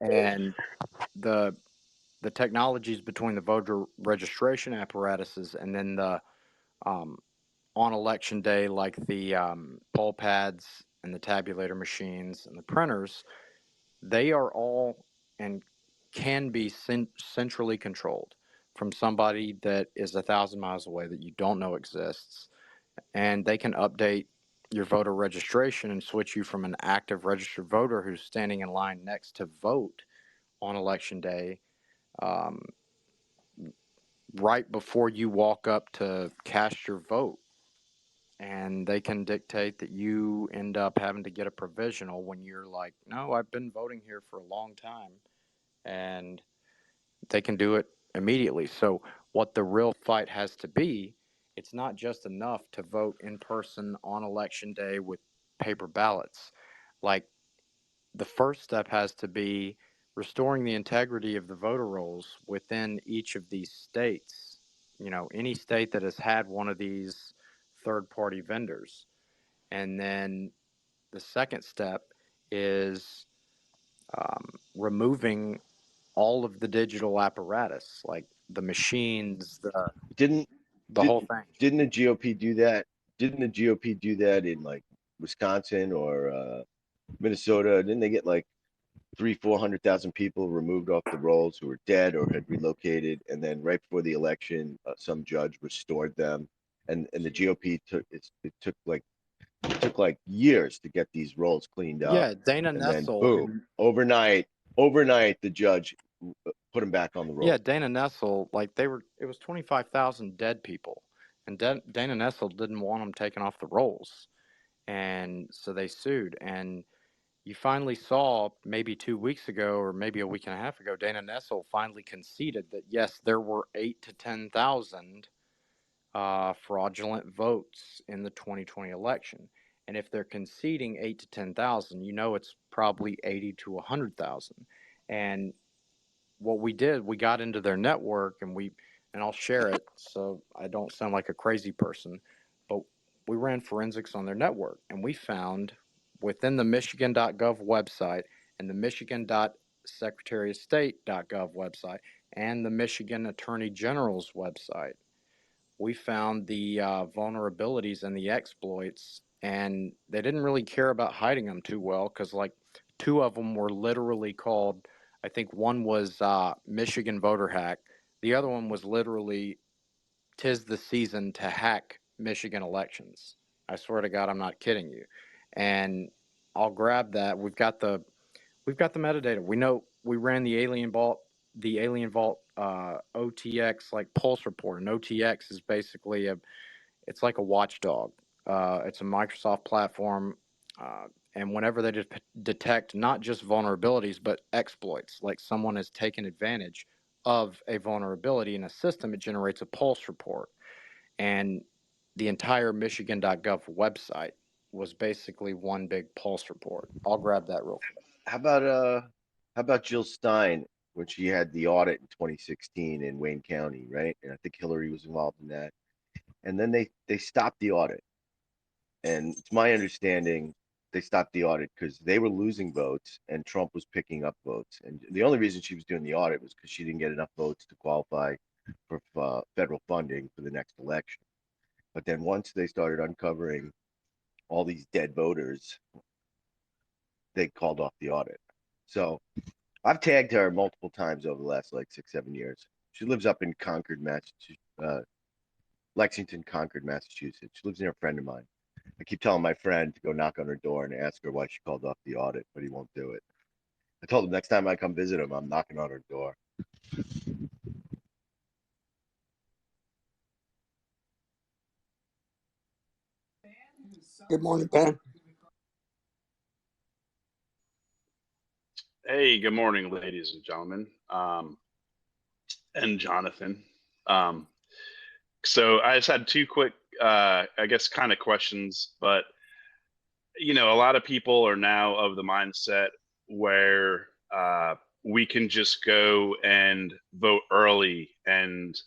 and the the technologies between the voter registration apparatuses and then the um, on election day, like the poll pads and the tabulator machines and the printers, they are all and can be centrally controlled from somebody that is 1,000 miles away that you don't know exists, and they can update your voter registration and switch you from an active registered voter who's standing in line next to vote on election day, um, right before you walk up to cast your vote. And they can dictate that you end up having to get a provisional when you're like, no, I've been voting here for a long time. And they can do it immediately. So, what the real fight has to be, it's not just enough to vote in person on election day with paper ballots. Like, the first step has to be restoring the integrity of the voter rolls within each of these states. You know, any state that has had one of these third party vendors. And then the second step is removing all of the digital apparatus, like the machines, Didn't the did, whole thing. didn't the GOP do that? Didn't the GOP do that in like Wisconsin or Minnesota? Didn't they get like 400,000 people removed off the rolls who were dead or had relocated, and then right before the election, some judge restored them, and the GOP it took like years to get these rolls cleaned up, Yeah, Dana and then Nessel boom, and overnight the judge put them back on the yeah, rolls. Dana Nessel, like it was 25,000 dead people, and Dana Nessel didn't want them taken off the rolls, and so they sued. And you finally saw maybe 2 weeks ago, or maybe a week and a half ago, Dana Nessel finally conceded that yes, there were 8 to 10,000 fraudulent votes in the 2020 election. And if they're conceding 8 to 10,000, you know it's probably 80 to 100,000. And what we did, we got into their network and I'll share it so I don't sound like a crazy person, but we ran forensics on their network and we found within the Michigan.gov website and the Michigan.secretary-of-state.gov website and the Michigan Attorney General's website, we found the vulnerabilities and the exploits, and they didn't really care about hiding them too well because, like, two of them were literally called. I think one was Michigan Voter Hack. The other one was literally "Tis the season to hack Michigan elections." I swear to God, I'm not kidding you. And I'll grab that. We've got the metadata. We know we ran the Alien Vault OTX like pulse report. And OTX is basically it's like a watchdog. It's a Microsoft platform, and whenever they detect not just vulnerabilities but exploits, like someone has taken advantage of a vulnerability in a system, it generates a pulse report. And the entire Michigan.gov website was basically one big pulse report. I'll grab that real quick. How about Jill Stein when she had the audit in 2016 in Wayne County, right? And I think Hillary was involved in that. And then they stopped the audit. And it's my understanding they stopped the audit because they were losing votes and Trump was picking up votes. And the only reason she was doing the audit was because she didn't get enough votes to qualify for federal funding for the next election. But then once they started uncovering all these dead voters, they called off the audit. So I've tagged her multiple times over the last like 6, 7 years. She lives up in Concord, Massachusetts, Lexington, Concord, Massachusetts. She lives near a friend of mine. I keep telling my friend to go knock on her door and ask her why she called off the audit, but he won't do it. I told him next time I come visit him, I'm knocking on her door. Good morning, Ben. Hey, good morning, ladies and gentlemen, and Jonathan. Um, so I just had two quick, I guess, kind of questions, but a lot of people are now of the mindset where we can just go and vote early and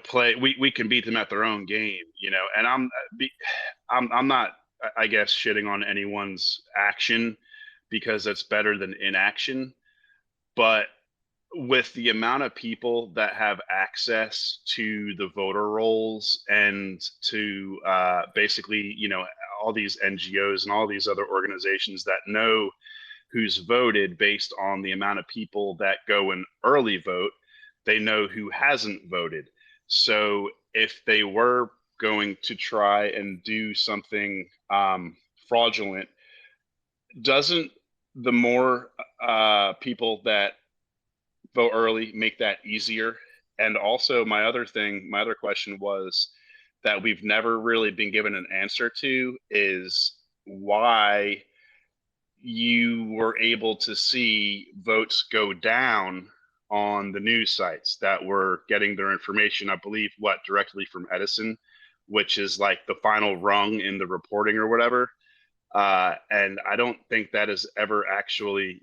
play. We can beat them at their own game, And I'm not, I guess, shitting on anyone's action, because it's better than inaction. But with the amount of people that have access to the voter rolls and to basically, all these NGOs and all these other organizations that know who's voted based on the amount of people that go and early vote, they know who hasn't voted. So if they were going to try and do something fraudulent, doesn't the more people that vote early make that easier? And also, my other question was that we've never really been given an answer to is why you were able to see votes go down on the news sites that were getting their information, I believe, directly from Edison, which is like the final rung in the reporting or whatever. And I don't think that has ever actually,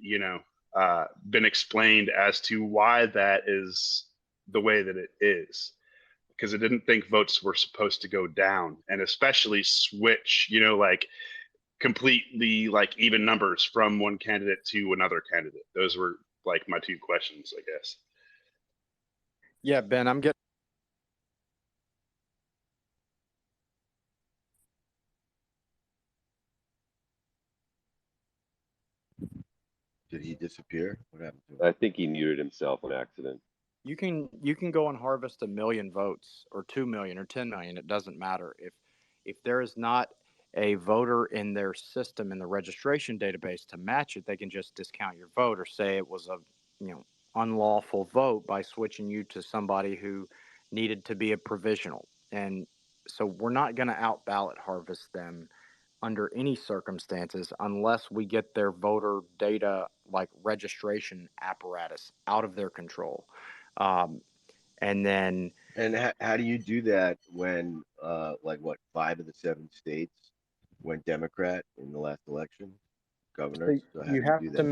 been explained as to why that is the way that it is. Because I didn't think votes were supposed to go down, and especially switch, like completely like even numbers from one candidate to another candidate. Those were like my two questions, I guess. Yeah, Ben, I'm getting. Did he disappear? What happened to him? I think he muted himself on accident. You can go and harvest 1 million votes or 2 million or 10 million. It doesn't matter if there is not a voter in their system in the registration database to match it. They can just discount your vote or say it was a unlawful vote by switching you to somebody who needed to be a provisional. And so we're not going to out ballot harvest them under any circumstances unless we get their voter data, like registration apparatus, out of their control. And then, And how do you do that when, like, what, 5 of the 7 states went Democrat in the last election, governors? So how you do you have do to that?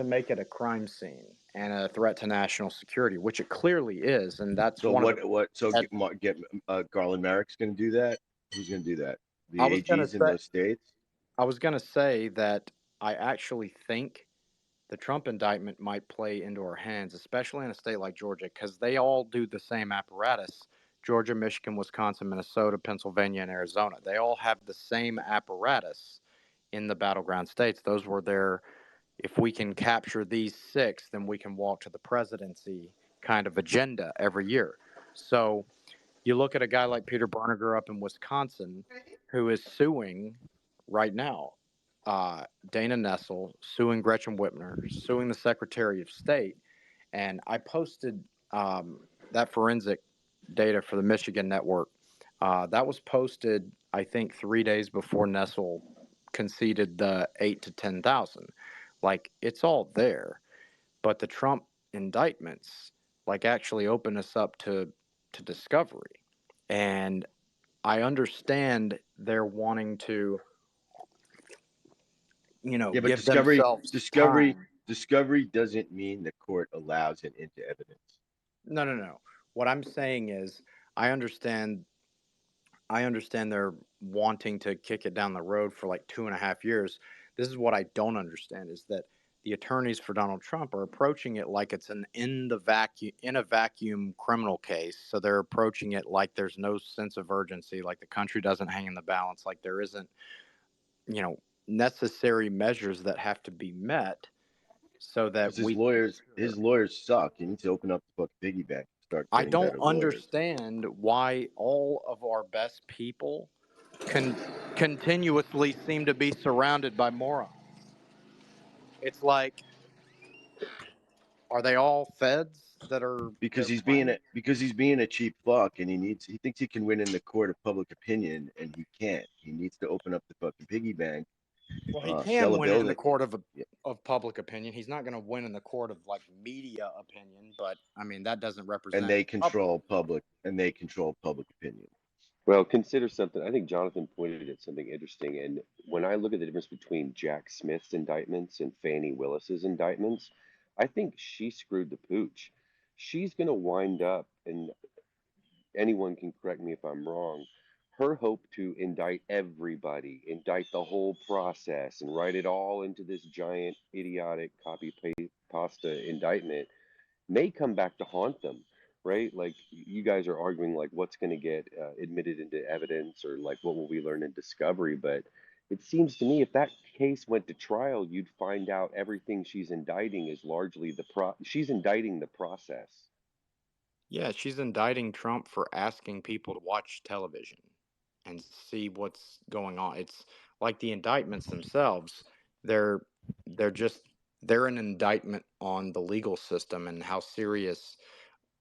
make it a crime scene and a threat to national security, which it clearly is. And that's So one of what? So the. get Garland Merrick's going to do that. Who's going to do that? I The was gonna AGs in say those states. I was gonna say that I actually think the Trump indictment might play into our hands, especially in a state like Georgia, because they all do the same apparatus. Georgia, Michigan, Wisconsin, Minnesota, Pennsylvania, and Arizona. They all have the same apparatus in the battleground states. Those were their, if we can capture these 6, then we can walk to the presidency kind of agenda every year. So you look at a guy like Peter Barneger up in Wisconsin who is suing right now Dana Nessel, suing Gretchen Whitmer, suing the Secretary of State. And I posted that forensic data for the Michigan network. That was posted, I think, 3 days before Nessel conceded the 8 to 10,000. Like, it's all there. But the Trump indictments, like, actually open us up to discovery. And I understand they're wanting to, Yeah, but give themselves time. discovery doesn't mean the court allows it into evidence. No, no, no. What I'm saying is, I understand. I understand they're wanting to kick it down the road for like 2.5 years. This is what I don't understand is that the attorneys for Donald Trump are approaching it like it's an in a vacuum criminal case. So they're approaching it like there's no sense of urgency, like the country doesn't hang in the balance, like there isn't, necessary measures that have to be met so that Because we can his ensure. lawyers suck. He needs to open up the fucking piggy bank and start I getting don't better lawyers. understand why all of our best people continuously seem to be surrounded by morons. It's like, are they all feds that are Because their friends? he's being a cheap fuck, and he thinks he can win in the court of public opinion, and he can't. He needs to open up the fucking piggy bank, Well, he sell can a win in the building. court Yeah, of public opinion. He's not going to win in the court of like media opinion, but I mean that doesn't and represent they the public. control public opinion. Well, consider something. I think Jonathan pointed at something interesting. And when I look at the difference between Jack Smith's indictments and Fani Willis's indictments, I think she screwed the pooch. She's going to wind up, and anyone can correct me if I'm wrong, her hope to indict everybody, indict the whole process, and write it all into this giant, idiotic copy paste pasta indictment may come back to haunt them, right? Like you guys are arguing, like what's going to get admitted into evidence, or like what will we learn in discovery. But it seems to me if that case went to trial, you'd find out everything she's indicting is largely she's indicting the process. Yeah, she's indicting Trump for asking people to watch television and see what's going on. It's like the indictments themselves, they're they're just they're an indictment on the legal system and how serious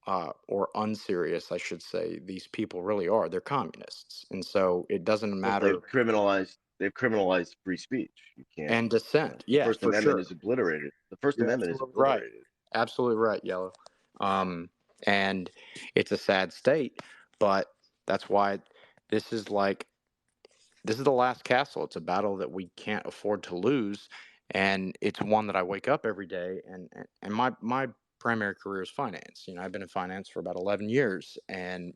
or unserious, I should say, these people really are. They're communists, and so it doesn't Well, matter. they've criminalized free speech. You can't. And dissent, yeah, First for Amendment sure. is obliterated. The First You're Amendment is absolutely right. obliterated. Absolutely right, Yellow. Um, and it's a sad state, but that's why this is like this is the last castle. It's a battle that we can't afford to lose, and it's one that I wake up every day. And my primary career is finance. You know, I've been in finance for about 11 years, and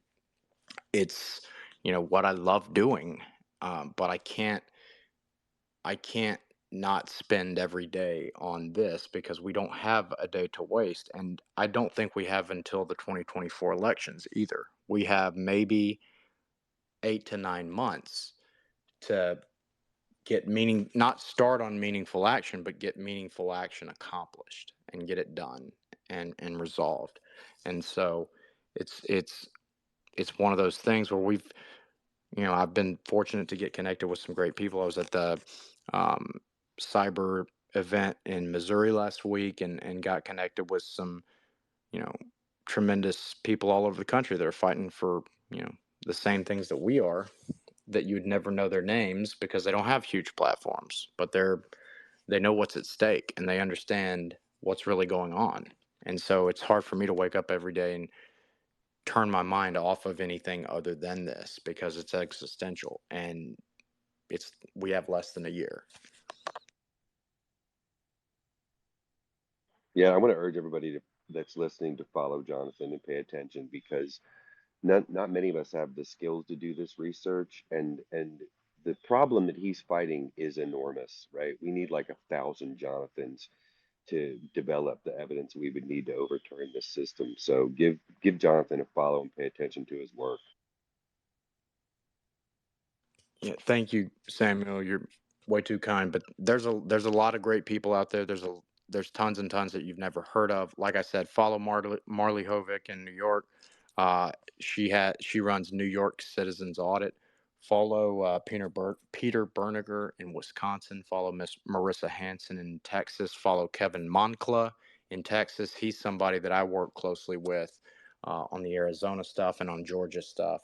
it's what I love doing. But I can't not spend every day on this because we don't have a day to waste. And I don't think we have until the 2024 elections either. We have maybe 8 to 9 months to not start on meaningful action, but get meaningful action accomplished and get it done and resolved. And so it's one of those things where I've been fortunate to get connected with some great people. I was at the um, cyber event in Missouri last week and got connected with some, you know, tremendous people all over the country that are fighting for, the same things that we are, that you'd never know their names because they don't have huge platforms, but they know what's at stake and they understand what's really going on. And so it's hard for me to wake up every day and turn my mind off of anything other than this because it's existential and we have less than a year. Yeah, I want to urge everybody that's listening to follow Jonathan and pay attention, because not many of us have the skills to do this research, and the problem that he's fighting is enormous, right? We need like 1,000 Jonathans to develop the evidence we would need to overturn this system. So give Jonathan a follow and pay attention to his work. Yeah, thank you, Samuel. You're way too kind. But there's a lot of great people out there. There's tons and tons that you've never heard of. Like I said, follow Marley Hovick in New York. She runs New York Citizens Audit. Follow Peter Berniger in Wisconsin. Follow Miss Marissa Hanson in Texas. Follow Kevin Moncla in Texas. He's somebody that I work closely with on the Arizona stuff and on Georgia stuff.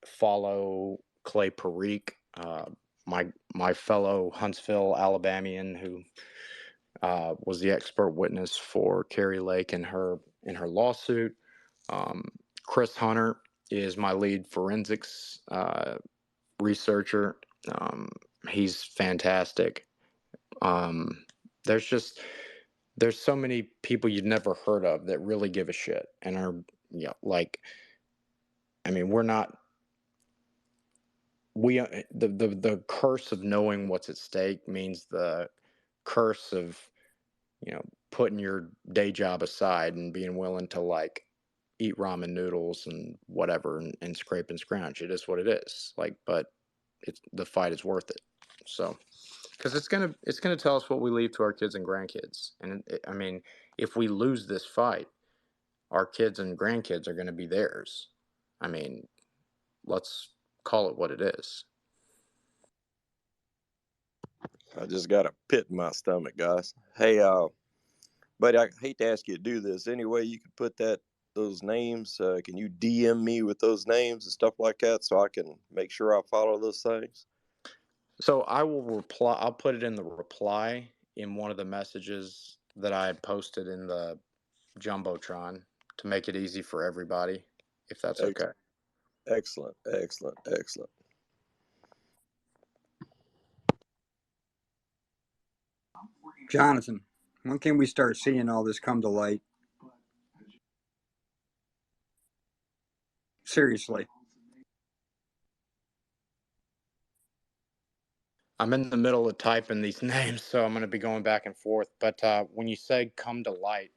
Follow Clay Parikh, my fellow Huntsville Alabamian who was the expert witness for Carrie Lake in her lawsuit. Chris Hunter is my lead forensics researcher. He's fantastic. There's so many people you've never heard of that really give a shit and are we're not. The curse of knowing what's at stake means the curse of putting your day job aside and being willing to eat ramen noodles and whatever and scrape and scrounge. It is what it is. But the fight is worth it. So because it's gonna tell us what we leave to our kids and grandkids. And if we lose this fight, our kids and grandkids are gonna be theirs. Let's call it what it is. I just got a pit in my stomach, guys. Hey, buddy, I hate to ask you to do this. Any way you could put those names? Can you DM me with those names and stuff like that so I can make sure I follow those things? So I will reply. I'll put it in the reply in one of the messages that I posted in the Jumbotron to make it easy for everybody, if that's okay. Excellent, excellent, excellent. Jonathan, when can we start seeing all this come to light? Seriously. I'm in the middle of typing these names, so I'm going to be going back and forth. But when you say come to light,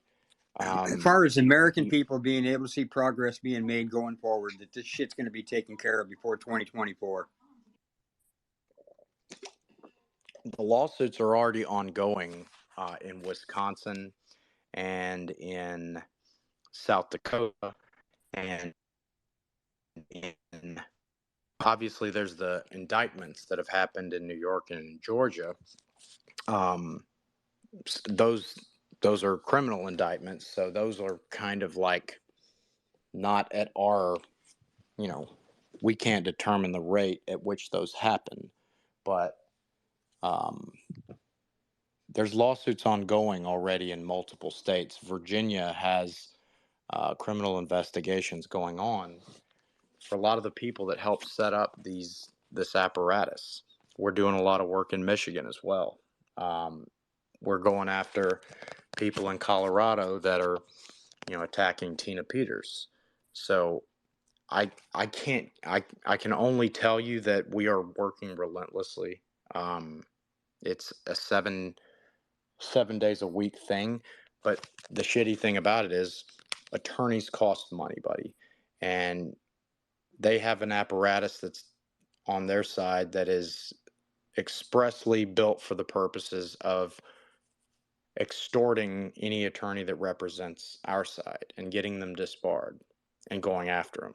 As far as American you- people being able to see progress being made going forward, that this shit's going to be taken care of before 2024. the lawsuits are already ongoing in Wisconsin and in South Dakota, and in obviously there's the indictments that have happened in New York and in Georgia. Um, those are criminal indictments, so those are kind of like not at our, you know, we can't determine the rate at which those happen, but um, there's lawsuits ongoing already in multiple states. Virginia has criminal investigations going on for a lot of the people that helped set up this apparatus. We're doing a lot of work in Michigan as well. We're going after people in Colorado that are, attacking Tina Peters. So I can't I can only tell you that we are working relentlessly. It's a seven days a week thing, but the shitty thing about it is attorneys cost money, buddy, and they have an apparatus that's on their side that is expressly built for the purposes of extorting any attorney that represents our side and getting them disbarred and going after them.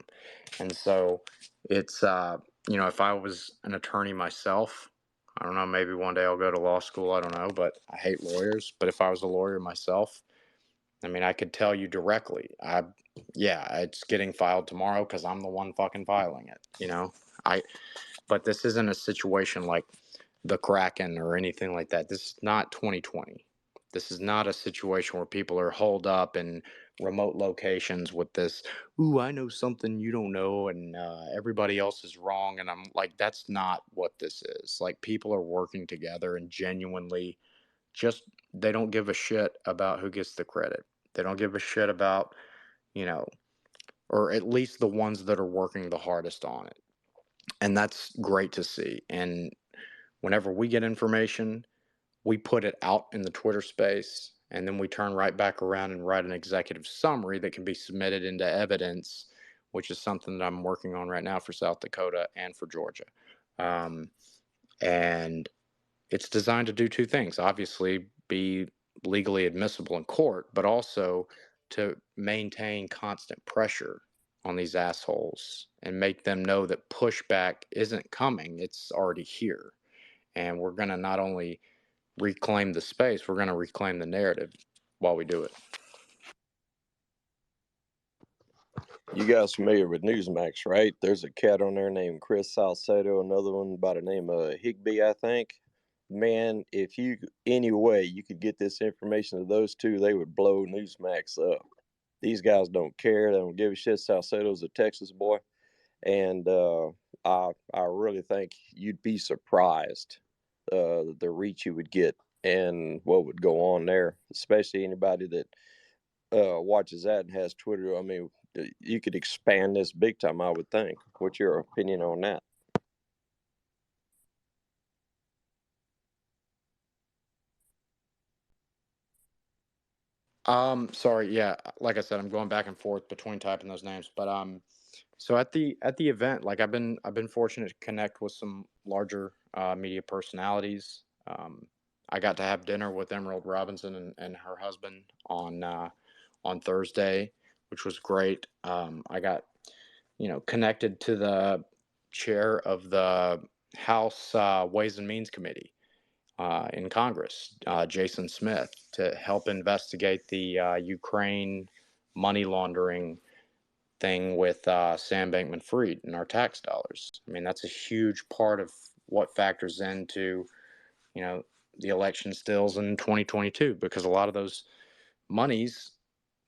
And so it's, if I was an attorney myself, I don't know, maybe one day I'll go to law school. I don't know, but I hate lawyers. But if I was a lawyer myself, I mean, I could tell you directly, it's getting filed tomorrow because I'm the one fucking filing it, but this isn't a situation like the Kraken or anything like that. This is not 2020. This is not a situation where people are holed up in remote locations with this, ooh, I know something you don't know, and everybody else is wrong. And I'm like, that's not what this is. Like, people are working together and genuinely just, they don't give a shit about who gets the credit. They don't give a shit about, you know, or at least the ones that are working the hardest on it. And that's great to see. And whenever we get information, we put it out in the Twitter space, and then we turn right back around and write an executive summary that can be submitted into evidence, which is something that I'm working on right now for South Dakota and for Georgia. And it's designed to do two things: obviously, be legally admissible in court, but also to maintain constant pressure on these assholes and make them know that pushback isn't coming, it's already here. And we're going to not only reclaim the space, we're going to reclaim the narrative while we do it. You guys familiar with Newsmax, right? There's a cat on there named Chris Salcedo, another one by the name of Higby, I think. Man, if you any way you could get this information to those two, they would blow Newsmax up. These guys don't care. They don't give a shit. Salcedo's a Texas boy, and I really think you'd be surprised the reach you would get and what would go on there, especially anybody that watches that and has Twitter. I mean, you could expand this big time, I would think. What's your opinion on that? Sorry, yeah, like I said, I'm going back and forth between typing those names, but so at the event, like I've been fortunate to connect with some larger media personalities. I got to have dinner with Emerald Robinson and her husband on Thursday, which was great. I got connected to the chair of the House Ways and Means Committee in Congress, Jason Smith, to help investigate the Ukraine money laundering thing with Sam Bankman-Fried and our tax dollars. I mean, that's a huge part of what factors into, the election stills in 2022, because a lot of those monies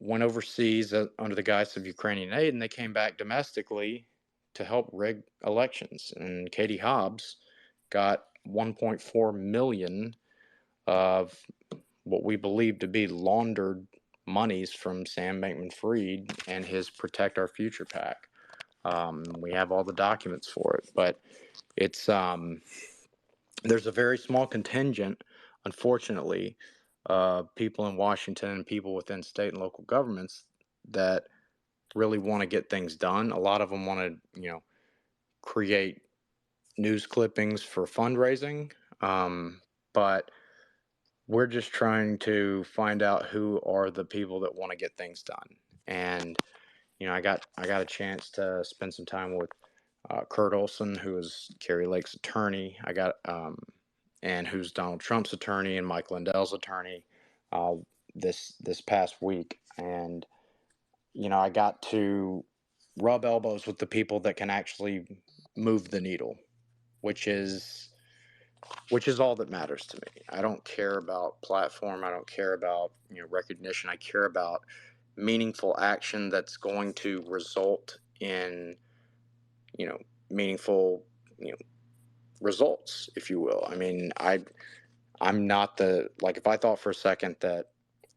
went overseas under the guise of Ukrainian aid, and they came back domestically to help rig elections. And Katie Hobbs got 1.4 million of what we believe to be laundered monies from Sam Bankman-Fried and his Protect Our Future PAC. We have all the documents for it, but it's there's a very small contingent, unfortunately, people in Washington and people within state and local governments that really want to get things done. A lot of them want to, create news clippings for fundraising, but we're just trying to find out who are the people that want to get things done. And I got a chance to spend some time with Kurt Olson, who is Kerry Lake's attorney. And who's Donald Trump's attorney and Mike Lindell's attorney, this past week. And I got to rub elbows with the people that can actually move the needle, which is all that matters to me. I don't care about platform. I don't care about recognition. I care about meaningful action that's going to result in meaningful results, if you will. I mean, I'm not if I thought for a second that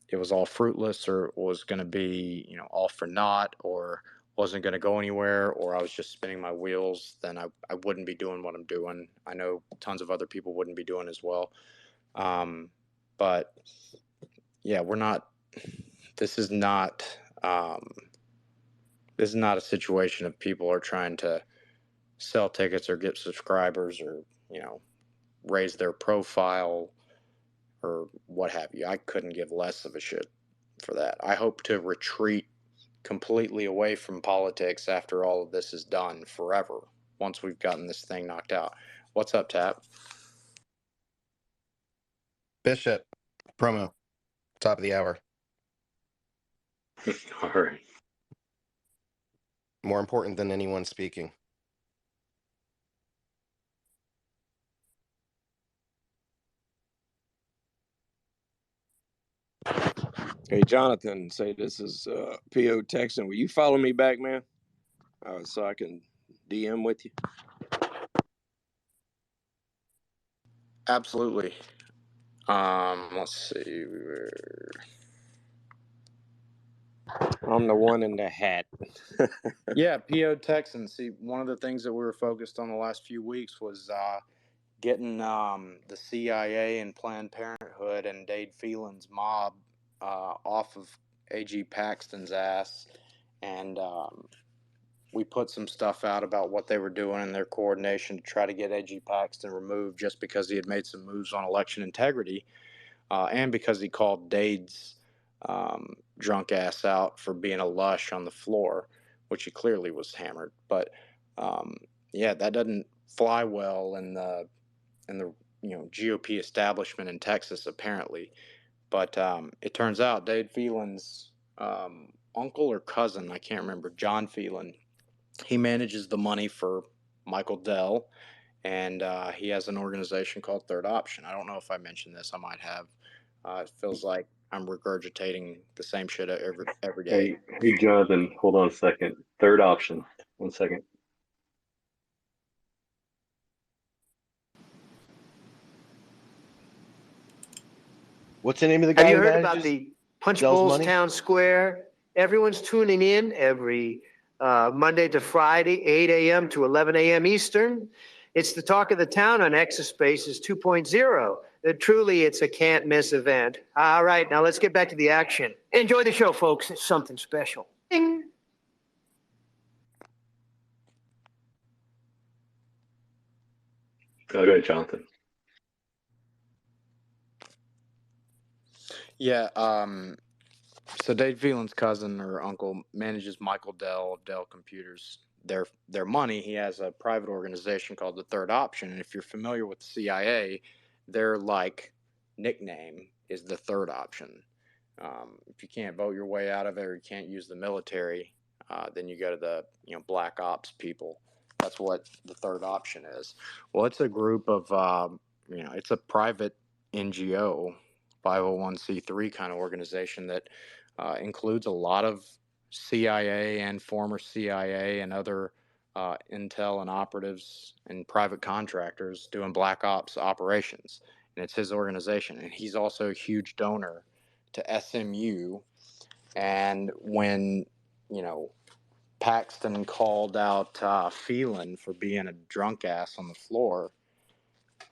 it was all fruitless or was going to be all for naught or wasn't going to go anywhere, or I was just spinning my wheels, then I wouldn't be doing what I'm doing. I know tons of other people wouldn't be doing as well. But yeah, this is not a situation of people are trying to sell tickets or get subscribers or raise their profile or what have you. I couldn't give less of a shit for that. I hope to retreat completely away from politics after all of this is done forever, once we've gotten this thing knocked out. What's up, Tap? Bishop, promo, top of the hour. All right. More important than anyone speaking. Hey, Jonathan, say this is PO Texan. Will you follow me back, man? So I can DM with you? Absolutely. Let's see. I'm the one in the hat. Yeah, PO Texans. See, one of the things that we were focused on the last few weeks was getting the CIA and Planned Parenthood and Dade Phelan's mob off of AG Paxton's ass. And we put some stuff out about what they were doing in their coordination to try to get AG Paxton removed just because he had made some moves on election integrity and because he called Dade's drunk ass out for being a lush on the floor, which he clearly was hammered. But yeah, that doesn't fly well in the GOP establishment in Texas, apparently. But it turns out Dade Phelan's uncle or cousin, I can't remember, John Phelan, he manages the money for Michael Dell, and he has an organization called Third Option. I don't know if I mentioned this. I might have. It feels like I'm regurgitating the same shit every day. Hey, Jonathan, hold on a second. Third option. 1 second. What's the name of the guy Have you who heard about manages the Punch Dell's Bowls money? Town Square? Everyone's tuning in every Monday to Friday, 8 a.m. to 11 a.m. Eastern. It's the talk of the town on Exaspaces 2.0. Truly, it's a can't miss event. All right, now let's get back to the action. Enjoy the show, folks. It's something special. Ding. Go ahead, Jonathan. Yeah. So Dade Phelan's cousin or uncle manages Michael Dell Computers. Their money. He has a private organization called the Third Option, and if you're familiar with the CIA, their nickname is the Third Option. If you can't vote your way out of it or you can't use the military, then you go to the black ops people. That's what the Third Option is. Well, it's a group of it's a private NGO, 501c3 kind of organization that includes a lot of CIA and former CIA and other intel and operatives and private contractors doing black ops operations. And it's his organization. And he's also a huge donor to SMU. And when, Paxton called out Phelan for being a drunk ass on the floor,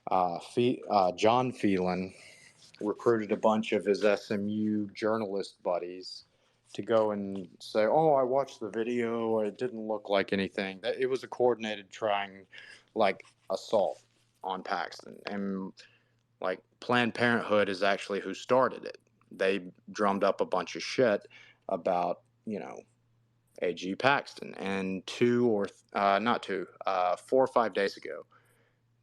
John Phelan recruited a bunch of his SMU journalist buddies to go and say, "Oh, I watched the video. It didn't look like anything." It was a coordinated assault on Paxton, and like Planned Parenthood is actually who started it. They drummed up a bunch of shit about AG Paxton, and 4 or 5 days ago,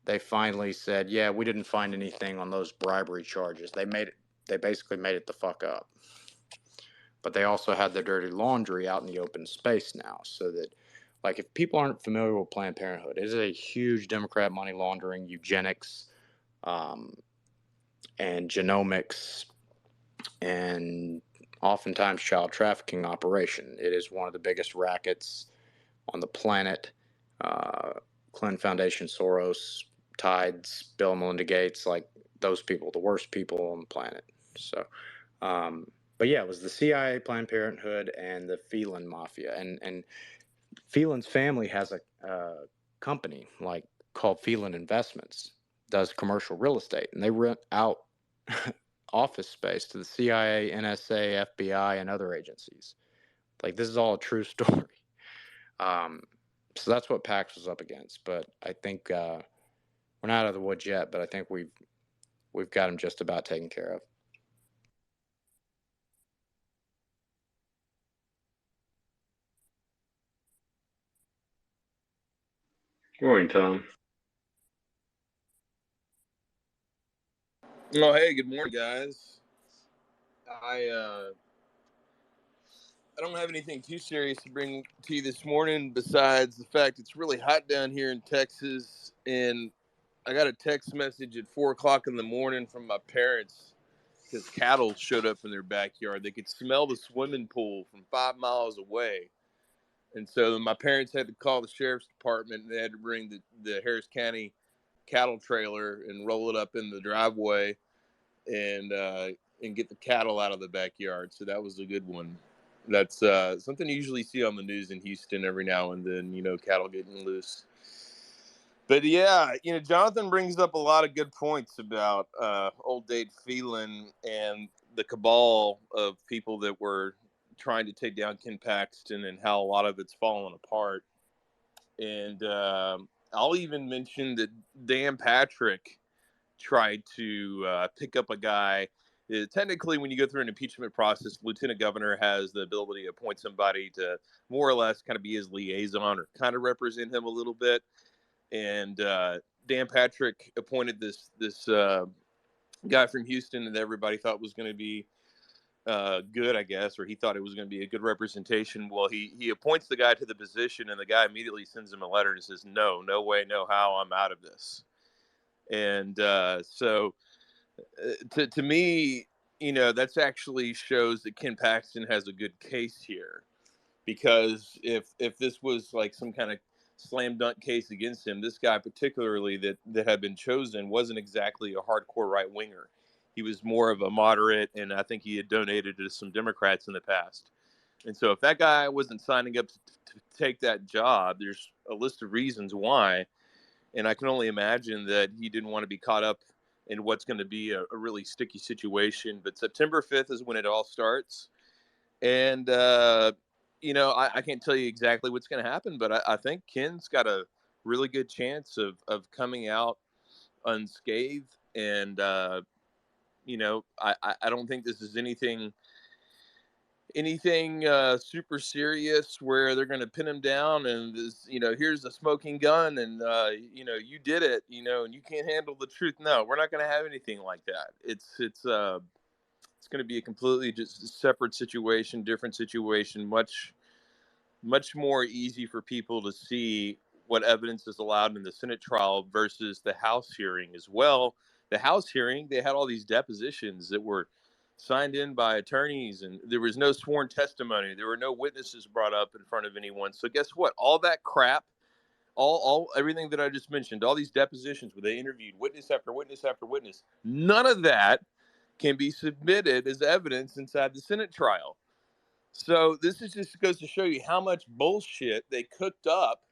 they finally said, "Yeah, we didn't find anything on those bribery charges." They basically made it the fuck up. But they also had their dirty laundry out in the open space now, so that, like, if people aren't familiar with Planned Parenthood, it is a huge Democrat money laundering, eugenics, and genomics, and oftentimes child trafficking operation. It is one of the biggest rackets on the planet. Clinton Foundation, Soros, Tides, Bill and Melinda Gates, like those people, the worst people on the planet. So, but yeah, it was the CIA, Planned Parenthood, and the Phelan Mafia. And Phelan's family has a company called Phelan Investments, does commercial real estate, and they rent out office space to the CIA, NSA, FBI, and other agencies. Like, this is all a true story. So that's what Pax was up against. But I think we're not out of the woods yet. But I think we've got him just about taken care of. Good morning, Tom. Oh, hey, good morning, guys. I don't have anything too serious to bring to you this morning besides the fact it's really hot down here in Texas, and I got a text message at 4 o'clock in the morning from my parents because cattle showed up in their backyard. They could smell the swimming pool from 5 miles away. And so my parents had to call the sheriff's department, and they had to bring the Harris County cattle trailer and roll it up in the driveway and get the cattle out of the backyard. So that was a good one. That's something you usually see on the news in Houston every now and then, cattle getting loose. But yeah, Jonathan brings up a lot of good points about old Dade Phelan and the cabal of people that were trying to take down Ken Paxton and how a lot of it's fallen apart. And I'll even mention that Dan Patrick tried to pick up a guy. Technically, when you go through an impeachment process, the lieutenant governor has the ability to appoint somebody to more or less kind of be his liaison or kind of represent him a little bit. And Dan Patrick appointed this guy from Houston that everybody thought was going to be good, I guess, or he thought it was going to be a good representation. Well, he appoints the guy to the position, and the guy immediately sends him a letter and says, no way, no how, I'm out of this. And so to me, that's actually shows that Ken Paxton has a good case here, because if this was like some kind of slam dunk case against him, this guy particularly that had been chosen wasn't exactly a hardcore right winger. He was more of a moderate, and I think he had donated to some Democrats in the past. And so if that guy wasn't signing up to take that job, there's a list of reasons why. And I can only imagine that he didn't want to be caught up in what's going to be a really sticky situation. But September 5th is when it all starts. And, I can't tell you exactly what's going to happen, but I think Ken's got a really good chance of coming out unscathed. And, I don't think this is anything super serious where they're going to pin him down and this, here's a smoking gun and you did it, and you can't handle the truth. No, we're not going to have anything like that. It's going to be a completely just separate situation, different situation, much more easy for people to see what evidence is allowed in the Senate trial versus the House hearing as well. The House hearing, they had all these depositions that were signed in by attorneys, and there was no sworn testimony. There were no witnesses brought up in front of anyone. So guess what? All that crap, all everything that I just mentioned, all these depositions where they interviewed witness after witness after witness, none of that can be submitted as evidence inside the Senate trial. So this is just goes to show you how much bullshit they cooked up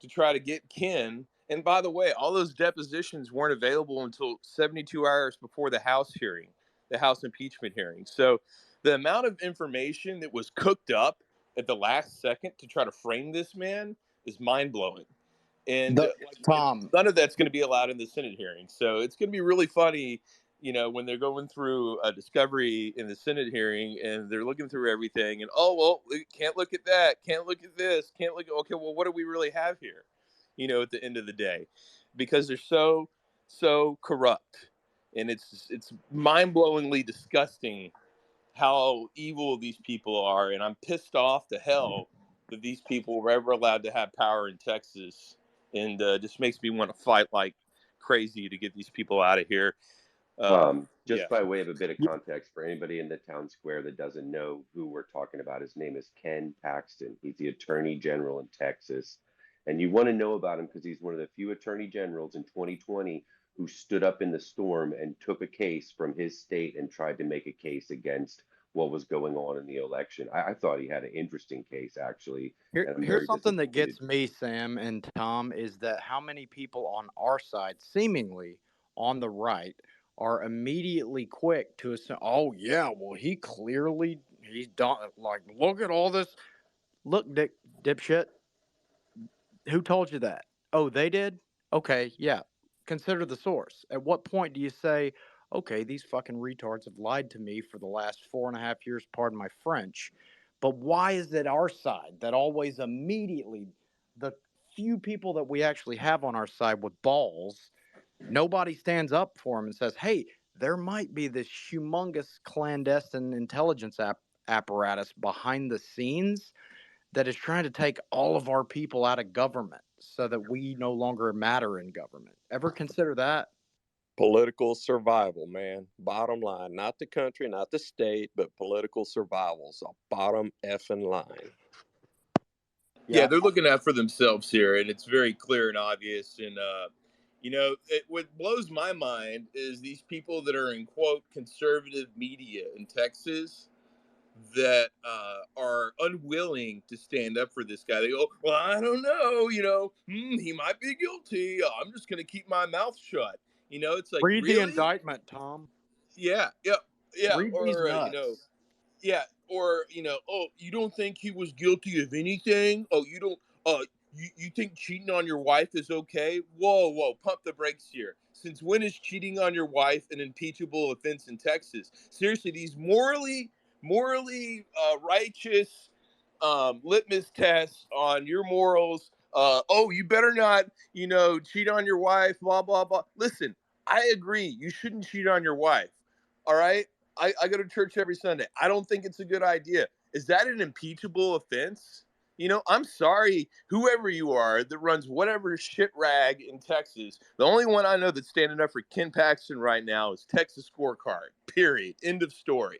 to try to get Ken And by the way, all those depositions weren't available until 72 hours before the House hearing, the House impeachment hearing. So the amount of information that was cooked up at the last second to try to frame this man is mind blowing. And The Tom, none of that's going to be allowed in the Senate hearing. So it's going to be really funny, when they're going through a discovery in the Senate hearing and they're looking through everything and, oh, well, we can't look at that, can't look at this, can't look at, okay, well, what do we really have here, at the end of the day? Because they're so corrupt. And it's mind-blowingly disgusting how evil these people are. And I'm pissed off to hell that these people were ever allowed to have power in Texas. And just makes me want to fight like crazy to get these people out of here. Just Yeah. by way of a bit of context for anybody in the town square that doesn't know who we're talking about, his name is Ken Paxton. He's the Attorney General in Texas. And you want to know about him because he's one of the few attorney generals in 2020 who stood up in the storm and took a case from his state and tried to make a case against what was going on in the election. I thought he had an interesting case, actually. And I'm here's very something that disappointed. gets me, Sam and Tom, is that how many people on our side, seemingly on the right, are immediately quick to assume, oh yeah, well he's done, like, look at all this. Look, dipshit, who told you that? Oh, they did? Okay, yeah. Consider the source. At what point do you say, okay, these fucking retards have lied to me for the last 4.5 years, pardon my French, but why is it our side that always immediately, the few people that we actually have on our side with balls, nobody stands up for them and says, hey, there might be this humongous clandestine intelligence apparatus behind the scenes that is trying to take all of our people out of government so that we no longer matter in government. Ever consider that? Political survival, man. Bottom line, not the country, not the state, but political survival's a bottom effing line. Yeah, they're looking out for themselves here, and it's very clear and obvious. And what blows my mind is these people that are in quote conservative media in Texas that are unwilling to stand up for this guy. They go, well, I don't know, he might be guilty. I'm just going to keep my mouth shut. It's like, Read the really? indictment, Tom. Yeah. Read these nuts. Yeah, or oh, you don't think he was guilty of anything? Oh, you don't you think cheating on your wife is okay? Whoa, pump the brakes here. Since when is cheating on your wife an impeachable offense in Texas? Seriously, these morally righteous litmus tests on your morals. Oh, you better not, cheat on your wife, blah, blah, blah. Listen, I agree. You shouldn't cheat on your wife. All right. I go to church every Sunday. I don't think it's a good idea. Is that an impeachable offense? I'm sorry, whoever you are that runs whatever shit rag in Texas. The only one I know that's standing up for Ken Paxton right now is Texas Scorecard. Period. End of story.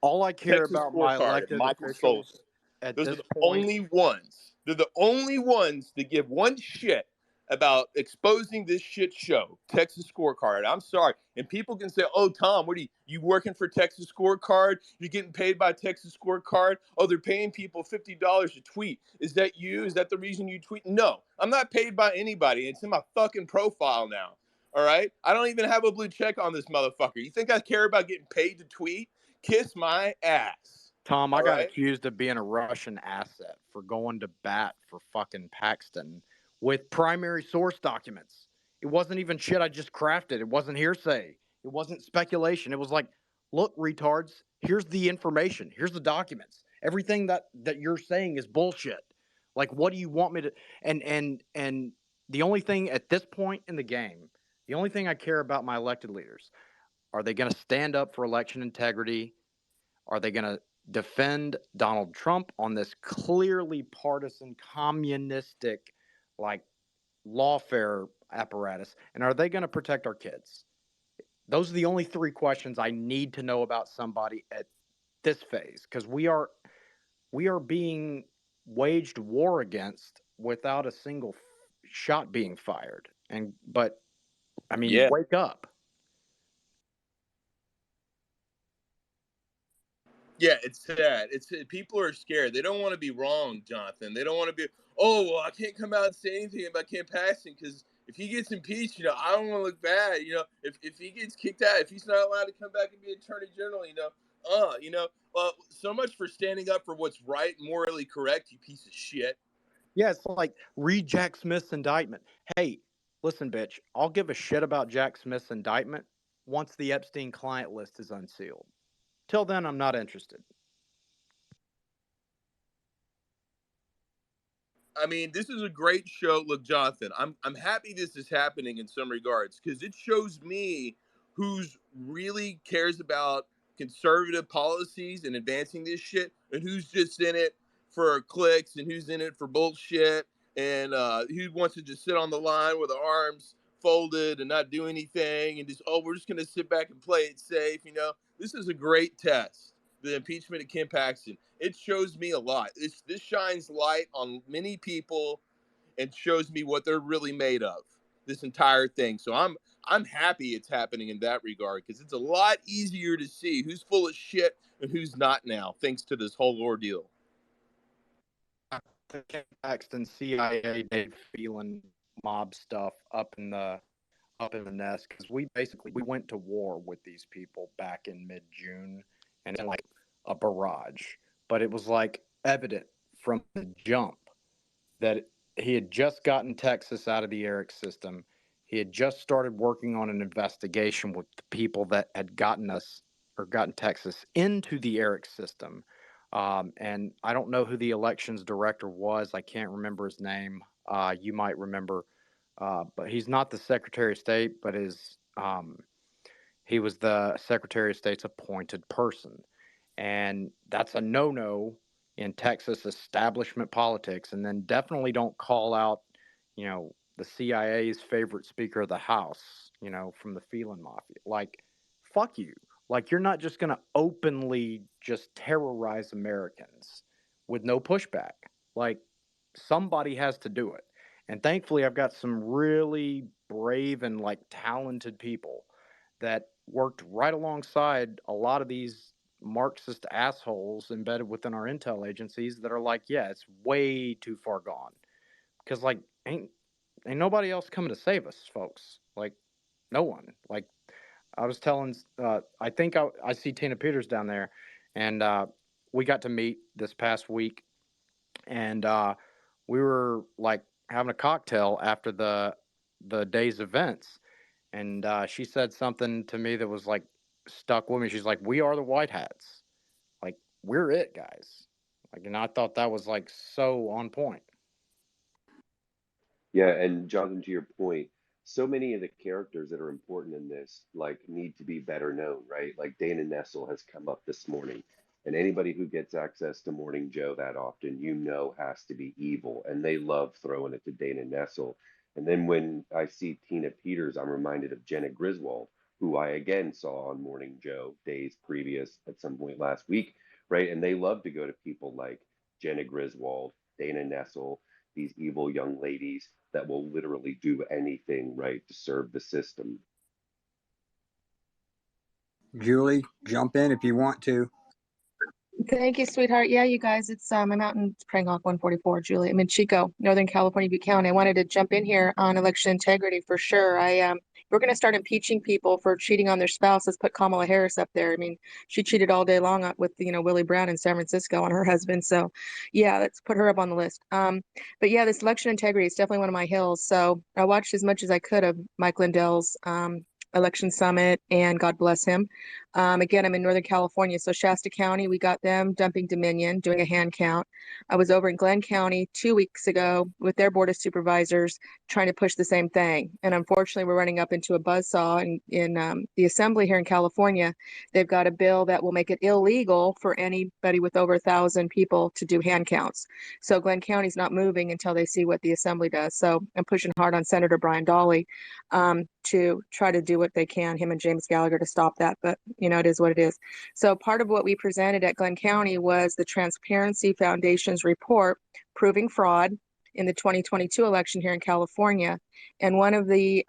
All I care Texas about my Scorecard and elected Michael officials Solzner. at Those are this the point. only ones. They're the only ones that give one shit about exposing this shit show, Texas Scorecard. I'm sorry. And people can say, oh, Tom, what are you working for Texas Scorecard? You're getting paid by Texas Scorecard? Oh, they're paying people $50 to tweet. Is that you? Is that the reason you tweet? No, I'm not paid by anybody. It's in my fucking profile now. All right? I don't even have a blue check on this motherfucker. You think I care about getting paid to tweet? Kiss my ass. Tom, I All got right? accused of being a Russian asset for going to bat for fucking Paxton with primary source documents. It wasn't even shit I just crafted. It wasn't hearsay. It wasn't speculation. It was like, look, retards, here's the information. Here's the documents. Everything that you're saying is bullshit. Like, what do you want me to? And the only thing at this point in the game, the only thing I care about my elected leaders, are they going to stand up for election integrity? Are they going to defend Donald Trump on this clearly partisan, communistic, like, lawfare apparatus? And are they going to protect our kids? Those are the only three questions I need to know about somebody at this phase, because we are being waged war against without a single shot being fired. But I mean, Yeah. wake up. Yeah, it's sad. People are scared. They don't want to be wrong, Jonathan. They don't want to be, oh, well, I can't come out and say anything about Ken Paxton because if he gets impeached, I don't want to look bad. If he gets kicked out, if he's not allowed to come back and be attorney general, so much for standing up for what's right and morally correct, you piece of shit. Yeah, it's like read Jack Smith's indictment. Hey, listen, bitch, I'll give a shit about Jack Smith's indictment once the Epstein client list is unsealed. Till then, I'm not interested. I mean, this is a great show. Look, Jonathan, I'm happy this is happening in some regards because it shows me who's really cares about conservative policies and advancing this shit, and who's just in it for clicks, and who's in it for bullshit, and who wants to just sit on the line with their arms folded and not do anything, and just we're just gonna sit back and play it safe. This is a great test. The impeachment of Kim Paxton. It shows me a lot. This shines light on many people and shows me what they're really made of. This entire thing. So I'm happy it's happening in that regard because it's a lot easier to see who's full of shit and who's not now, thanks to this whole ordeal. The Kim Paxton CIA Dave Phelan mob stuff up in the nest because we went to war with these people back in mid-June, and it's like a barrage. But it was like evident from the jump that he had just gotten Texas out of the ERIC system. He had just started working on an investigation with the people that had gotten Texas into the ERIC system. And I don't know who the elections director was. I can't remember his name. You might remember. But he's not the Secretary of State, but he was the Secretary of State's appointed person. And that's a no-no in Texas establishment politics. And then definitely don't call out, the CIA's favorite Speaker of the House, from the Phelan Mafia. Like, fuck you. Like, you're not just going to openly just terrorize Americans with no pushback. Like, somebody has to do it. And thankfully, I've got some really brave and talented people that worked right alongside a lot of these Marxist assholes embedded within our intel agencies that are like, yeah, it's way too far gone. Because ain't nobody else coming to save us, folks. No one. I was telling, I think I see Tina Peters down there, and we got to meet this past week, and we were having a cocktail after the day's events, and she said something to me that was stuck with me. She's like, "We are the white hats. We're it, guys." And I thought that was so on point. Yeah, and Jonathan, to your point, so many of the characters that are important in this need to be better known, right? Like Dana Nessel has come up this morning, and anybody who gets access to Morning Joe that often, has to be evil, and they love throwing it to Dana Nessel. And then when I see Tina Peters, I'm reminded of Jenna Griswold, who I again saw on Morning Joe days previous at some point last week, right? And they love to go to people like Jenna Griswold, Dana Nessel, these evil young ladies that will literally do anything, right, to serve the system. Julie, jump in if you want to. Thank you, sweetheart. Yeah, you guys, it's I'm out in Prang Hawk 144, Julie. I'm in Chico, Northern California, Butte County. I wanted to jump in here on election integrity for sure. We're going to start impeaching people for cheating on their spouse. Let's put Kamala Harris up there. I mean, she cheated all day long with Willie Brown in San Francisco on her husband. So, yeah, let's put her up on the list. But yeah, this election integrity is definitely one of my hills. So I watched as much as I could of Mike Lindell's election summit, and God bless him. Again, I'm in Northern California, so Shasta County, we got them dumping Dominion, doing a hand count. I was over in Glenn County 2 weeks ago with their board of supervisors trying to push the same thing. And unfortunately, we're running up into a buzzsaw in the assembly here in California. They've got a bill that will make it illegal for anybody with over 1,000 people to do hand counts. So Glenn County's not moving until they see what the assembly does. So I'm pushing hard on Senator Brian Dawley to try to do what they can, him and James Gallagher, to stop that. But it is what it is. So part of what we presented at Glenn County was the Transparency Foundation's report proving fraud in the 2022 election here in California. And one of the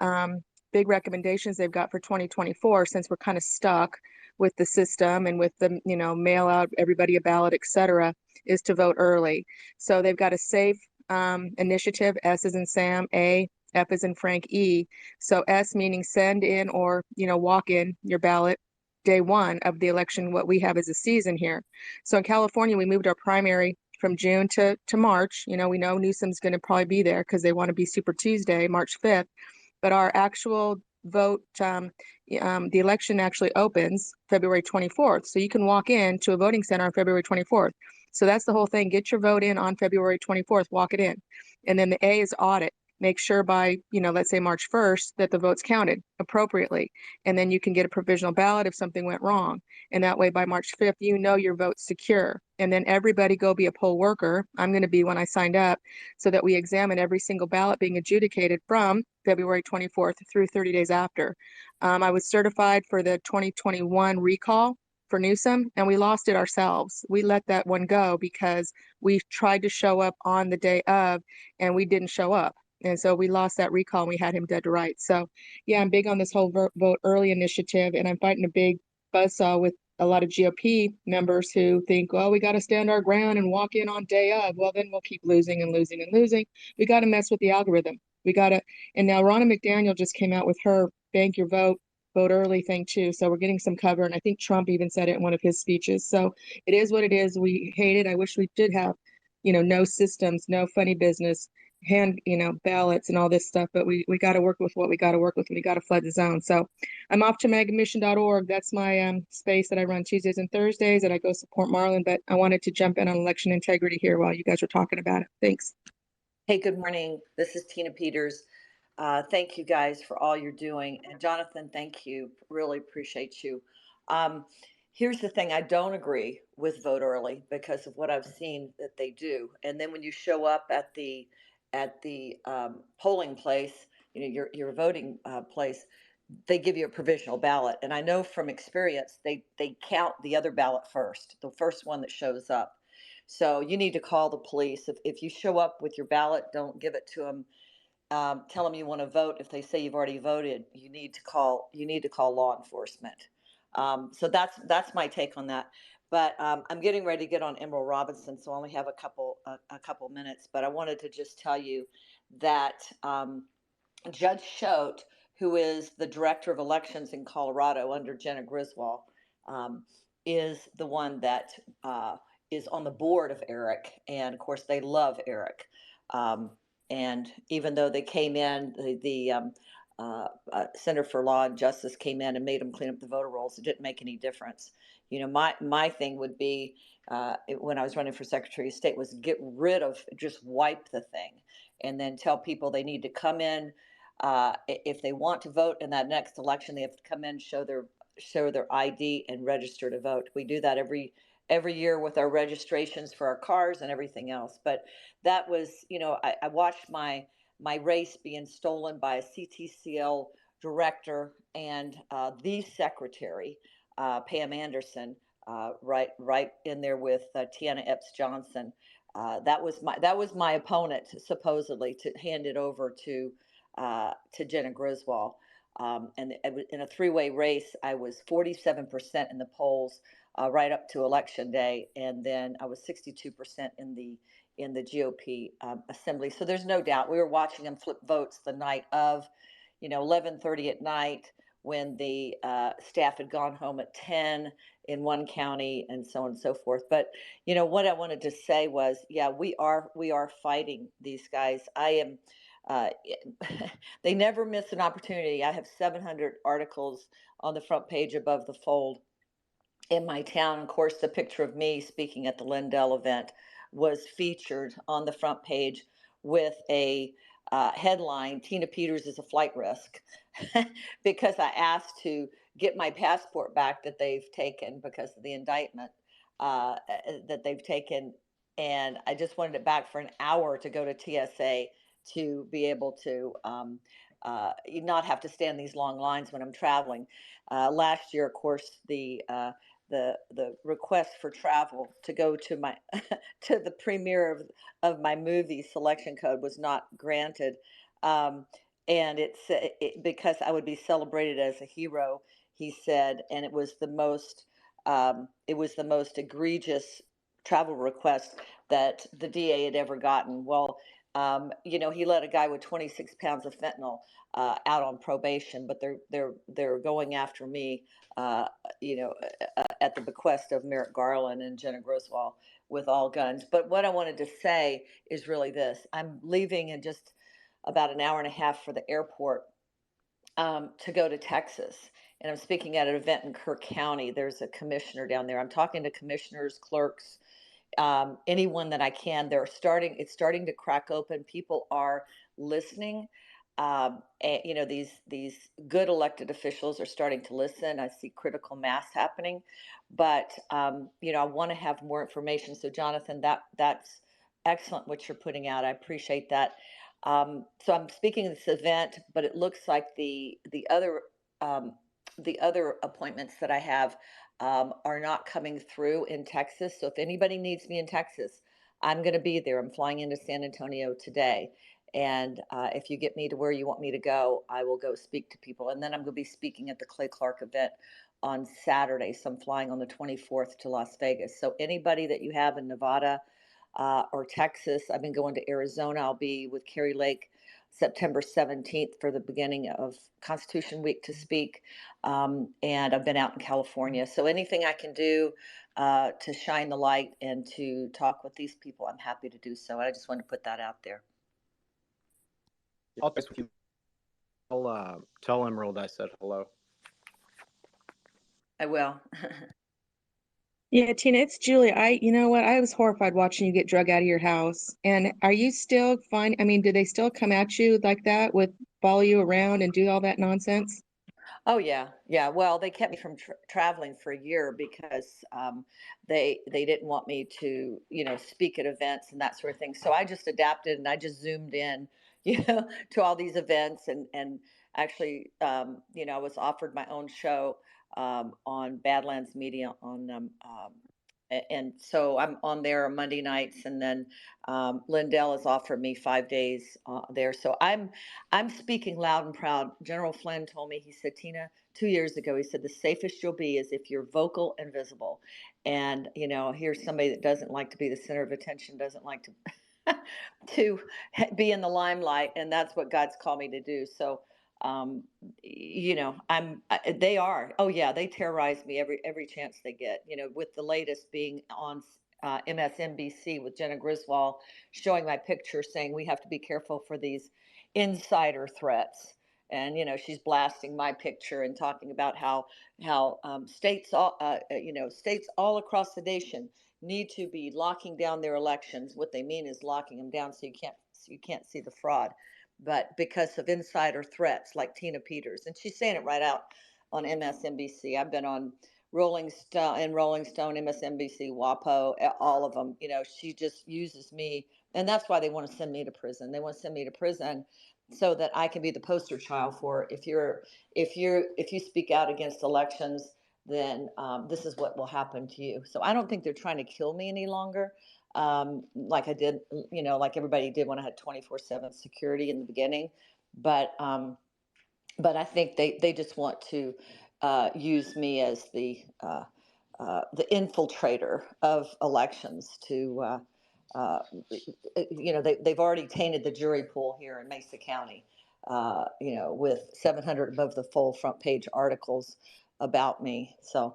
big recommendations they've got for 2024, since we're kind of stuck with the system and with the, mail out everybody a ballot, et cetera, is to vote early. So they've got a SAFE initiative, S as in Sam, A F is in Frank, E. So S meaning send in or, walk in your ballot day one of the election, what we have is a season here. So in California, we moved our primary from June to March. We know Newsom's going to probably be there because they want to be Super Tuesday, March 5th. But our actual vote, the election actually opens February 24th. So you can walk in to a voting center on February 24th. So that's the whole thing. Get your vote in on February 24th, walk it in. And then the A is audit. Make sure by, let's say March 1st that the vote's counted appropriately. And then you can get a provisional ballot if something went wrong. And that way by March 5th, your vote's secure. And then everybody go be a poll worker. I'm going to be when I signed up so that we examine every single ballot being adjudicated from February 24th through 30 days after. I was certified for the 2021 recall for Newsom, and we lost it ourselves. We let that one go because we tried to show up on the day of, and we didn't show up. And so we lost that recall and we had him dead to rights. So yeah, I'm big on this whole vote early initiative, and I'm fighting a big buzzsaw with a lot of GOP members who think, well, we got to stand our ground and walk in on day of. Well, then we'll keep losing and losing and losing. We got to mess with the algorithm. We got to, and now Ronna McDaniel just came out with her bank your vote early thing too. So we're getting some cover. And I think Trump even said it in one of his speeches. So it is what it is. We hate it. I wish we did have, no systems, no funny business, hand, ballots and all this stuff, but we got to work with what we got to work with. We got to flood the zone. So I'm off to megamission.org. That's my space that I run Tuesdays and Thursdays, and I go support Marlon, but I wanted to jump in on election integrity here while you guys were talking about it. Thanks. Hey, good morning. This is Tina Peters. Thank you guys for all you're doing. And Jonathan, thank you. Really appreciate you. Here's the thing. I don't agree with vote early because of what I've seen that they do. And then when you show up at the polling place, your voting place, they give you a provisional ballot. And I know from experience, they count the other ballot first, the first one that shows up. So you need to call the police. If you show up with your ballot, don't give it to them. Tell them you want to vote. If they say you've already voted, you need to call law enforcement. So that's my take on that. But I'm getting ready to get on Emerald Robinson, so I only have a couple minutes. But I wanted to just tell you that Judge Choate, who is the director of elections in Colorado under Jenna Griswold, is the one that is on the board of Eric, and of course they love Eric. And even though they came in, the Center for Law and Justice came in and made them clean up the voter rolls, it didn't make any difference. My thing would be when I was running for Secretary of State was get rid of, just wipe the thing, and then tell people they need to come in if they want to vote in that next election. They have to come in, show their ID, and register to vote. We do that every year with our registrations for our cars and everything else. But that was, I watched my race being stolen by a CTCL director and the secretary, Pam Anderson, right in there with Tiana Epps Johnson. That was my opponent, supposedly, to hand it over to Jenna Griswold. And in a three-way race, I was 47% in the polls right up to election day, and then I was 62% in the GOP assembly. So there's no doubt we were watching them flip votes the night of, 11:30 at night when the staff had gone home at 10 in one county, and so on and so forth. But what I wanted to say was, yeah, we are fighting these guys. I am. They never miss an opportunity. I have 700 articles on the front page above the fold in my town. Of course, the picture of me speaking at the Lindell event was featured on the front page with a headline, Tina Peters is a flight risk, because I asked to get my passport back that they've taken because of the indictment that they've taken. And I just wanted it back for an hour to go to TSA to be able to not have to stand these long lines when I'm traveling. Last year, of course, the request for travel to go to my to the premiere of my movie selection code was not granted, and it's because I would be celebrated as a hero, he said, and it was the most egregious travel request that the DA had ever gotten. Well, He let a guy with 26 pounds of fentanyl out on probation, but they're going after me, at the bequest of Merrick Garland and Jenna Griswold with all guns. But what I wanted to say is really this: I'm leaving in just about an hour and a half for the airport to go to Texas. And I'm speaking at an event in Kirk County. There's a commissioner down there. I'm talking to commissioners, clerks, anyone that I can. It's starting to crack open. People are listening. These good elected officials are starting to listen. I see critical mass happening, but I want to have more information. So Jonathan, that's excellent what you're putting out. I appreciate that. So I'm speaking at this event, but it looks like um, the other appointments that I have are not coming through in Texas. So if anybody needs me in Texas, I'm going to be there. I'm flying into San Antonio today. And if you get me to where you want me to go, I will go speak to people. And then I'm going to be speaking at the Clay Clark event on Saturday. So I'm flying on the 24th to Las Vegas. So anybody that you have in Nevada or Texas, I've been going to Arizona. I'll be with Carrie Lake September 17th for the beginning of Constitution Week to speak. And I've been out in California. So anything I can do to shine the light and to talk with these people, I'm happy to do so. I just want to put that out there. I'll text with you. I'll tell Emerald I said hello. I will. Yeah, Tina, it's Julie. You know what? I was horrified watching you get drug out of your house. And are you still fine? I mean, do they still come at you like that with follow you around and do all that nonsense? Oh yeah, yeah. Well, they kept me from traveling for a year because they didn't want me to, speak at events and that sort of thing. So I just adapted and I just zoomed in, to all these events and actually, I was offered my own show on Badlands Media and so I'm on there on Monday nights, and then Lindell has offered me 5 days there. So I'm speaking loud and proud. General Flynn told me, he said, Tina, 2 years ago, he said, the safest you'll be is if you're vocal and visible. And, here's somebody that doesn't like to be the center of attention, doesn't like to to be in the limelight, and that's what God's called me to do. So, they are, oh yeah, they terrorize me every chance they get, with the latest being on MSNBC with Jenna Griswold showing my picture saying we have to be careful for these insider threats. And, she's blasting my picture and talking about how states all across the nation need to be locking down their elections. What they mean is locking them down so you can't see the fraud, but because of insider threats like Tina Peters. And she's saying it right out on MSNBC. I've been on Rolling Stone, MSNBC, WAPO, all of them. She just uses me. And that's why they want to send me to prison. They want to send me to prison so that I can be the poster child for if you speak out against elections, then this is what will happen to you. So I don't think they're trying to kill me any longer. Like I did, like everybody did when I had 24/7 security in the beginning. But I think they just want to use me as the infiltrator of elections to, they've already tainted the jury pool here in Mesa County, with 700 above the fold front page articles about me. So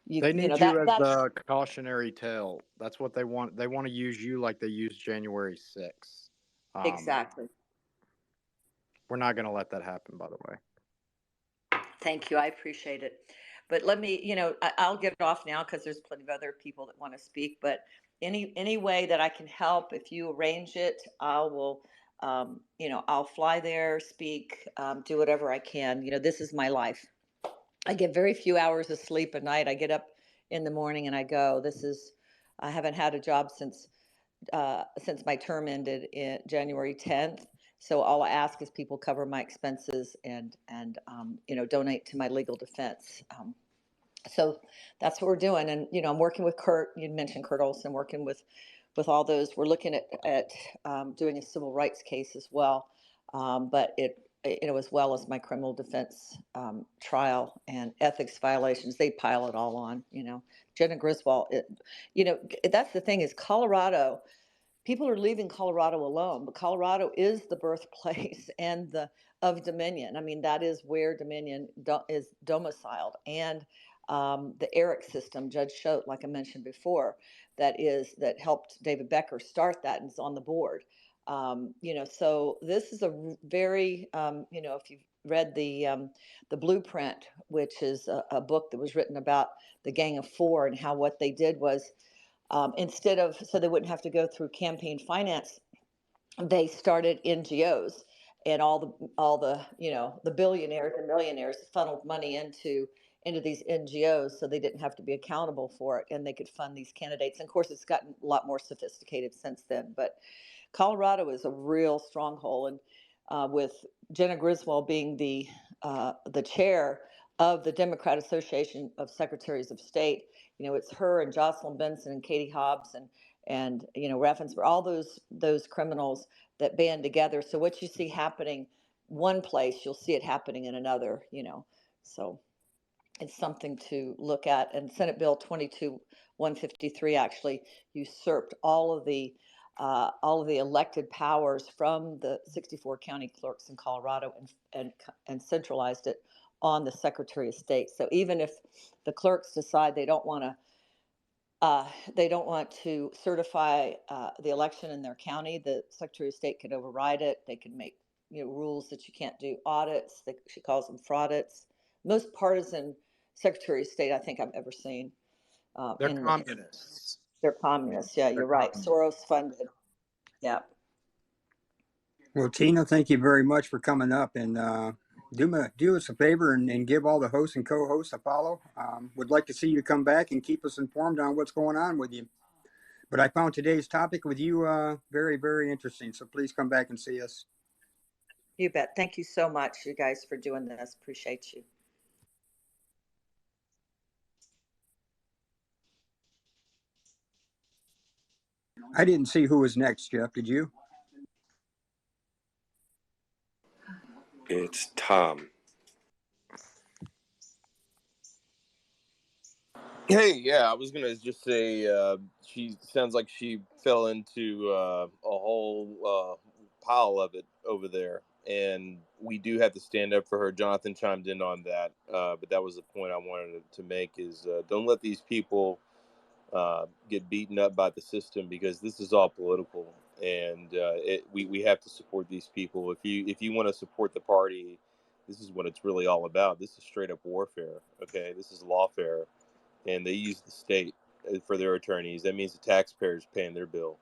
They need you as the cautionary tale. That's what they want. They want to use you like they used January 6th. Exactly. We're not going to let that happen, by the way. Thank you. I appreciate it. But let me, I'll get off now because there's plenty of other people that want to speak. But any way that I can help, if you arrange it, I'll fly there, speak, do whatever I can. This is my life. I get very few hours of sleep a night. I get up in the morning and I go. I haven't had a job since my term ended in January 10th. So all I ask is people cover my expenses and donate to my legal defense. So that's what we're doing. And, I'm working with Kurt. You mentioned Kurt Olson, working with all those. We're looking at doing a civil rights case as well. But as well as my criminal defense trial and ethics violations, they pile it all on, Jenna Griswold, that's the thing is Colorado people are leaving Colorado alone, but Colorado is the birthplace and of Dominion. I mean, that is where Dominion is domiciled, and the ERIC system, Judge Schote, like I mentioned before, that helped David Becker start that and is on the board. So this is a very, if you've read the Blueprint, which is a book that was written about the Gang of Four and how what they did was, so they wouldn't have to go through campaign finance, they started NGOs, and all the billionaires and millionaires funneled money into these NGOs, so they didn't have to be accountable for it, and they could fund these candidates. And of course, it's gotten a lot more sophisticated since then. But Colorado is a real stronghold, and with Jenna Griswold being the chair of the Democrat Association of Secretaries of State, it's her and Jocelyn Benson and Katie Hobbs and Raffensperger, all those criminals that band together. So what you see happening one place, you'll see it happening in another. So it's something to look at. And Senate Bill 22-153 actually usurped all of the elected powers from the 64 county clerks in Colorado and centralized it on the Secretary of State. So even if the clerks decide they don't want to certify the election in their county, the Secretary of State can override it. They can make rules that you can't do audits. She calls them fraudits. Most partisan Secretary of State I think I've ever seen. They're communists. They're communists. Yeah, you're right. Soros funded. Yeah. Well, Tina, thank you very much for coming up, and do us a favor and give all the hosts and co-hosts a follow. Would like to see you come back and keep us informed on what's going on with you. But I found today's topic with you very, very interesting. So please come back and see us. You bet. Thank you so much, you guys, for doing this. Appreciate you. I didn't see who was next, Jeff. Did you? It's Tom. Hey, yeah, I was gonna just say she sounds like she fell into a whole pile of it over there, and we do have to stand up for her. Jonathan chimed in on that, but that was the point I wanted to make: is don't let these people get beaten up by the system, because this is all political, and we have to support these people. If you want to support the party, this is what it's really all about. This is straight up warfare. Okay, this is lawfare. And they use the state for their attorneys. That means the taxpayers paying their bill.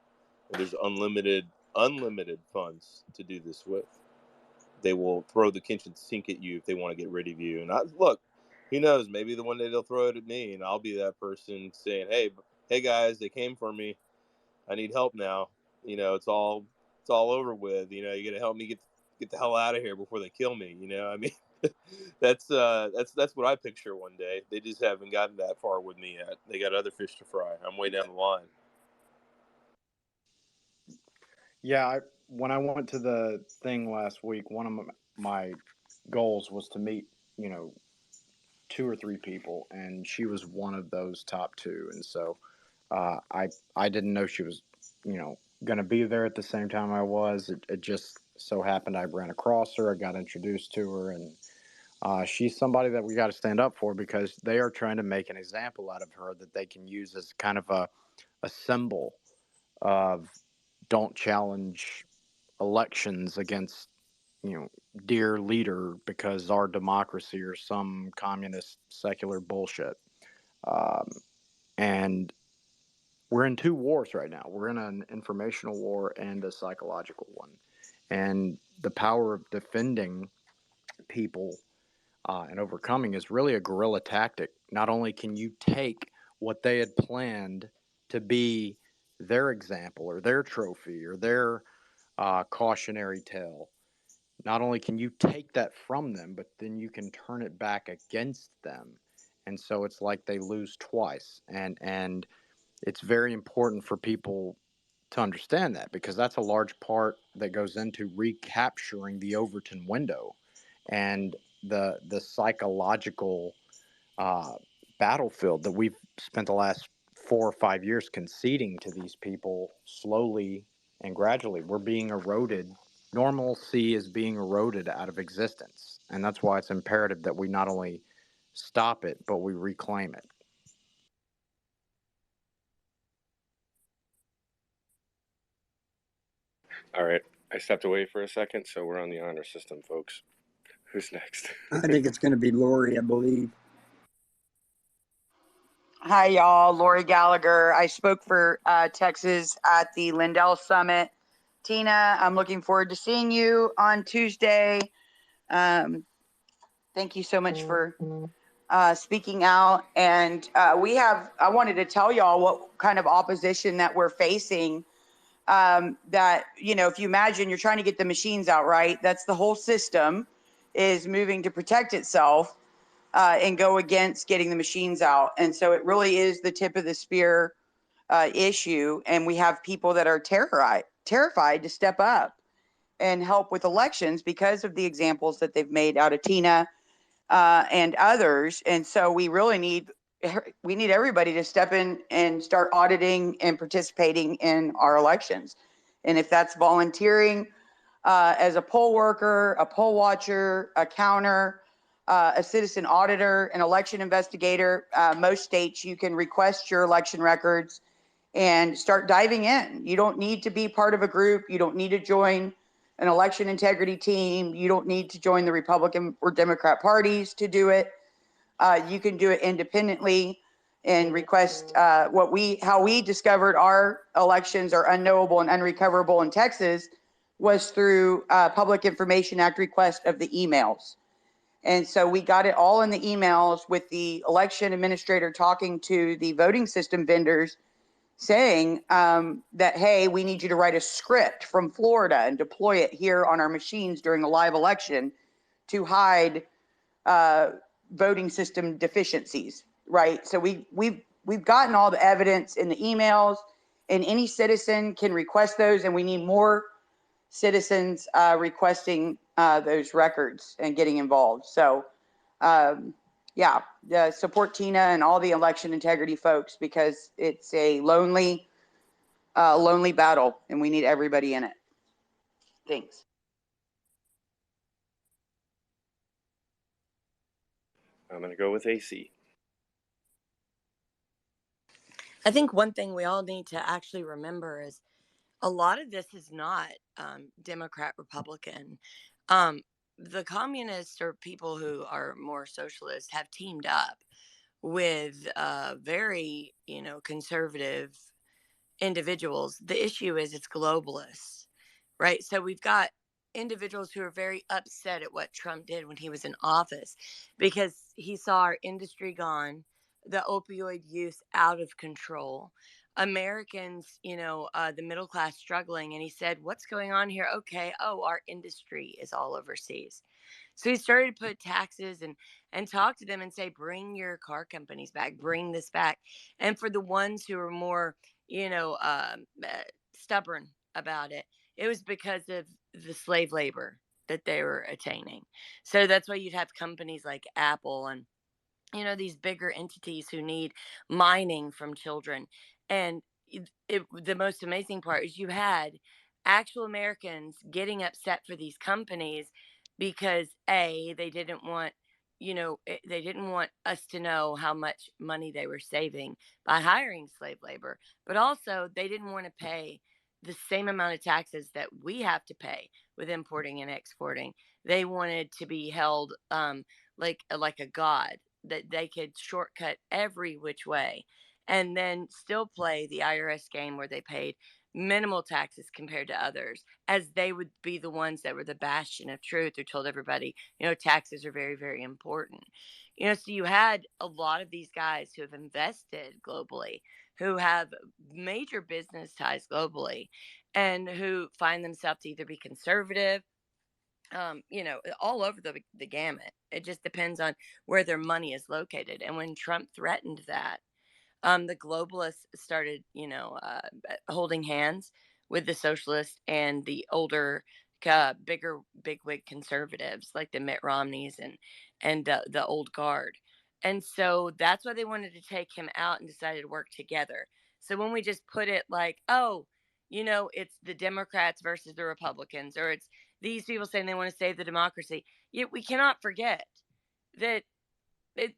And there's unlimited funds to do this with. They will throw the kitchen sink at you if they want to get rid of you. And look, who knows? Maybe the one day they'll throw it at me, and I'll be that person saying, "Hey guys, they came for me. I need help now. It's all over with. You got to help me get the hell out of here before they kill me." I mean. That's what I picture one day. They just haven't gotten that far with me yet. They got other fish to fry. I'm way down the line. Yeah, when I went to the thing last week, one of my goals was to meet, 2 or 3 people, and she was one of those top 2. And so I didn't know she was, going to be there at the same time I was. It just so happened I ran across her. I got introduced to her, and she's somebody that we got to stand up for, because they are trying to make an example out of her that they can use as kind of a symbol of don't challenge elections against, dear leader, because our democracy or some communist secular bullshit. And we're in 2 wars right now. We're in an informational war and a psychological one. And the power of defending people and overcoming is really a guerrilla tactic. Not only can you take what they had planned to be their example or their trophy or their cautionary tale, not only can you take that from them, but then you can turn it back against them. And so it's like they lose twice. And it's very important for people to understand that, because that's a large part that goes into recapturing the Overton window and the psychological battlefield that we've spent the last 4 or 5 years conceding to these people slowly And gradually, we're being eroded. Normalcy is being eroded out of existence. And that's why it's imperative that we not only stop it, but we reclaim it. All right. I stepped away for a second, so we're on the honor system, folks. Who's next? I think it's going to be Lori, I believe. Hi, y'all. Lori Gallagher. I spoke for Texas at the Lindell Summit. Tina, I'm looking forward to seeing you on Tuesday. Thank you so much for speaking out. And I wanted to tell y'all what kind of opposition that we're facing. That, if you imagine you're trying to get the machines out, right? That's the whole system is moving to protect itself. And go against getting the machines out. And so it really is the tip of the spear issue. And we have people that are terrified to step up and help with elections because of the examples that they've made out of Tina and others. And so we really need everybody to step in and start auditing and participating in our elections. And if that's volunteering as a poll worker, a poll watcher, a counter, a citizen auditor, an election investigator. Most states you can request your election records and start diving in. You don't need to be part of a group. You don't need to join an election integrity team. You don't need to join the Republican or Democrat parties to do it. You can do it independently and request how we discovered our elections are unknowable and unrecoverable in Texas was through Public Information Act request of the emails. And so we got it all in the emails with the election administrator talking to the voting system vendors saying that, hey, we need you to write a script from Florida and deploy it here on our machines during a live election to hide voting system deficiencies, right? So we've gotten all the evidence in the emails, and any citizen can request those, and we need more citizens requesting those records and getting involved. So support Tina and all the election integrity folks, because it's a lonely battle and we need everybody in it. Thanks. I'm going to go with AC. I think one thing we all need to actually remember is a lot of this is not Democrat, Republican. The communists or people who are more socialist have teamed up with very, conservative individuals. The issue is it's globalists, right? So we've got individuals who are very upset at what Trump did when he was in office because he saw our industry gone, the opioid use out of control, Americans, the middle class struggling. And he said, what's going on here? Okay. Oh, our industry is all overseas. So he started to put taxes and talk to them and say, bring your car companies back, bring this back. And for the ones who are more, stubborn about it, it was because of the slave labor that they were attaining. So that's why you'd have companies like Apple and these bigger entities who need mining from children. And the most amazing part is you had actual Americans getting upset for these companies because they didn't want they didn't want us to know how much money they were saving by hiring slave labor, but also they didn't want to pay the same amount of taxes that we have to pay with importing and exporting. They wanted to be held like a god, that they could shortcut every which way and then still play the IRS game where they paid minimal taxes compared to others, as they would be the ones that were the bastion of truth who told everybody, taxes are very, very important. So you had a lot of these guys who have invested globally, who have major business ties globally, and who find themselves to either be conservative, all over the gamut. It just depends on where their money is located. And when Trump threatened that, the globalists started, holding hands with the socialists and the older, bigger, bigwig conservatives like the Mitt Romneys and the old guard. And so that's why they wanted to take him out and decided to work together. So when we just put it like, oh, it's the Democrats versus the Republicans, or it's these people saying they want to save the democracy. Yet we cannot forget that it,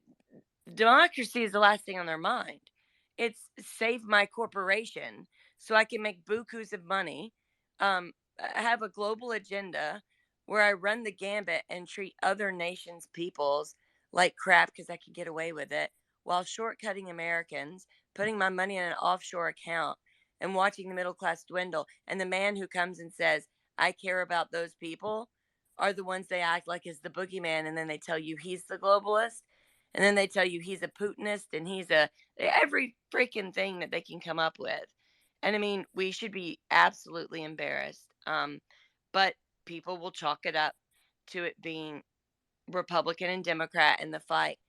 democracy is the last thing on their mind. It's save my corporation so I can make bukus of money, have a global agenda where I run the gambit and treat other nations' peoples like crap because I can get away with it, while shortcutting Americans, putting my money in an offshore account, and watching the middle class dwindle. And the man who comes and says, I care about those people, are the ones they act like is the boogeyman, and then they tell you he's the globalist, and then they tell you he's a Putinist, and he's a every freaking thing that they can come up with. And I mean, we should be absolutely embarrassed. But people will chalk it up to it being Republican and Democrat in the fight,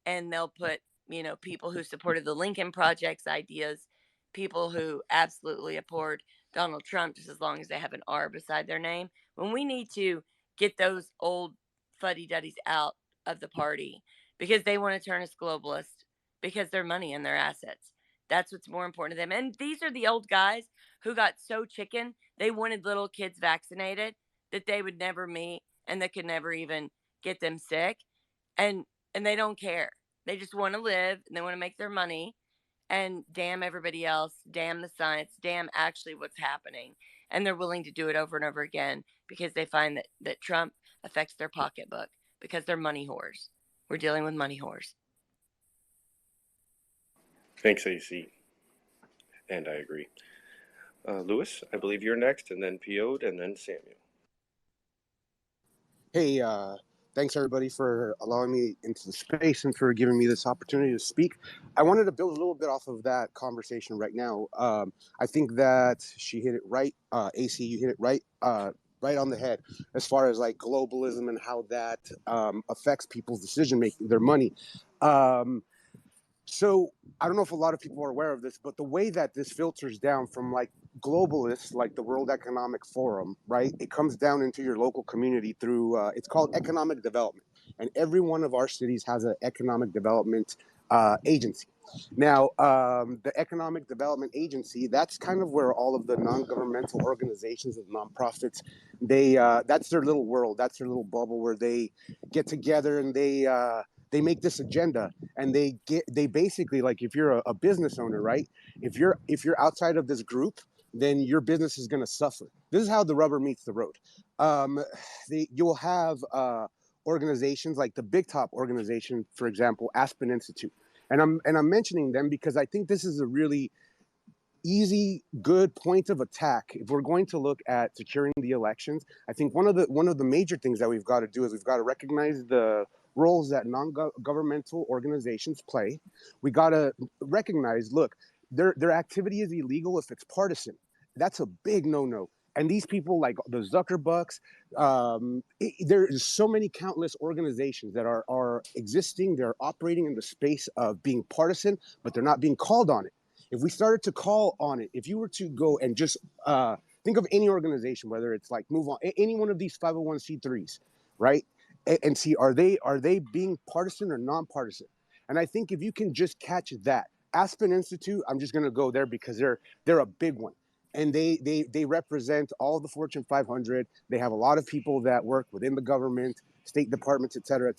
and they'll put people who supported the Lincoln Project's ideas, people who absolutely abhorred Donald Trump, just as long as they have an R beside their name. When we need to get those old fuddy duddies out of the party because they want to turn us globalist because their money and their assets. That's what's more important to them. And these are the old guys who got so chicken they wanted little kids vaccinated that they would never meet and that could never even get them sick. And they don't care. They just want to live and they want to make their money, and damn everybody else, damn the science, damn actually what's happening. And they're willing to do it over and over again because they find that Trump affects their pocketbook because they're money whores. We're dealing with money whores. Thanks, AC. And I agree. Lewis, I believe you're next, and then PO'd, and then Samuel. Hey, thanks everybody for allowing me into the space and for giving me this opportunity to speak. I wanted to build a little bit off of that conversation right now. I think that she hit it right. AC, you hit it right on the head as far as like globalism and how that affects people's decision making, their money. So I don't know if a lot of people are aware of this, but the way that this filters down from like globalists, like the World Economic Forum, right? It comes down into your local community through, it's called economic development. And every one of our cities has an economic development agency. Now, the Economic Development Agency, that's kind of where all of the non-governmental organizations and nonprofits, that's their little world, that's their little bubble where they get together and they make this agenda, and they basically, like, if you're a business owner, right? If you're outside of this group, then your business is going to suffer. This is how the rubber meets the road. You'll have organizations like the Big Top organization, for example, Aspen Institute, and I'm mentioning them because I think this is a really easy, good point of attack. If we're going to look at securing the elections, I think one of the major things that we've got to do is we've got to recognize the roles that non-governmental organizations play. We got to recognize, look, their activity is illegal if it's partisan. That's a big no-no. And these people like the Zuckerbucks, there's so many countless organizations that are existing. They're operating in the space of being partisan, but they're not being called on it. If we started to call on it, if you were to go and just think of any organization, whether it's like Move On, any one of these 501c3s, right? And see, are they being partisan or nonpartisan? And I think if you can just catch that, Aspen Institute, I'm just going to go there because they're a big one. And they represent all of the Fortune 500. They have a lot of people that work within the government, state departments, et cetera,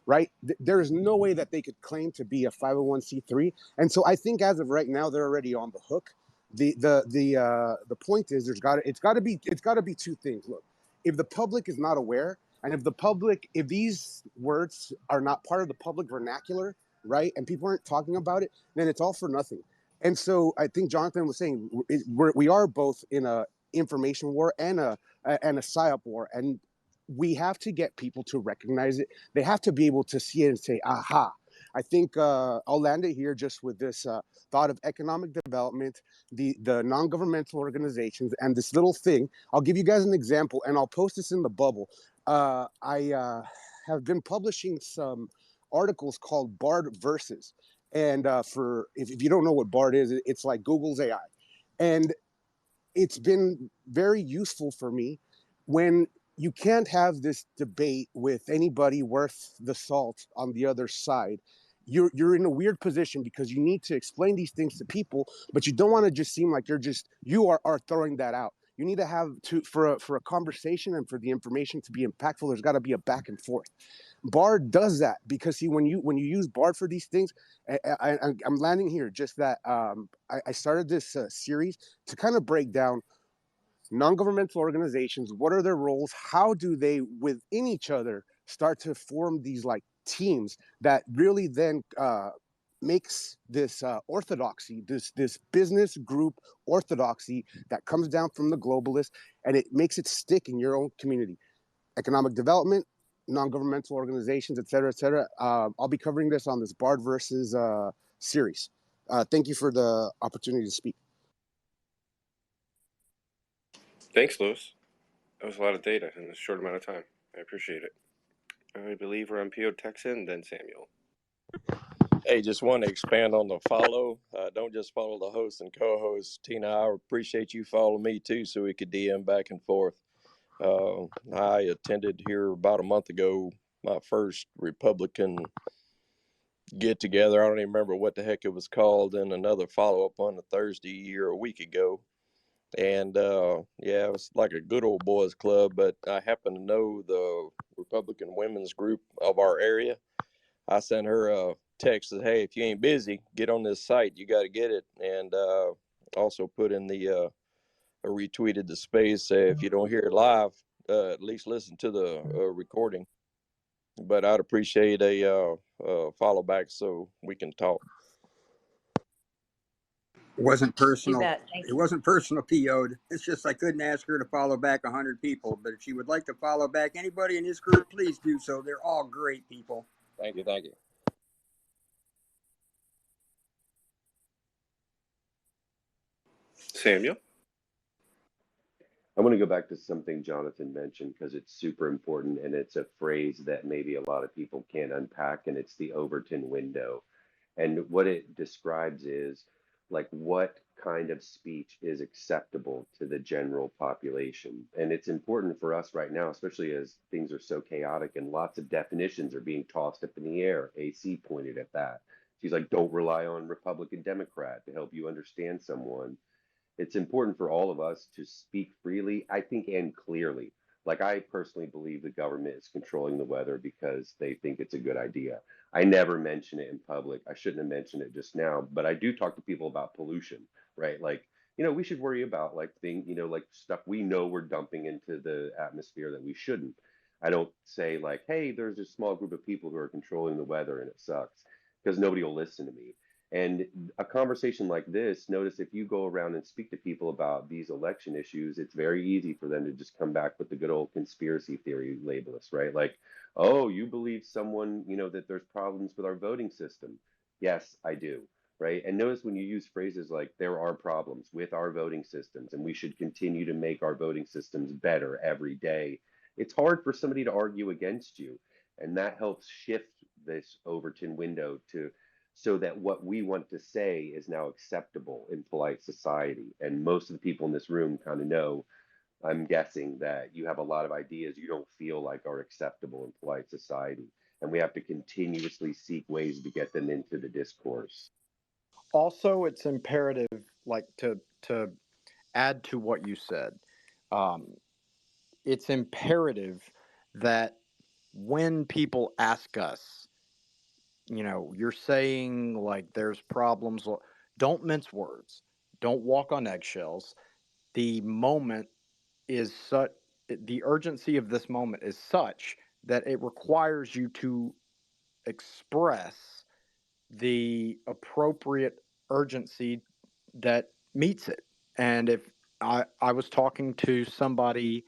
right? There is no way that they could claim to be a 501c3. And so I think as of right now, they're already on the hook. The point is it's got to be two things. Look, if the public is not aware, and if these words are not part of the public vernacular, right, and people aren't talking about it, then it's all for nothing. And so I think Jonathan was saying we are both in a information war and a psyop war, and we have to get people to recognize it. They have to be able to see it and say, aha. I think I'll land it here just with this thought of economic development, the non-governmental organizations, and this little thing. I'll give you guys an example, and I'll post this in the bubble. I have been publishing some articles called Bard Versus. And if you don't know what Bard is, it's like Google's AI. And it's been very useful for me when you can't have this debate with anybody worth the salt on the other side. you're in a weird position because you need to explain these things to people, but you don't want to just seem like you are throwing that out. You need to have for a conversation and for the information to be impactful. There's got to be a back and forth. Bard does that because see, when you use Bard for these things, I'm landing here just that I started this series to kind of break down non-governmental organizations. What are their roles? How do they within each other start to form these like teams that really then makes this orthodoxy, this business group orthodoxy that comes down from the globalists, and it makes it stick in your own community. Economic development, non-governmental organizations, et cetera, et cetera. I'll be covering this on this Bard versus series. Thank you for the opportunity to speak. Thanks, Lewis. That was a lot of data in a short amount of time. I appreciate it. I believe we're on PO Texan, then Samuel. Hey, just want to expand on the follow. Don't just follow the host and co-host. Tina, I appreciate you following me too, so we could DM back and forth. I attended here about a month ago my first Republican get together. I don't even remember what the heck it was called, and another follow up on a Thursday or a week ago. And yeah, it was like a good old boys club, but I happen to know the Republican women's group of our area. I sent her a text that, hey, if you ain't busy, get on this site. You got to get it. And also put in the retweeted the space. If you don't hear it live, at least listen to the recording. But I'd appreciate a follow back so we can talk. It wasn't personal. You bet. Thank It you. wasn't personal, PO'd. It's just I couldn't ask her to follow back 100 people. But if she would like to follow back anybody in this group, please do so. They're all great people. Thank you. Thank you. Samuel? I want to go back to something Jonathan mentioned because it's super important and it's a phrase that maybe a lot of people can't unpack, and it's the Overton window. And what it describes is like what kind of speech is acceptable to the general population. And it's important for us right now, especially as things are so chaotic and lots of definitions are being tossed up in the air. AC pointed at that. She's like, don't rely on Republican Democrat to help you understand someone. It's important for all of us to speak freely, I think, and clearly. Like, I personally believe the government is controlling the weather because they think it's a good idea. I never mention it in public. I shouldn't have mentioned it just now, but I do talk to people about pollution, right? Like, we should worry about like like stuff we know we're dumping into the atmosphere that we shouldn't. I don't say like, hey, there's a small group of people who are controlling the weather and it sucks, because nobody will listen to me. And a conversation like this, notice if you go around and speak to people about these election issues, it's very easy for them to just come back with the good old conspiracy theory labelists, right? Like, oh, you believe someone, that there's problems with our voting system. Yes, I do, right? And notice when you use phrases like there are problems with our voting systems and we should continue to make our voting systems better every day, it's hard for somebody to argue against you. And that helps shift this Overton window to so that what we want to say is now acceptable in polite society. And most of the people in this room kind of know, I'm guessing, that you have a lot of ideas you don't feel like are acceptable in polite society. And we have to continuously seek ways to get them into the discourse. Also, it's imperative, like to add to what you said, um, it's imperative that when people ask us, you're saying like there's problems, don't mince words, don't walk on eggshells. The moment is such, the urgency of this moment is such that it requires you to express the appropriate urgency that meets it. And if I was talking to somebody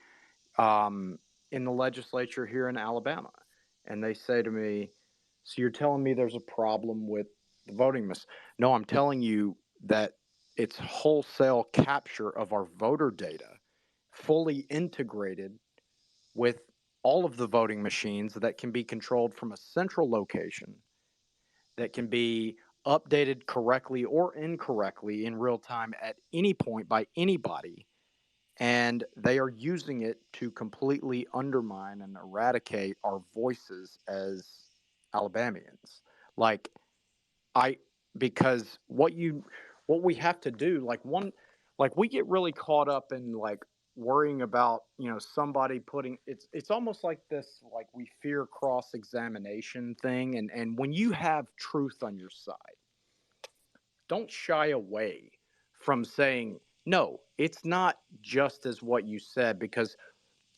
in the legislature here in Alabama, and they say to me, so you're telling me there's a problem with the voting miss? No, I'm telling you that it's wholesale capture of our voter data, fully integrated with all of the voting machines that can be controlled from a central location, that can be updated correctly or incorrectly in real time at any point by anybody. And they are using it to completely undermine and eradicate our voices as Alabamians. Like, because what we have to do, like we get really caught up in like worrying about, somebody putting, it's almost like this, like we fear cross-examination thing. And when you have truth on your side, don't shy away from saying, no, it's not just as what you said, because,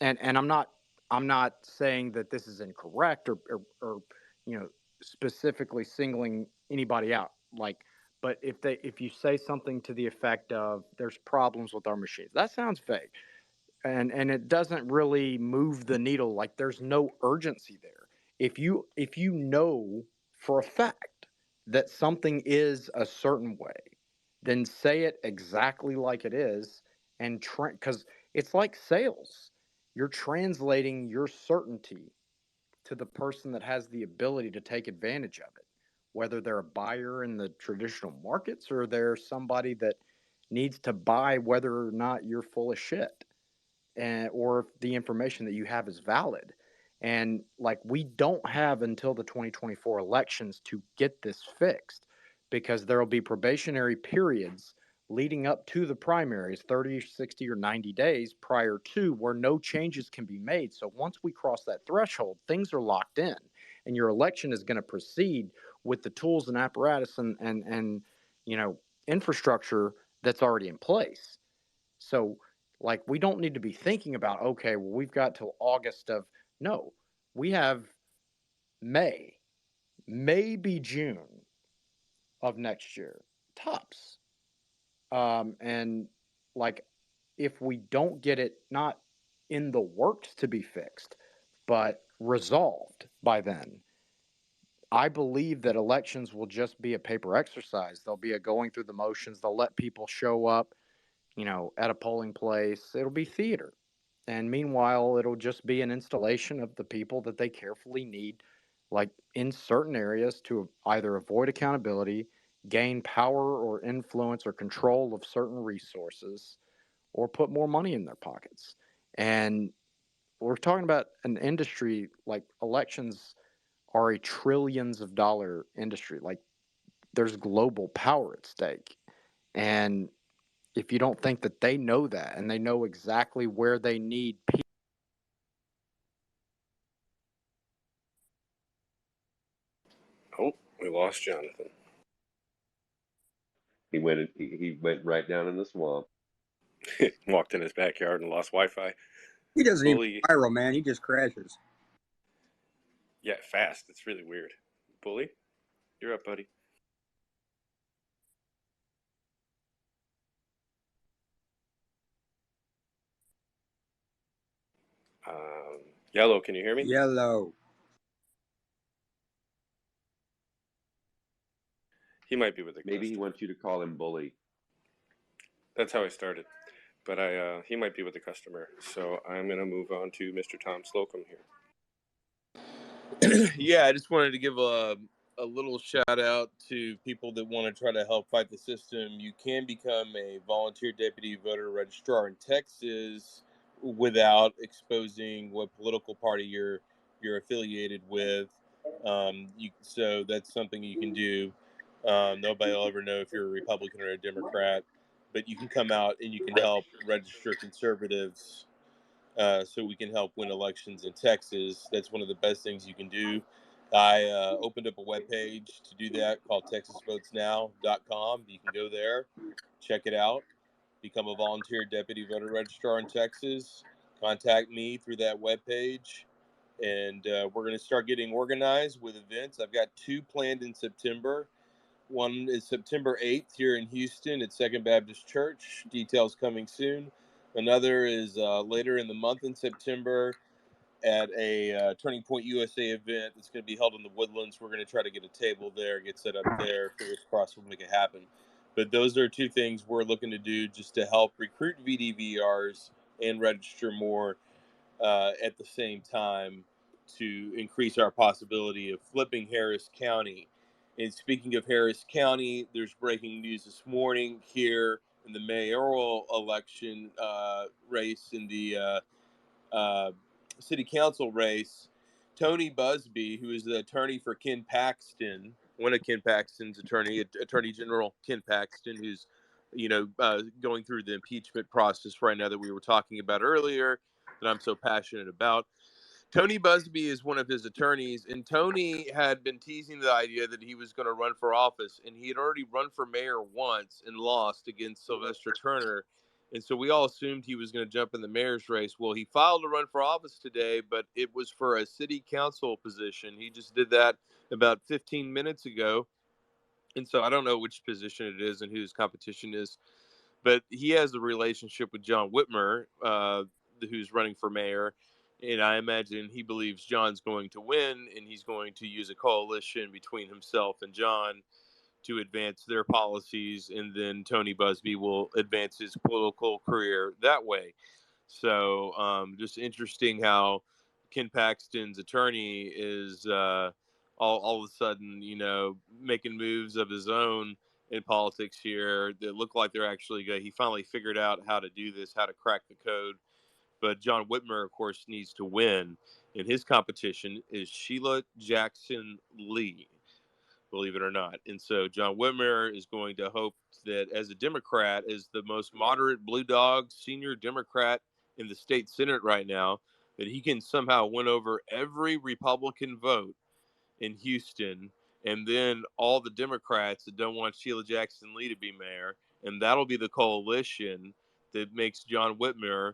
and I'm not saying that this is incorrect or specifically singling anybody out, like, but if you say something to the effect of there's problems with our machines, that sounds vague, and it doesn't really move the needle. Like, there's no urgency there. If you know for a fact that something is a certain way, then say it exactly like it is. And because it's like sales, you're translating your certainty to the person that has the ability to take advantage of it, whether they're a buyer in the traditional markets or they're somebody that needs to buy whether or not you're full of shit, or if the information that you have is valid. And like, we don't have until the 2024 elections to get this fixed, because there will be probationary periods leading up to the primaries, 30, 60, or 90 days prior to, where no changes can be made. So once we cross that threshold, things are locked in, and your election is going to proceed with the tools and apparatus and infrastructure that's already in place. So, like, we don't need to be thinking about, okay, well, we've got till August of, no, we have May, maybe June of next year, tops. And like, if we don't get it, not in the works to be fixed, but resolved by then, I believe that elections will just be a paper exercise. They'll be a going through the motions. They'll let people show up, at a polling place. It'll be theater. And meanwhile, it'll just be an installation of the people that they carefully need, like in certain areas, to either avoid accountability, gain power or influence or control of certain resources, or put more money in their pockets. And we're talking about an industry, like, elections are a trillions of dollar industry. Like, there's global power at stake. And if you don't think that they know that, and they know exactly where they need people. Oh, we lost Jonathan. He went right down in the swamp. Walked in his backyard and lost Wi-Fi. He doesn't Bully, even spiral, man. He just crashes. yeah, fast. It's really weird. Bully, you're up, buddy. Yellow, can you hear me? Yellow. He might be with the Maybe he wants you to call him Bully. That's how I started. But he might be with the customer. So I'm going to move on to Mr. Tom Slocum here. Yeah, I just wanted to give a little shout out to people that want to try to help fight the system. You can become a volunteer deputy voter registrar in Texas without exposing what political party you're affiliated with. So that's something you can do. Nobody will ever know if you're a Republican or a Democrat, but you can come out and you can help register conservatives, so we can help win elections in Texas. That's one of the best things you can do. I opened up a webpage to do that called TexasVotesNow.com. You can go there, check it out, become a volunteer deputy voter registrar in Texas. Contact me through that webpage, and we're going to start getting organized with events. I've got 2 planned in September. One is September 8th here in Houston at Second Baptist Church. Details coming soon. Another is later in the month in September at a Turning Point USA event that's going to be held in the Woodlands. We're going to try to get a table there, get set up there. Fingers crossed we'll make it happen. But those are 2 things we're looking to do just to help recruit VDVRs and register more at the same time, to increase our possibility of flipping Harris County. And speaking of Harris County, there's breaking news this morning here in the mayoral election race, in the city council race. Tony Busby, who is the attorney for Ken Paxton, one of Ken Paxton's Attorney General Ken Paxton, who's, going through the impeachment process right now that we were talking about earlier, that I'm so passionate about. Tony Busby is one of his attorneys, and Tony had been teasing the idea that he was going to run for office, and he had already run for mayor once and lost against Sylvester Turner. And so we all assumed he was going to jump in the mayor's race. Well, he filed to run for office today, but it was for a city council position. He just did that about 15 minutes ago. And so I don't know which position it is and who his competition is, but he has a relationship with John Whitmer, who's running for mayor. And I imagine he believes John's going to win, and he's going to use a coalition between himself and John to advance their policies. And then Tony Busby will advance his political career that way. So just interesting how Ken Paxton's attorney is all of a sudden, making moves of his own in politics here that look like they're actually good. He finally figured out how to do this, how to crack the code. But John Whitmer, of course, needs to win. And his competition is Sheila Jackson Lee, believe it or not. And so John Whitmer is going to hope that as a Democrat, as the most moderate blue dog senior Democrat in the state Senate right now, that he can somehow win over every Republican vote in Houston, and then all the Democrats that don't want Sheila Jackson Lee to be mayor. And that'll be the coalition that makes John Whitmer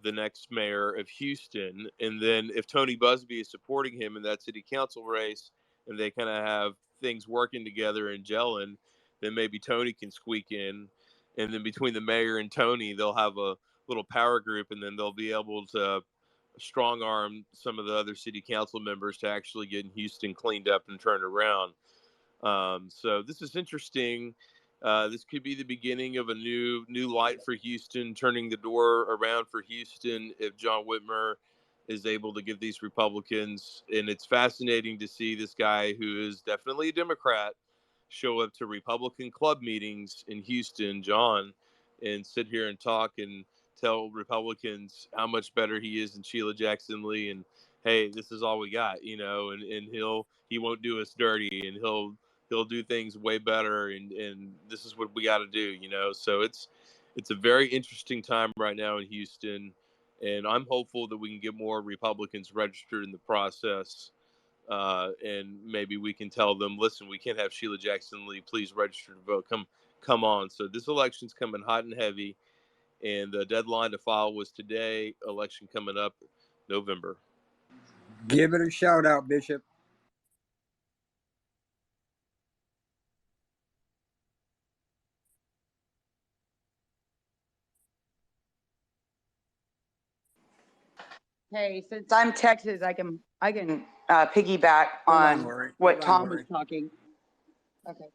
the next mayor of Houston. And then if Tony Busby is supporting him in that city council race, and they kind of have things working together and gelling, then maybe Tony can squeak in. And then between the mayor and Tony, they'll have a little power group, and then they'll be able to strong arm some of the other city council members to actually get Houston cleaned up and turned around. So this is interesting. This could be the beginning of a new light for Houston, turning the door around for Houston if John Whitmer is able to give these Republicans. And it's fascinating to see this guy, who is definitely a Democrat, show up to Republican club meetings in Houston, John, and sit here and talk and tell Republicans how much better he is than Sheila Jackson Lee. And hey, this is all we got, and he won't do us dirty, and he'll do things way better, and this is what we got to do, So it's a very interesting time right now in Houston, and I'm hopeful that we can get more Republicans registered in the process, and maybe we can tell them, listen, we can't have Sheila Jackson Lee, please register to vote, come on. So this election's coming hot and heavy, and the deadline to file was today. Election coming up November. Give it a shout out, Bishop. Hey, since I'm Texas, I can piggyback on what Tom was talking. Okay.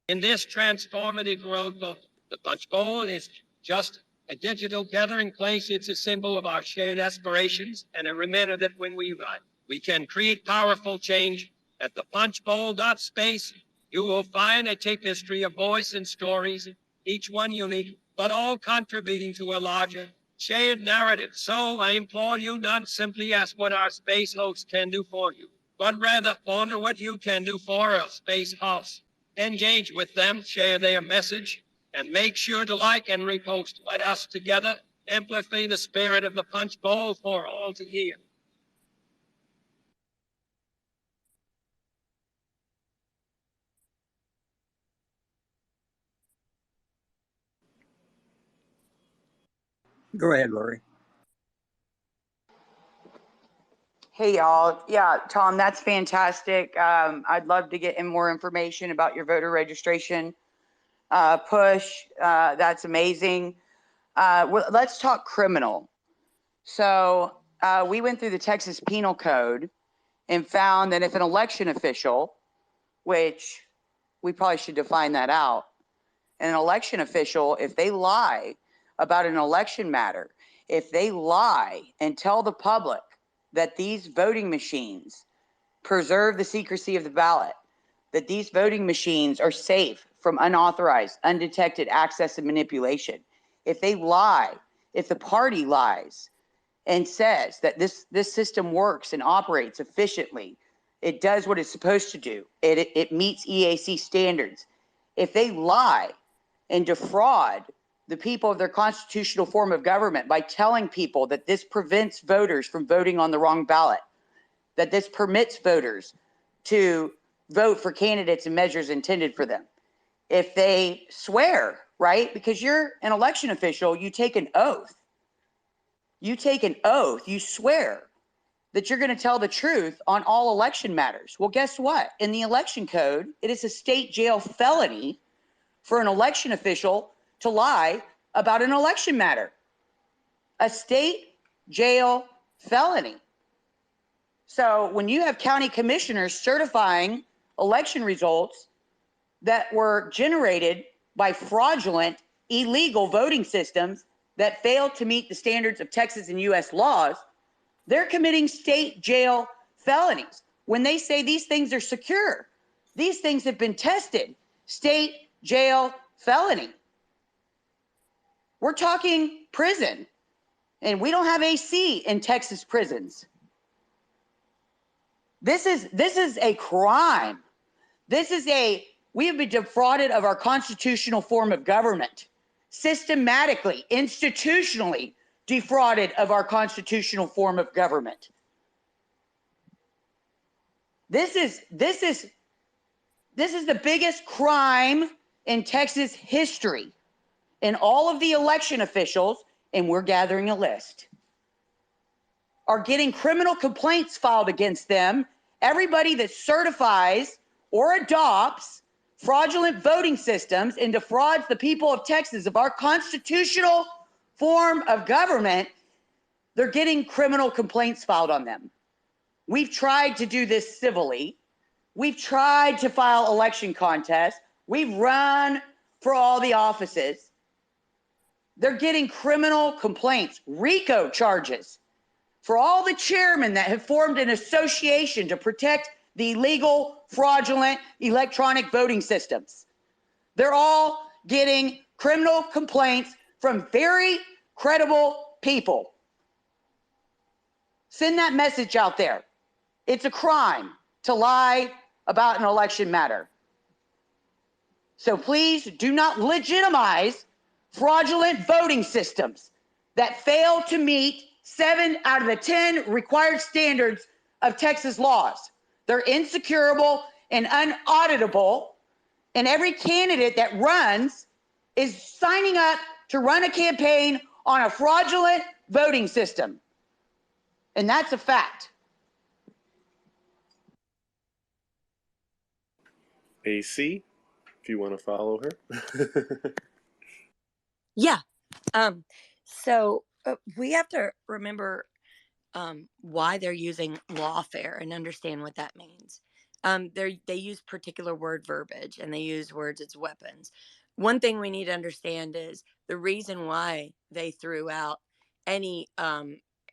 In this transformative road book, the Punchbowl is just a digital gathering place. It's a symbol of our shared aspirations and a reminder that when we run, we can create powerful change. At the punchbowl.space, you will find a tapestry of voice and stories, each one unique, but all contributing to a larger shared narrative. So I implore you not simply ask what our space hosts can do for you, but rather ponder what you can do for our space house. Engage with them, share their message, and make sure to like and repost. Let us together amplify the spirit of the Punchbowl for all to hear. Go ahead, Lori. Hey, y'all. Yeah, Tom, that's fantastic. I'd love to get in more information about your voter registration push. That's amazing. Let's talk criminal. So we went through the Texas Penal Code and found that if an election official, which we probably should define that out, an election official, if they lie about an election matter, if they lie and tell the public that these voting machines preserve the secrecy of the ballot, that these voting machines are safe from unauthorized, undetected access and manipulation, if they lie, if the party lies and says that this system works and operates efficiently, it does what it's supposed to do, it meets EAC standards, if they lie and defraud the people of their constitutional form of government by telling people that this prevents voters from voting on the wrong ballot, that this permits voters to vote for candidates and measures intended for them. If they swear, right? Because you're an election official, you take an oath. You take an oath, you swear that you're going to tell the truth on all election matters. Well, guess what? In the election code, it is a state jail felony for an election official to lie about an election matter. A state jail felony. So when you have county commissioners certifying election results that were generated by fraudulent, illegal voting systems that failed to meet the standards of Texas and US laws, they're committing state jail felonies. When they say these things are secure, these things have been tested, state jail felony. We're talking prison, and we don't have AC in Texas prisons. This is a crime. We have been defrauded of our constitutional form of government, systematically, institutionally defrauded of our constitutional form of government. This is the biggest crime in Texas history. And all of the election officials, and we're gathering a list, are getting criminal complaints filed against them. Everybody that certifies or adopts fraudulent voting systems and defrauds the people of Texas of our constitutional form of government, they're getting criminal complaints filed on them. We've tried to do this civilly. We've tried to file election contests. We've run for all the offices. They're getting criminal complaints, RICO charges, for all the chairmen that have formed an association to protect the illegal, fraudulent electronic voting systems. They're all getting criminal complaints from very credible people. Send that message out there. It's a crime to lie about an election matter. So please do not legitimize fraudulent voting systems that fail to meet 7 out of the 10 required standards of Texas laws. They're insecurable and unauditable, and every candidate that runs is signing up to run a campaign on a fraudulent voting system. And that's a fact. AC, if you want to follow her. Yeah. So we have to remember why they're using lawfare and understand what that means. They use particular word verbiage and they use words as weapons. One thing we need to understand is the reason why they threw out anything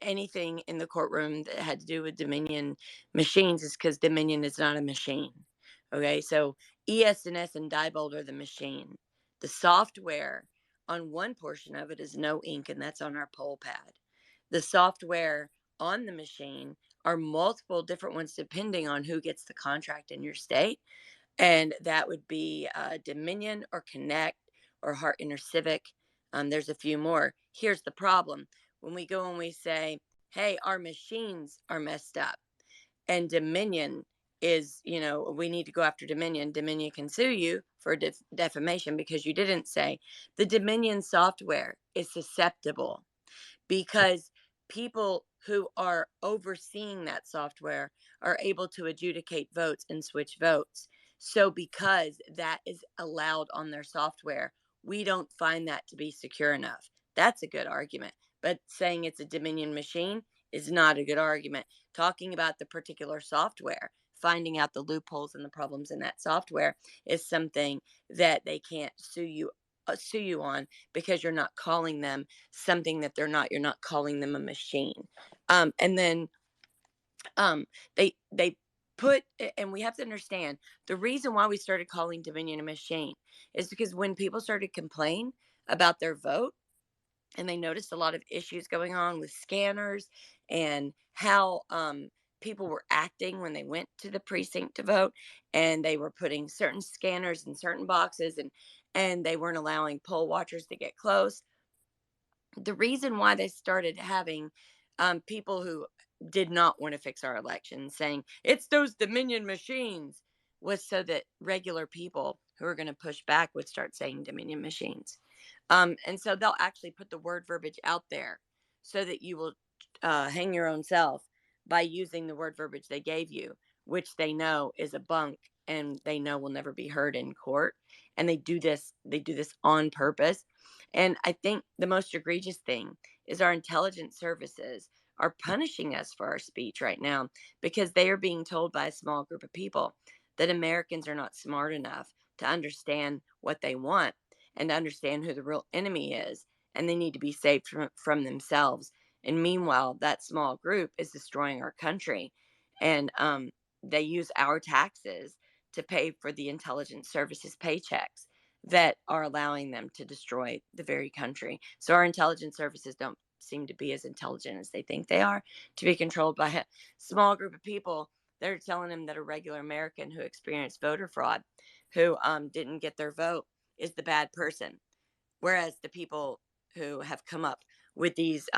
in the courtroom that had to do with Dominion machines is because Dominion is not a machine. Okay, so ES&S and Diebold are the machine. The software on one portion of it is no ink, and that's on our poll pad. The software on the machine are multiple different ones depending on who gets the contract in your state. And that would be Dominion or Connect or Hart InterCivic. There's a few more. Here's the problem. When we go and we say, hey, our machines are messed up, and Dominion is, we need to go after Dominion. Dominion can sue you for defamation because you didn't say the Dominion software is susceptible, because people who are overseeing that software are able to adjudicate votes and switch votes. So because that is allowed on their software, we don't find that to be secure enough. That's a good argument. But saying it's a Dominion machine is not a good argument. Talking about the particular software, finding out the loopholes and the problems in that software is something that they can't sue you sue you on because you're not calling them something that they're not. You're not calling them a machine. And then um, they put, and we have to understand the reason why we started calling Dominion a machine is because when people started to complain about their vote, and they noticed a lot of issues going on with scanners and how people were acting when they went to the precinct to vote, and they were putting certain scanners in certain boxes, and they weren't allowing poll watchers to get close. The reason why they started having people who did not want to fix our election saying it's those Dominion machines was so that regular people who are going to push back would start saying Dominion machines. And so they'll actually put the word verbiage out there so that you will hang your own self by using the word verbiage they gave you, which they know is a bunk and they know will never be heard in court. And they do this on purpose. And I think the most egregious thing is our intelligence services are punishing us for our speech right now because they are being told by a small group of people that Americans are not smart enough to understand what they want and to understand who the real enemy is, and they need to be saved from themselves. And meanwhile, that small group is destroying our country, and they use our taxes to pay for the intelligence services paychecks that are allowing them to destroy the very country. So our intelligence services don't seem to be as intelligent as they think they are, to be controlled by a small group of people that are telling them that a regular American who experienced voter fraud, who didn't get their vote, is the bad person. Whereas the people who have come up with these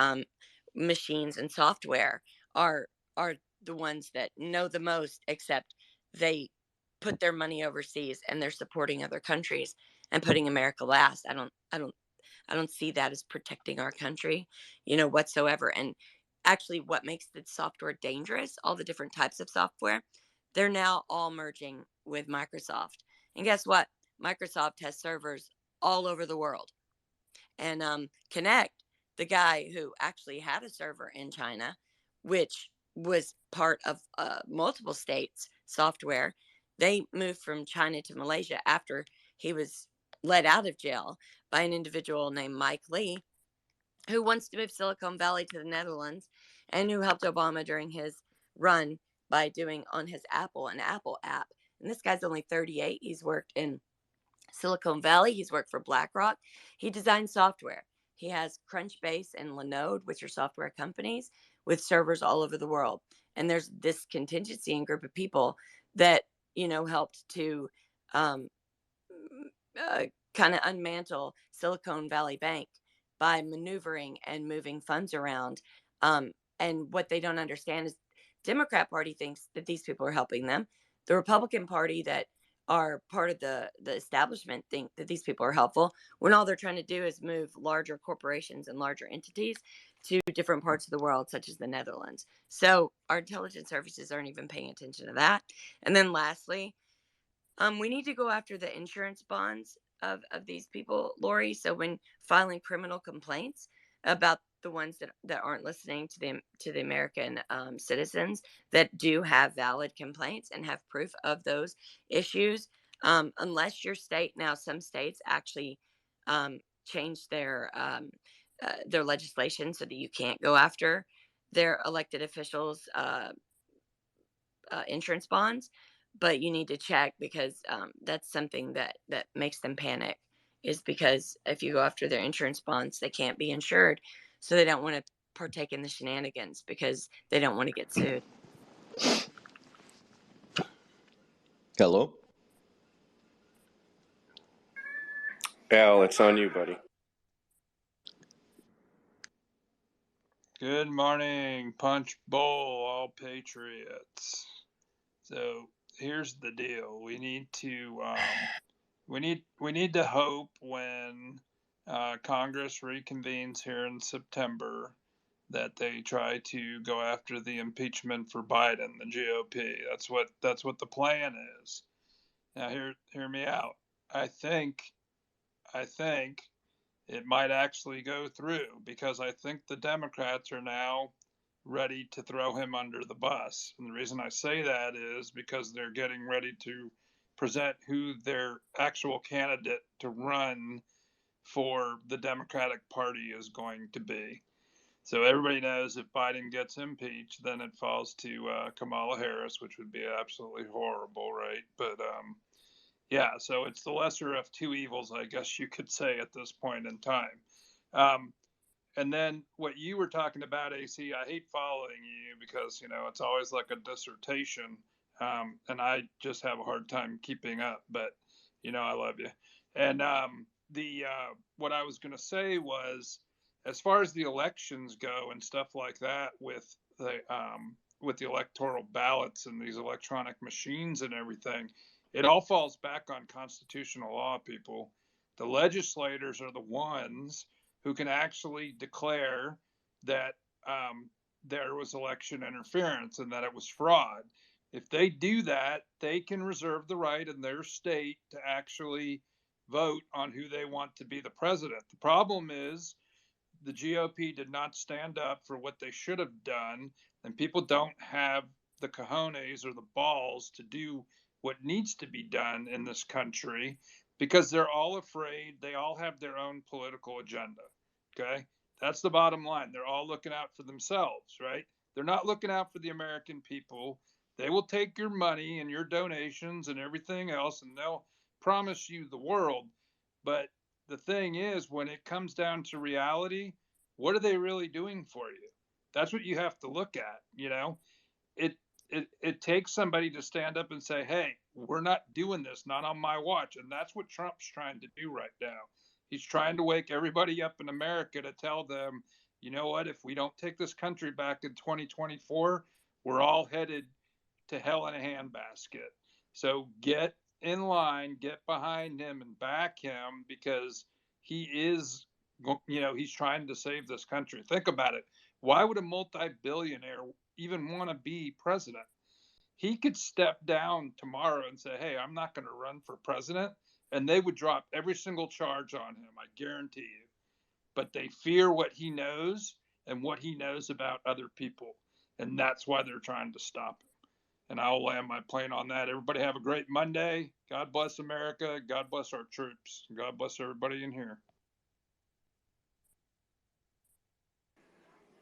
machines and software are are the ones that know the most, except they put their money overseas and they're supporting other countries and putting America last. I don't see that as protecting our country, whatsoever. And actually what makes the software dangerous, all the different types of software, they're now all merging with Microsoft. And guess what? Microsoft has servers all over the world. And Connect, the guy who actually had a server in China, which was part of multiple states' software, they moved from China to Malaysia after he was let out of jail by an individual named Mike Lee, who wants to move Silicon Valley to the Netherlands and who helped Obama during his run by doing on his an Apple app. And this guy's only 38. He's worked in Silicon Valley. He's worked for BlackRock. He designs software. He has Crunchbase and Linode, which are software companies with servers all over the world. And there's this contingency and group of people that, helped to kind of unmantle Silicon Valley Bank by maneuvering and moving funds around. And what they don't understand is Democrat Party thinks that these people are helping them. The Republican Party that are part of the establishment think that these people are helpful when all they're trying to do is move larger corporations and larger entities to different parts of the world, such as the Netherlands. So our intelligence services aren't even paying attention to that. And then lastly, we need to go after the insurance bonds of these people, Lori. So when filing criminal complaints about the ones that aren't listening to the American citizens that do have valid complaints and have proof of those issues, unless your state, now some states actually change their legislation so that you can't go after their elected officials' insurance bonds, but you need to check because that's something that makes them panic, is because if you go after their insurance bonds, they can't be insured, so they don't want to partake in the shenanigans because they don't want to get sued. Hello. Al, it's on you, buddy. Good morning, Punchbowl, all patriots. So here's the deal: we need to hope when Congress reconvenes here in September that they try to go after the impeachment for Biden, the GOP. That's what the plan is. Now hear me out. I think it might actually go through because I think the Democrats are now ready to throw him under the bus. And the reason I say that is because they're getting ready to present who their actual candidate to run for the Democratic Party is going to be. So everybody knows if Biden gets impeached, then it falls to Kamala Harris, which would be absolutely horrible, right? But yeah, so it's the lesser of two evils, I guess you could say at this point in time. And then what you were talking about, AC, I hate following you because, it's always like a dissertation. And I just have a hard time keeping up, but, I love you. And what I was going to say was, as far as the elections go and stuff like that with the electoral ballots and these electronic machines and everything, it all falls back on constitutional law, people. The legislators are the ones who can actually declare that there was election interference and that it was fraud. If they do that, they can reserve the right in their state to actually vote on who they want to be the president. The problem is the GOP did not stand up for what they should have done, and people don't have the cojones or the balls to do what needs to be done in this country because they're all afraid. They all have their own political agenda. Okay? That's the bottom line. They're all looking out for themselves, right? They're not looking out for the American people. They will take your money and your donations and everything else, and they'll promise you the world. But the thing is, when it comes down to reality, what are they really doing for you? That's what you have to look at. It takes somebody to stand up and say, hey, we're not doing this, not on my watch. And that's what Trump's trying to do right now. He's trying to wake everybody up in America to tell them, you know what, if we don't take this country back in 2024, we're all headed to hell in a handbasket. So get in line, get behind him and back him because he is, he's trying to save this country. Think about it. Why would a multi-billionaire even want to be president? He could step down tomorrow and say, hey, I'm not going to run for president. And they would drop every single charge on him, I guarantee you. But they fear what he knows and what he knows about other people. And that's why they're trying to stop him. And I'll land my plane on that. Everybody have a great Monday. God bless America. God bless our troops. God bless everybody in here.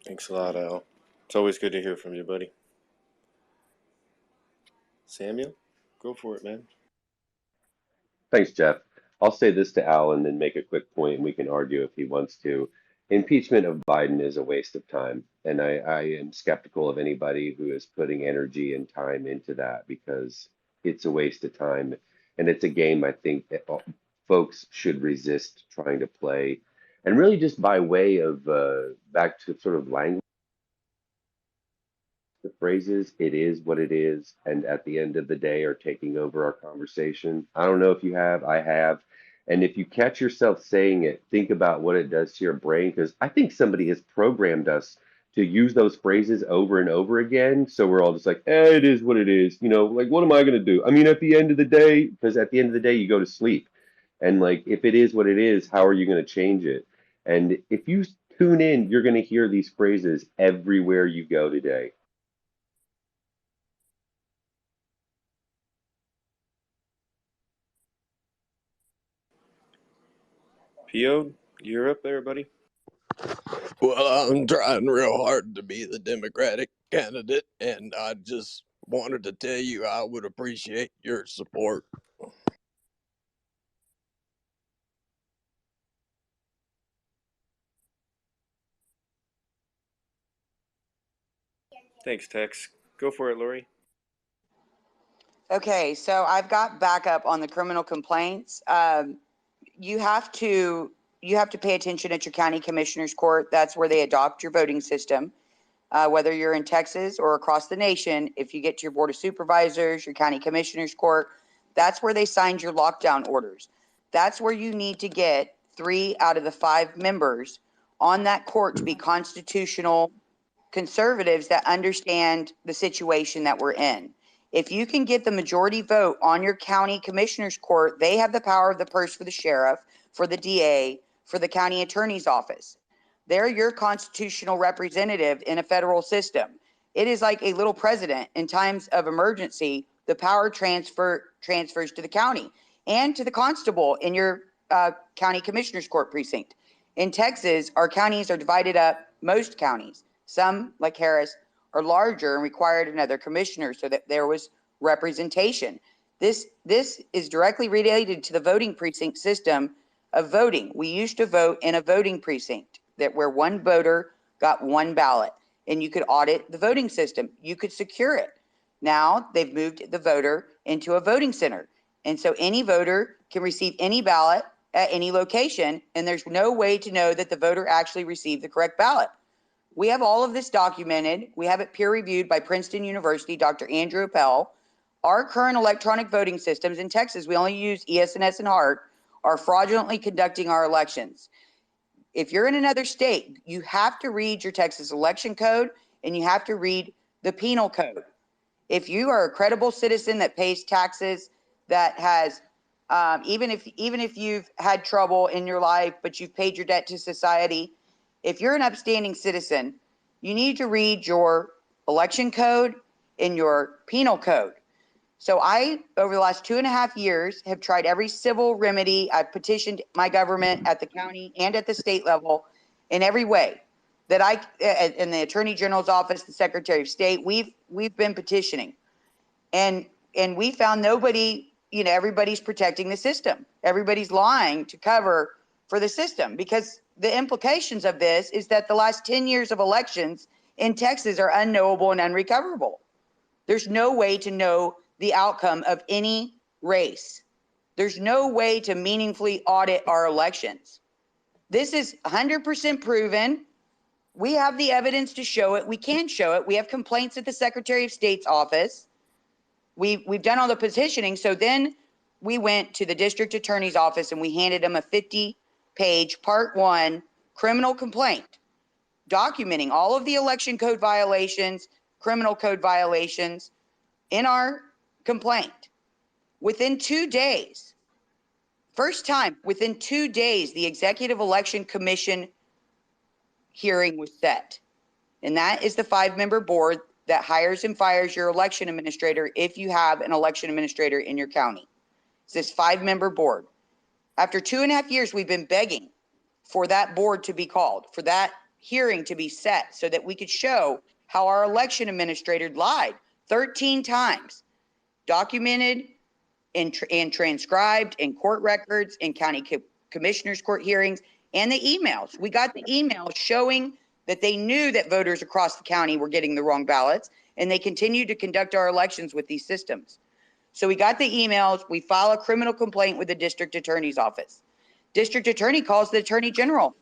Thanks a lot, Al. It's always good to hear from you, buddy. Samuel, go for it, man. Thanks, Jeff. I'll say this to Al and then make a quick point, and we can argue if he wants to. Impeachment of Biden is a waste of time, and I am skeptical of anybody who is putting energy and time into that because it's a waste of time, and it's a game I think that folks should resist trying to play. And really, just by way of back to sort of language, the phrases, it is what it is, and at the end of the day are taking over our conversation. I don't know if you have, I have. And if you catch yourself saying it, think about what it does to your brain, because I think somebody has programmed us to use those phrases over and over again. So we're all just like, it is what it is. Like, what am I going to do? I mean, at the end of the day, because at the end of the day, you go to sleep. And like, if it is what it is, how are you going to change it? And if you tune in, you're going to hear these phrases everywhere you go today. P.O., you're up there, buddy. Well, I'm trying real hard to be the Democratic candidate, and I just wanted to tell you I would appreciate your support. Thanks, Tex. Go for it, Lori. Okay, so I've got backup on the criminal complaints. You have to pay attention at your county commissioner's court. That's where they adopt your voting system. Whether you're in Texas or across the nation, if you get to your board of supervisors, your county commissioner's court, that's where they signed your lockdown orders. That's where you need to get 3 out of the 5 members on that court to be constitutional conservatives that understand the situation that we're in. If you can get the majority vote on your county commissioner's court, they have the power of the purse for the sheriff, for the DA, for the county attorney's office. They're your constitutional representative in a federal system. It is like a little president. In times of emergency, the power transfers to the county and to the constable in your county commissioners court precinct. In Texas, our counties are divided up, most counties, some like Harris are larger and required another commissioner so that there was representation. This is directly related to the voting precinct system of voting. We used to vote in a voting precinct where one voter got one ballot, and you could audit the voting system. You could secure it. Now they've moved the voter into a voting center. And so any voter can receive any ballot at any location, and there's no way to know that the voter actually received the correct ballot. We have all of this documented. We have it peer reviewed by Princeton University, Dr. Andrew Appel. Our current electronic voting systems in Texas, we only use ES&S and HART, are fraudulently conducting our elections. If you're in another state, you have to read your Texas election code and you have to read the penal code. If you are a credible citizen that pays taxes, that has, even if you've had trouble in your life, but you've paid your debt to society, if you're an upstanding citizen, you need to read your election code and your penal code. So I, over the last 2.5 years, have tried every civil remedy. I've petitioned my government at the county and at the state level in every way that in the Attorney General's office, the Secretary of State, we've been petitioning. And we found nobody, everybody's protecting the system. Everybody's lying to cover for the system, because the implications of this is that the last 10 years of elections in Texas are unknowable and unrecoverable. There's no way to know the outcome of any race. There's no way to meaningfully audit our elections. This is 100% proven. We have the evidence to show it. We can show it. We have complaints at the Secretary of State's office. We've done all the petitioning. So then we went to the district attorney's office and we handed them a 50-page part 1 criminal complaint documenting all of the election code violations, criminal code violations in our complaint. Within 2 days, first time, within 2 days, the Executive Election Commission hearing was set. And that is the 5-member board that hires and fires your election administrator if you have an election administrator in your county. It's this 5-member board. After 2.5 years, we've been begging for that board to be called, for that hearing to be set so that we could show how our election administrator lied 13 times, documented and transcribed in court records, in county commissioners court hearings, and the emails. We got the emails showing that they knew that voters across the county were getting the wrong ballots, and they continued to conduct our elections with these systems. So we got the emails. We file a criminal complaint with the district attorney's office. District attorney calls the attorney general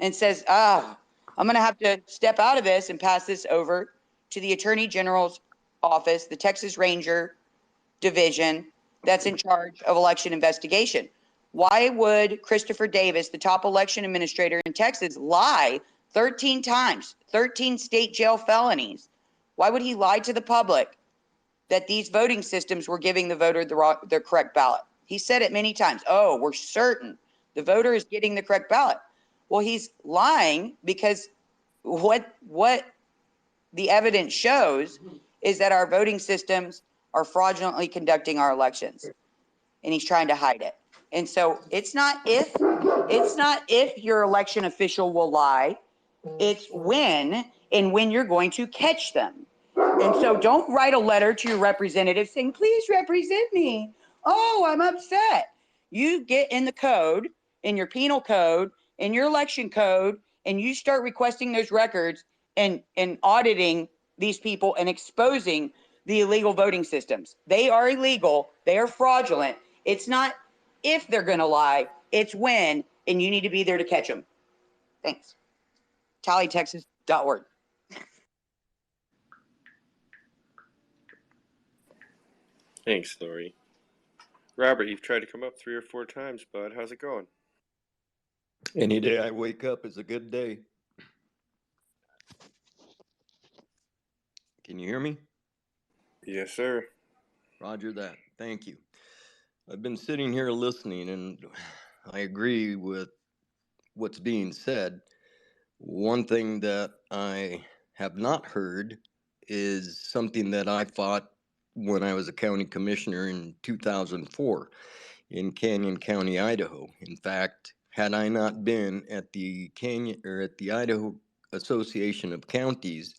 and says, I'm going to have to step out of this and pass this over to the attorney general's office, the Texas Ranger Division that's in charge of election investigation. Why would Christopher Davis, the top election administrator in Texas, lie 13 times, 13 state jail felonies? Why would he lie to the public that these voting systems were giving the voter the correct ballot? He said it many times. Oh, we're certain the voter is getting the correct ballot. Well, he's lying because what the evidence shows is that our voting systems are fraudulently conducting our elections, and he's trying to hide it. And so it's not if your election official will lie, it's when and when you're going to catch them. And so don't write a letter to your representative saying, please represent me. Oh, I'm upset. You get in the code, in your penal code, in your election code, and you start requesting those records and auditing these people and exposing the illegal voting systems. They are illegal. They are fraudulent. It's not if they're going to lie, it's when, and you need to be there to catch them. Thanks. TallyTexas.org. Thanks, Lori. Robert, you've tried to come up 3 or 4 times, bud. How's it going? Any day I wake up is a good day. Can you hear me? Yes, sir. Roger that. Thank you. I've been sitting here listening, and I agree with what's being said. One thing that I have not heard is something that I fought when I was a county commissioner in 2004. in Canyon County, Idaho. In fact, had I not been at the Idaho Association of Counties,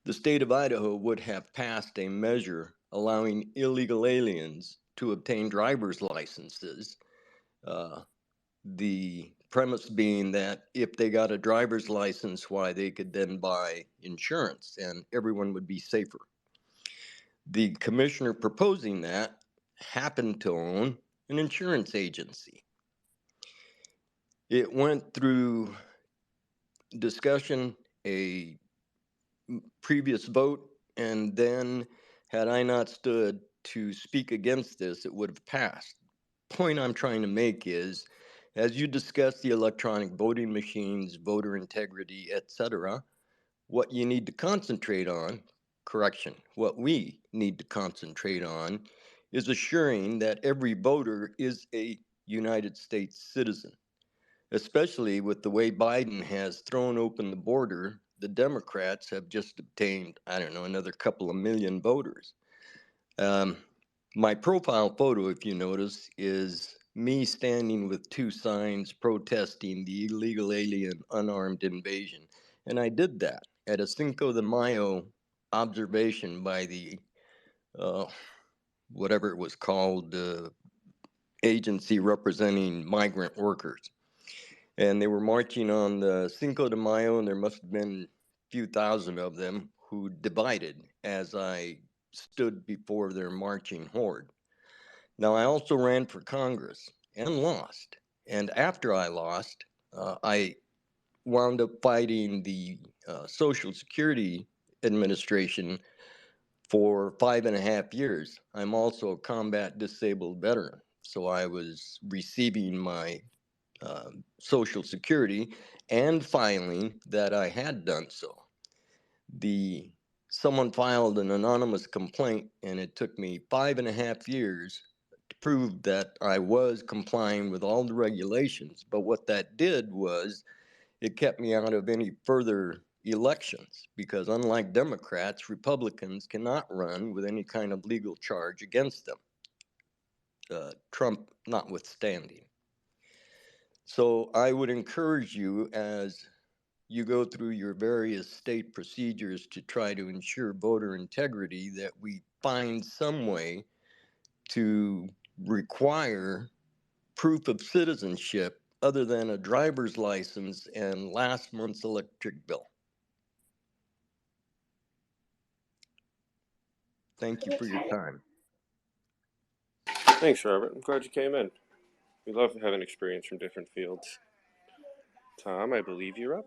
the state of Idaho would have passed a measure allowing illegal aliens to obtain driver's licenses. The premise being that if they got a driver's license, why they could then buy insurance and everyone would be safer. The commissioner proposing that happened to own an insurance agency. It went through discussion, a previous vote, and then had I not stood to speak against this, it would have passed. Point I'm trying to make is, as you discuss the electronic voting machines, voter integrity, etc., what you need to concentrate on, what we need to concentrate on is assuring that every voter is a United States citizen. Especially with the way Biden has thrown open the border, the Democrats have just obtained, I don't know, another couple of million voters. My profile photo, if you notice, is me standing with two signs protesting the illegal alien unarmed invasion. And I did that at a Cinco de Mayo observation by the, whatever it was called, agency representing migrant workers. And they were marching on the Cinco de Mayo, and there must have been a few thousand of them who divided as I stood before their marching horde. Now, I also ran for Congress and lost. And after I lost, I wound up fighting the Social Security Administration for 5.5 years. I'm also a combat disabled veteran, so I was receiving my Social Security and filing that I had done so. Someone filed an anonymous complaint, and it took me 5.5 years to prove that I was complying with all the regulations. But what that did was it kept me out of any further elections, because unlike Democrats, Republicans cannot run with any kind of legal charge against them, Trump notwithstanding. So I would encourage you, as you go through your various state procedures to try to ensure voter integrity, that we find some way to require proof of citizenship other than a driver's license and last month's electric bill. Thank you for your time. Thanks, Robert. I'm glad you came in. We love having experience from different fields. Tom, I believe you're up.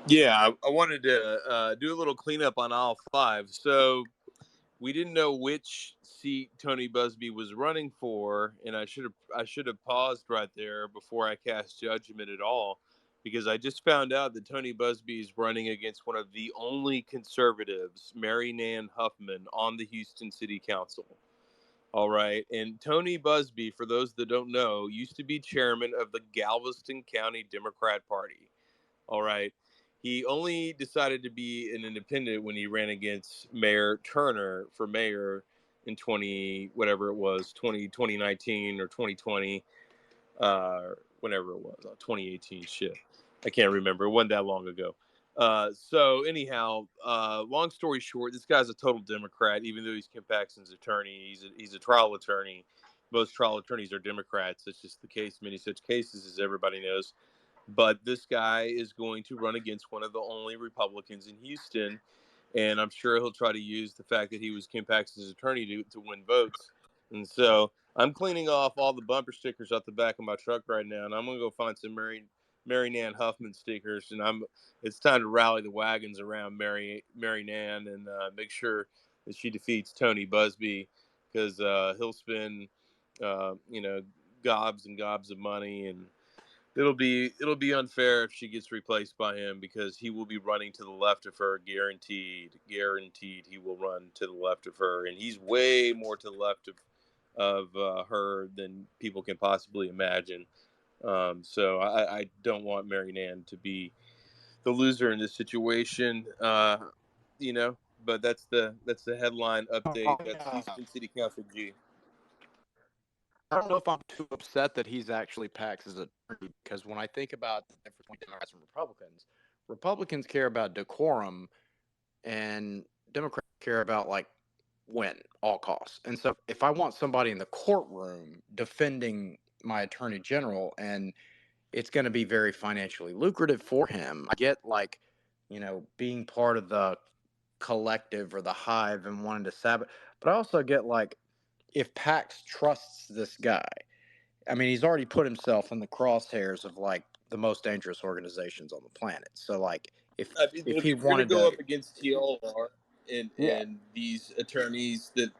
Yeah, I wanted to do a little cleanup on aisle 5. So we didn't know which seat Tony Busby was running for, and I should have paused right there before I cast judgment at all, because I just found out that Tony Busby is running against one of the only conservatives, Mary Nan Huffman, on the Houston City Council. All right, and Tony Busby, for those that don't know, used to be chairman of the Galveston County Democrat Party. All right. He only decided to be an independent when he ran against Mayor Turner for mayor in 2019 or 2020, whenever it was, 2018 shit. I can't remember. It wasn't that long ago. So anyhow, long story short, this guy's a total Democrat, even though he's Kim Paxton's attorney. He's a trial attorney. Most trial attorneys are Democrats. That's just the case in many such cases, as everybody knows. But this guy is going to run against one of the only Republicans in Houston, and I'm sure he'll try to use the fact that he was Kim Paxton's attorney to win votes. And so I'm cleaning off all the bumper stickers off the back of my truck right now, and I'm going to go find some Mary Nan Huffman stickers, and it's time to rally the wagons around Mary Nan and make sure that she defeats Tony Busby, because he'll spend gobs and gobs of money, and it'll be unfair if she gets replaced by him, because he will be running to the left of her, guaranteed he will run to the left of her, and he's way more to the left of her than people can possibly imagine. So I don't want Mary Nan to be the loser in this situation, but that's the headline update. That's Yeah. Houston City Council G. I don't know if I'm too upset that he's actually PAC's attorney, because when I think about the difference between Democrats and Republicans, Republicans care about decorum and Democrats care about like win all costs. And so if I want somebody in the courtroom defending my attorney general and it's going to be very financially lucrative for him, I get like, being part of the collective or the hive and wanting to sabotage, but I also get like, if Pax trusts this guy, I mean, he's already put himself in the crosshairs of like the most dangerous organizations on the planet. So like, I mean, if look, he if you're going to wanted go to, up against TLR yeah, and these attorneys that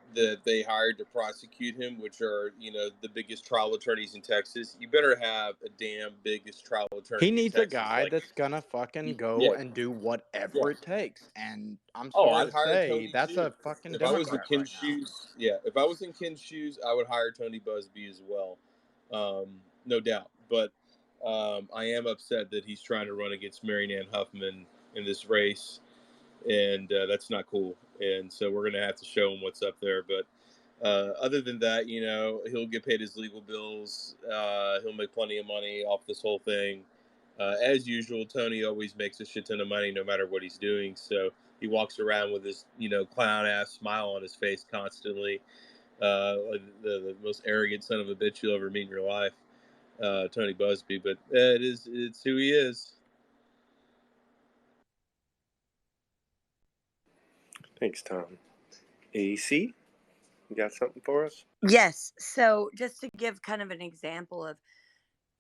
they hired to prosecute him, which are, the biggest trial attorneys in Texas, you better have a damn biggest trial he attorney in needs a Texas. guy Like, that's gonna fucking yeah, go and do yeah. whatever it takes. And I'm Oh, sorry I'd to hire say, Tony that's too. a fucking If I was in Democrat right Ken's now. shoes, yeah. If I was in Ken's shoes, I would hire Tony Busby as well, no doubt. But I am upset that he's trying to run against Mary Ann Huffman in this race, and that's not cool. And so we're gonna have to show him what's up there. But other than that, he'll get paid his legal bills. He'll make plenty of money off this whole thing. As usual, Tony always makes a shit ton of money no matter what he's doing. So he walks around with his, clown ass smile on his face constantly. Like the most arrogant son of a bitch you'll ever meet in your life, Tony Busby. But it's who he is. Thanks, Tom. AC, you got something for us? Yes. So just to give kind of an example of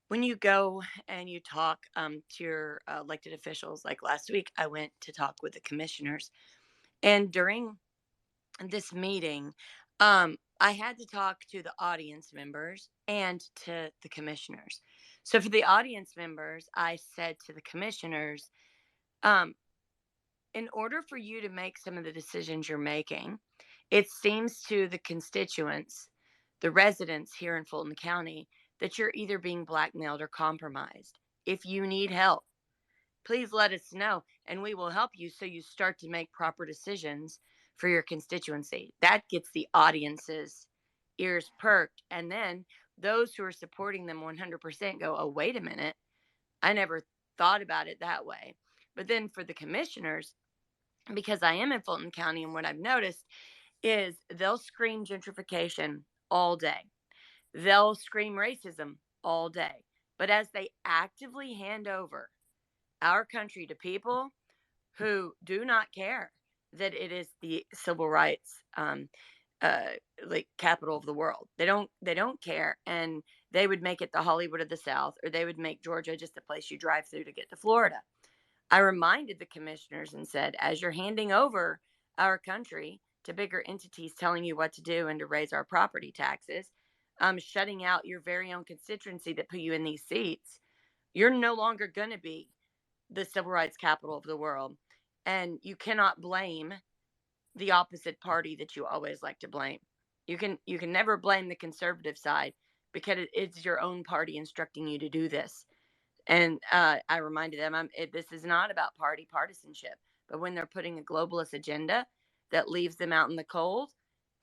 when you go and you talk to your elected officials, like last week, I went to talk with the commissioners. And during this meeting, I had to talk to the audience members and to the commissioners. So for the audience members, I said to the commissioners, in order for you to make some of the decisions you're making, it seems to the constituents, the residents here in Fulton County, that you're either being blackmailed or compromised. If you need help, please let us know and we will help you so you start to make proper decisions for your constituency. That gets the audience's ears perked. And then those who are supporting them 100% go, oh, wait a minute. I never thought about it that way. But then for the commissioners, because I am in Fulton County, and what I've noticed is they'll scream gentrification all day. They'll scream racism all day. But as they actively hand over our country to people who do not care that it is the civil rights like capital of the world, they don't care, and they would make it the Hollywood of the South, or they would make Georgia just a place you drive through to get to Florida. I reminded the commissioners and said, as you're handing over our country to bigger entities telling you what to do and to raise our property taxes, shutting out your very own constituency that put you in these seats, you're no longer going to be the civil rights capital of the world. And you cannot blame the opposite party that you always like to blame. You can never blame the conservative side because it's your own party instructing you to do this. And I reminded them, this is not about party partisanship, but when they're putting a globalist agenda that leaves them out in the cold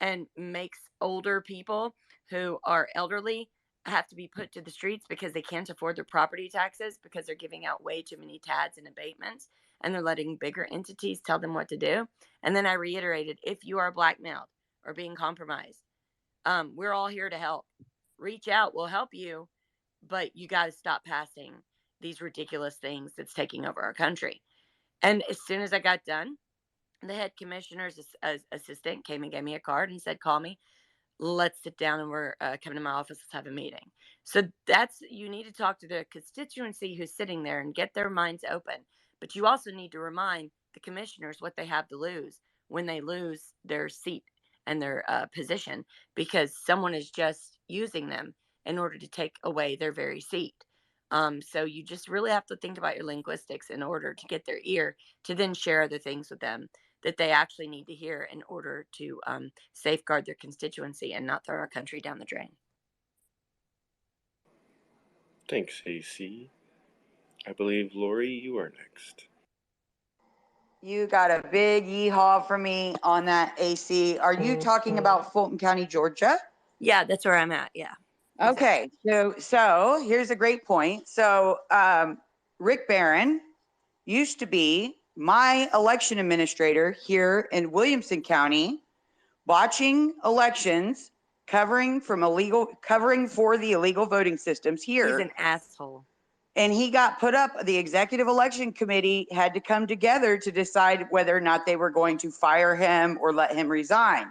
and makes older people who are elderly have to be put to the streets because they can't afford their property taxes because they're giving out way too many TADs and abatements, and they're letting bigger entities tell them what to do. And then I reiterated, if you are blackmailed or being compromised, we're all here to help. Reach out, we'll help you, but you got to stop passing these ridiculous things that's taking over our country. And as soon as I got done, the head commissioner's assistant came and gave me a card and said, call me. Let's sit down and we're coming to my office. Let's have a meeting. So you need to talk to the constituency who's sitting there and get their minds open. But you also need to remind the commissioners what they have to lose when they lose their seat and their position, because someone is just using them in order to take away their very seat. So you just really have to think about your linguistics in order to get their ear to then share other things with them that they actually need to hear in order to safeguard their constituency and not throw our country down the drain. Thanks, AC. I believe, Lori, you are next. You got a big yeehaw for me on that, AC. Are you talking about Fulton County, Georgia? Yeah, that's where I'm at. Yeah. Okay, so here's a great point. So Rick Barron used to be my election administrator here in Williamson County, watching elections, covering for the illegal voting systems here. He's an asshole. And he got put up, the executive election committee had to come together to decide whether or not they were going to fire him or let him resign.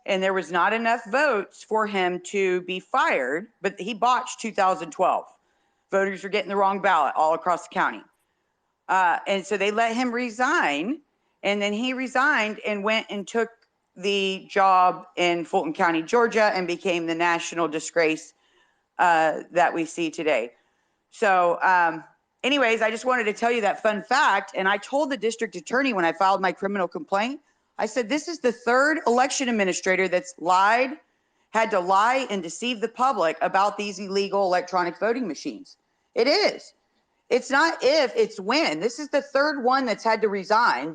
And there was not enough votes for him to be fired, but he botched 2012. Voters were getting the wrong ballot all across the county. And so they let him resign, and then he resigned and went and took the job in Fulton County, Georgia, and became the national disgrace that we see today. So anyways, I just wanted to tell you that fun fact. And I told the district attorney when I filed my criminal complaint, I said, this is the third election administrator that's had to lie and deceive the public about these illegal electronic voting machines. It is. It's not if, it's when. This is the third one that's had to resign.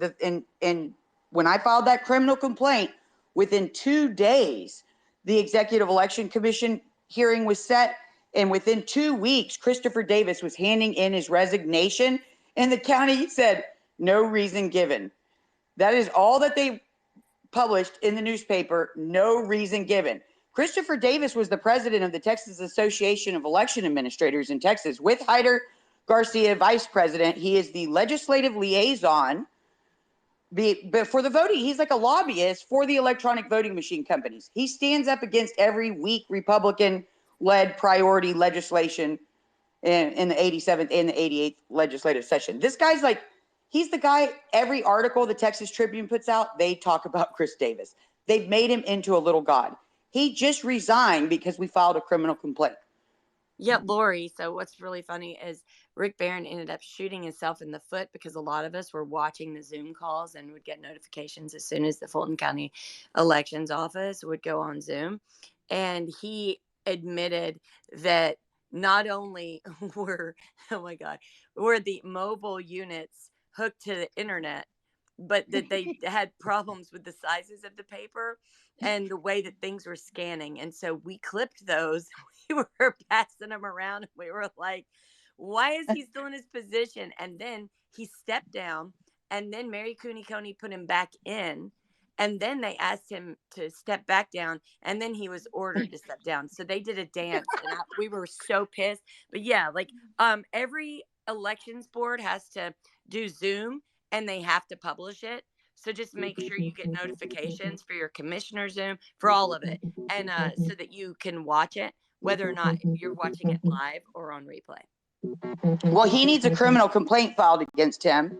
And when I filed that criminal complaint, within 2 days, the Executive Election Commission hearing was set. And within 2 weeks, Christopher Davis was handing in his resignation, and the county said, no reason given. That is all that they published in the newspaper, no reason given. Christopher Davis was the president of the Texas Association of Election Administrators in Texas, with Hyder Garcia, vice president. He is the legislative liaison but for the voting. He's like a lobbyist for the electronic voting machine companies. He stands up against every weak Republican-led priority legislation in the 87th and the 88th legislative session. This guy's like, he's the guy, every article the Texas Tribune puts out, they talk about Chris Davis. They've made him into a little god. He just resigned because we filed a criminal complaint. Yeah, Lori. So what's really funny is Rick Barron ended up shooting himself in the foot because a lot of us were watching the Zoom calls and would get notifications as soon as the Fulton County Elections Office would go on Zoom. And he admitted that not only were, oh my God, were the mobile units hooked to the internet, but that they had problems with the sizes of the paper and the way that things were scanning. And so we clipped those. We were passing them around. And we were like, why is he still in his position? And then he stepped down. And then Mary Cooney Coney put him back in. And then they asked him to step back down. And then he was ordered to step down. So they did a dance. And we were so pissed. But yeah, like every elections board has to do Zoom. And they have to publish it. So just make sure you get notifications for your commissioner Zoom, for all of it, and so that you can watch it, whether or not you're watching it live or on replay. Well, he needs a criminal complaint filed against him.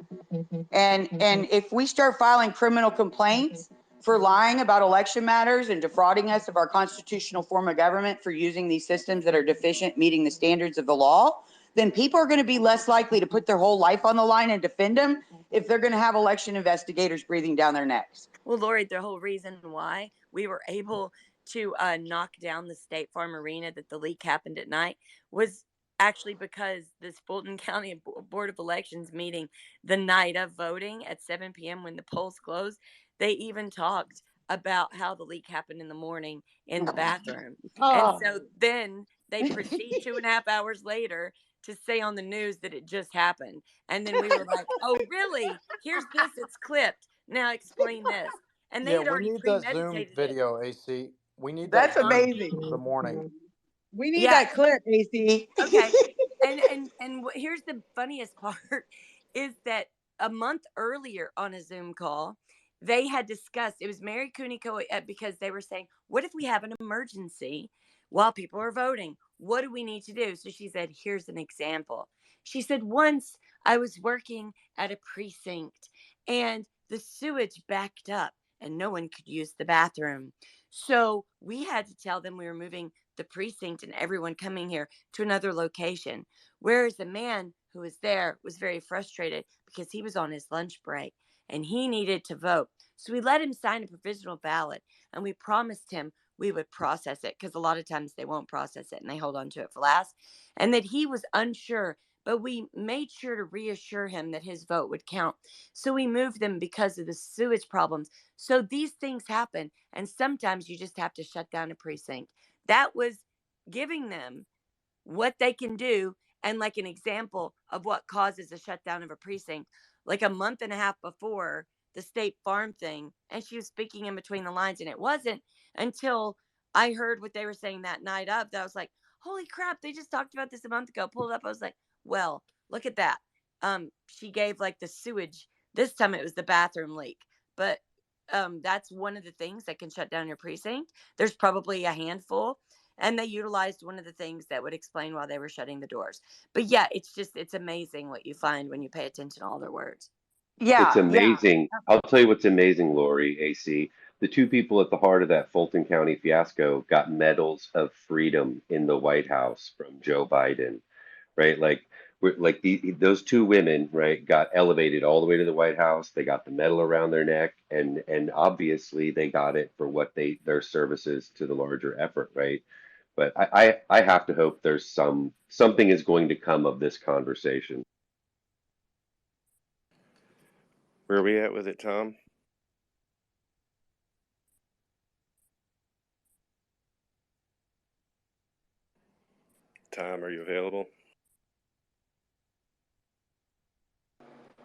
And if we start filing criminal complaints for lying about election matters and defrauding us of our constitutional form of government for using these systems that are deficient, meeting the standards of the law, then people are going to be less likely to put their whole life on the line and defend them if they're going to have election investigators breathing down their necks. Well, Lori, the whole reason why we were able to knock down the State Farm Arena, that the leak happened at night, was actually because this Fulton County Board of Elections meeting the night of voting at 7 p.m. when the polls closed, they even talked about how the leak happened in the morning in the bathroom. And so then they proceed 2.5 hours later to say on the news that it just happened. And then we were like, oh, really? Here's this. It's clipped. Now explain this. And they had we already need that Zoom premeditated video, AC. We need That's that amazing. the morning. We need that clip, AC. Okay. And here's the funniest part is that a month earlier on a Zoom call, they had discussed, it was Mary Cooney because they were saying, what if we have an emergency while people are voting? What do we need to do? So she said, here's an example. She said, once I was working at a precinct and the sewage backed up and no one could use the bathroom. So we had to tell them we were moving the precinct and everyone coming here to another location. Whereas the man who was there was very frustrated because he was on his lunch break and he needed to vote. So we let him sign a provisional ballot and we promised him we would process it, because a lot of times they won't process it and they hold on to it for last. And that he was unsure, but we made sure to reassure him that his vote would count. So we moved them because of the sewage problems. So these things happen, and sometimes you just have to shut down a precinct. That was giving them what they can do, and like an example of what causes a shutdown of a precinct, like a month and a half before the state farm thing, and she was speaking in between the lines, and it wasn't until I heard what they were saying that night of that I was like, holy crap, they just talked about this a month ago. Pulled it up, I was like, well, look at that. She gave like the sewage, this time it was the bathroom leak, but that's one of the things that can shut down your precinct. There's probably a handful, and they utilized one of the things that would explain why they were shutting the doors. But yeah, it's amazing what you find when you pay attention to all their words. It's Yeah, yeah. amazing. I'll tell you what's amazing, Lori, AC. The two people at the heart of that Fulton County fiasco got medals of freedom in the White House from Joe Biden, right? Like those two women, right, got elevated all the way to the White House. They got the medal around their neck, and obviously they got it for what their services to the larger effort, right? But I have to hope there's something is going to come of this conversation. Where are we at with it, Tom? Tom, are you available?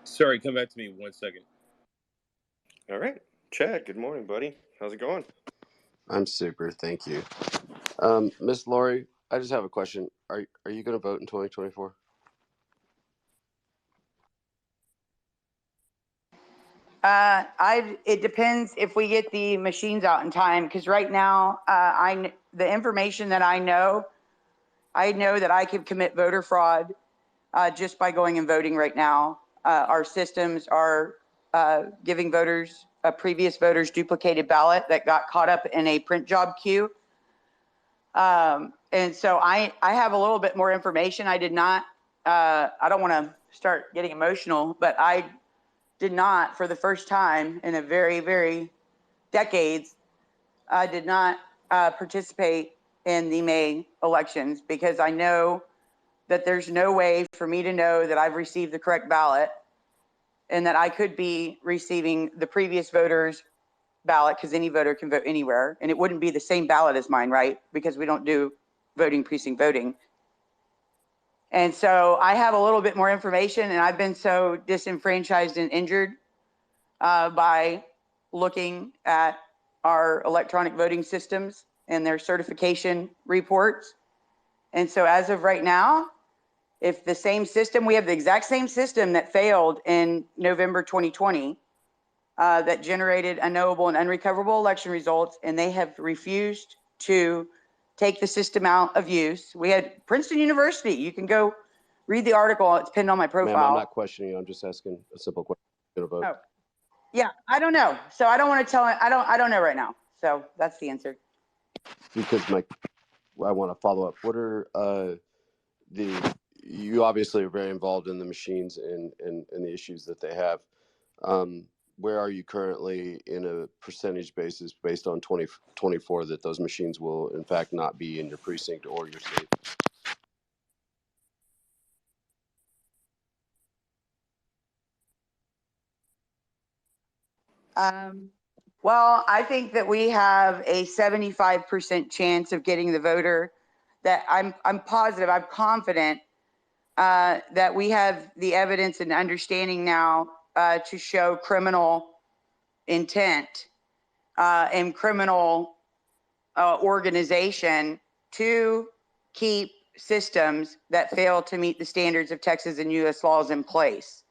Sorry, come back to me 1 second. All right. Chad, good morning, buddy. How's it going? I'm super, thank you. Miss Lori, I just have a question. Are you going to vote in 2024? It depends if we get the machines out in time, because right now, the information that I know that I could commit voter fraud just by going and voting right now. Our systems are giving previous voters duplicated ballot that got caught up in a print job queue. And so I have a little bit more information. I did not, I don't want to start getting emotional, but I did not, for the first time in a very, very decades, I did not participate in the May elections because I know that there's no way for me to know that I've received the correct ballot and that I could be receiving the previous voter's ballot, because any voter can vote anywhere, and it wouldn't be the same ballot as mine, right? Because we don't do voting precinct voting. And so I have a little bit more information, and I've been so disenfranchised and injured by looking at our electronic voting systems and their certification reports. And so as of right now, if the same system, we have the exact same system that failed in November 2020, that generated unknowable and unrecoverable election results, and they have refused to take the system out of use. We had Princeton University. You can go read the article. It's pinned on my profile. Ma'am, I'm not questioning you. I'm just asking a simple question. Going to vote? Oh, yeah, I don't know. So I don't want to tell it. I don't know right now. So that's the answer. Because I want to follow up. What are you obviously are very involved in the machines and the issues that they have. Where are you currently in a percentage basis based on 2024 that those machines will in fact not be in your precinct or your state? Well, I think that we have a 75% chance of getting the voter. That I'm positive, I'm confident that we have the evidence and understanding now to show criminal intent and criminal organization to keep systems that fail to meet the standards of Texas and U.S. laws in place.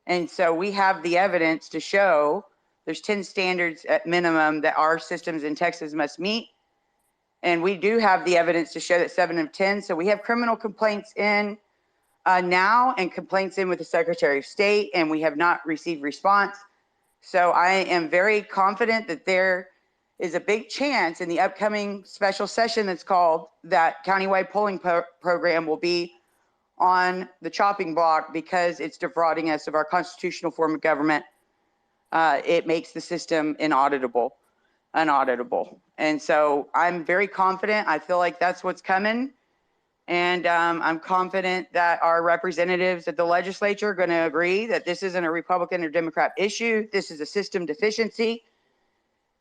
And so we have the evidence to show there's 10 standards at minimum that our systems in Texas must meet. And we do have the evidence to show that 7 of 10. So we have criminal complaints in now and complaints in with the Secretary of State, and we have not received response. So I am very confident that there is a big chance in the upcoming special session that's called that countywide polling program will be on the chopping block because it's defrauding us of our constitutional form of government. It makes the system unauditable. And so I'm very confident. I feel like that's what's coming. And I'm confident that our representatives at the legislature are going to agree that this isn't a Republican or Democrat issue. This is a system deficiency.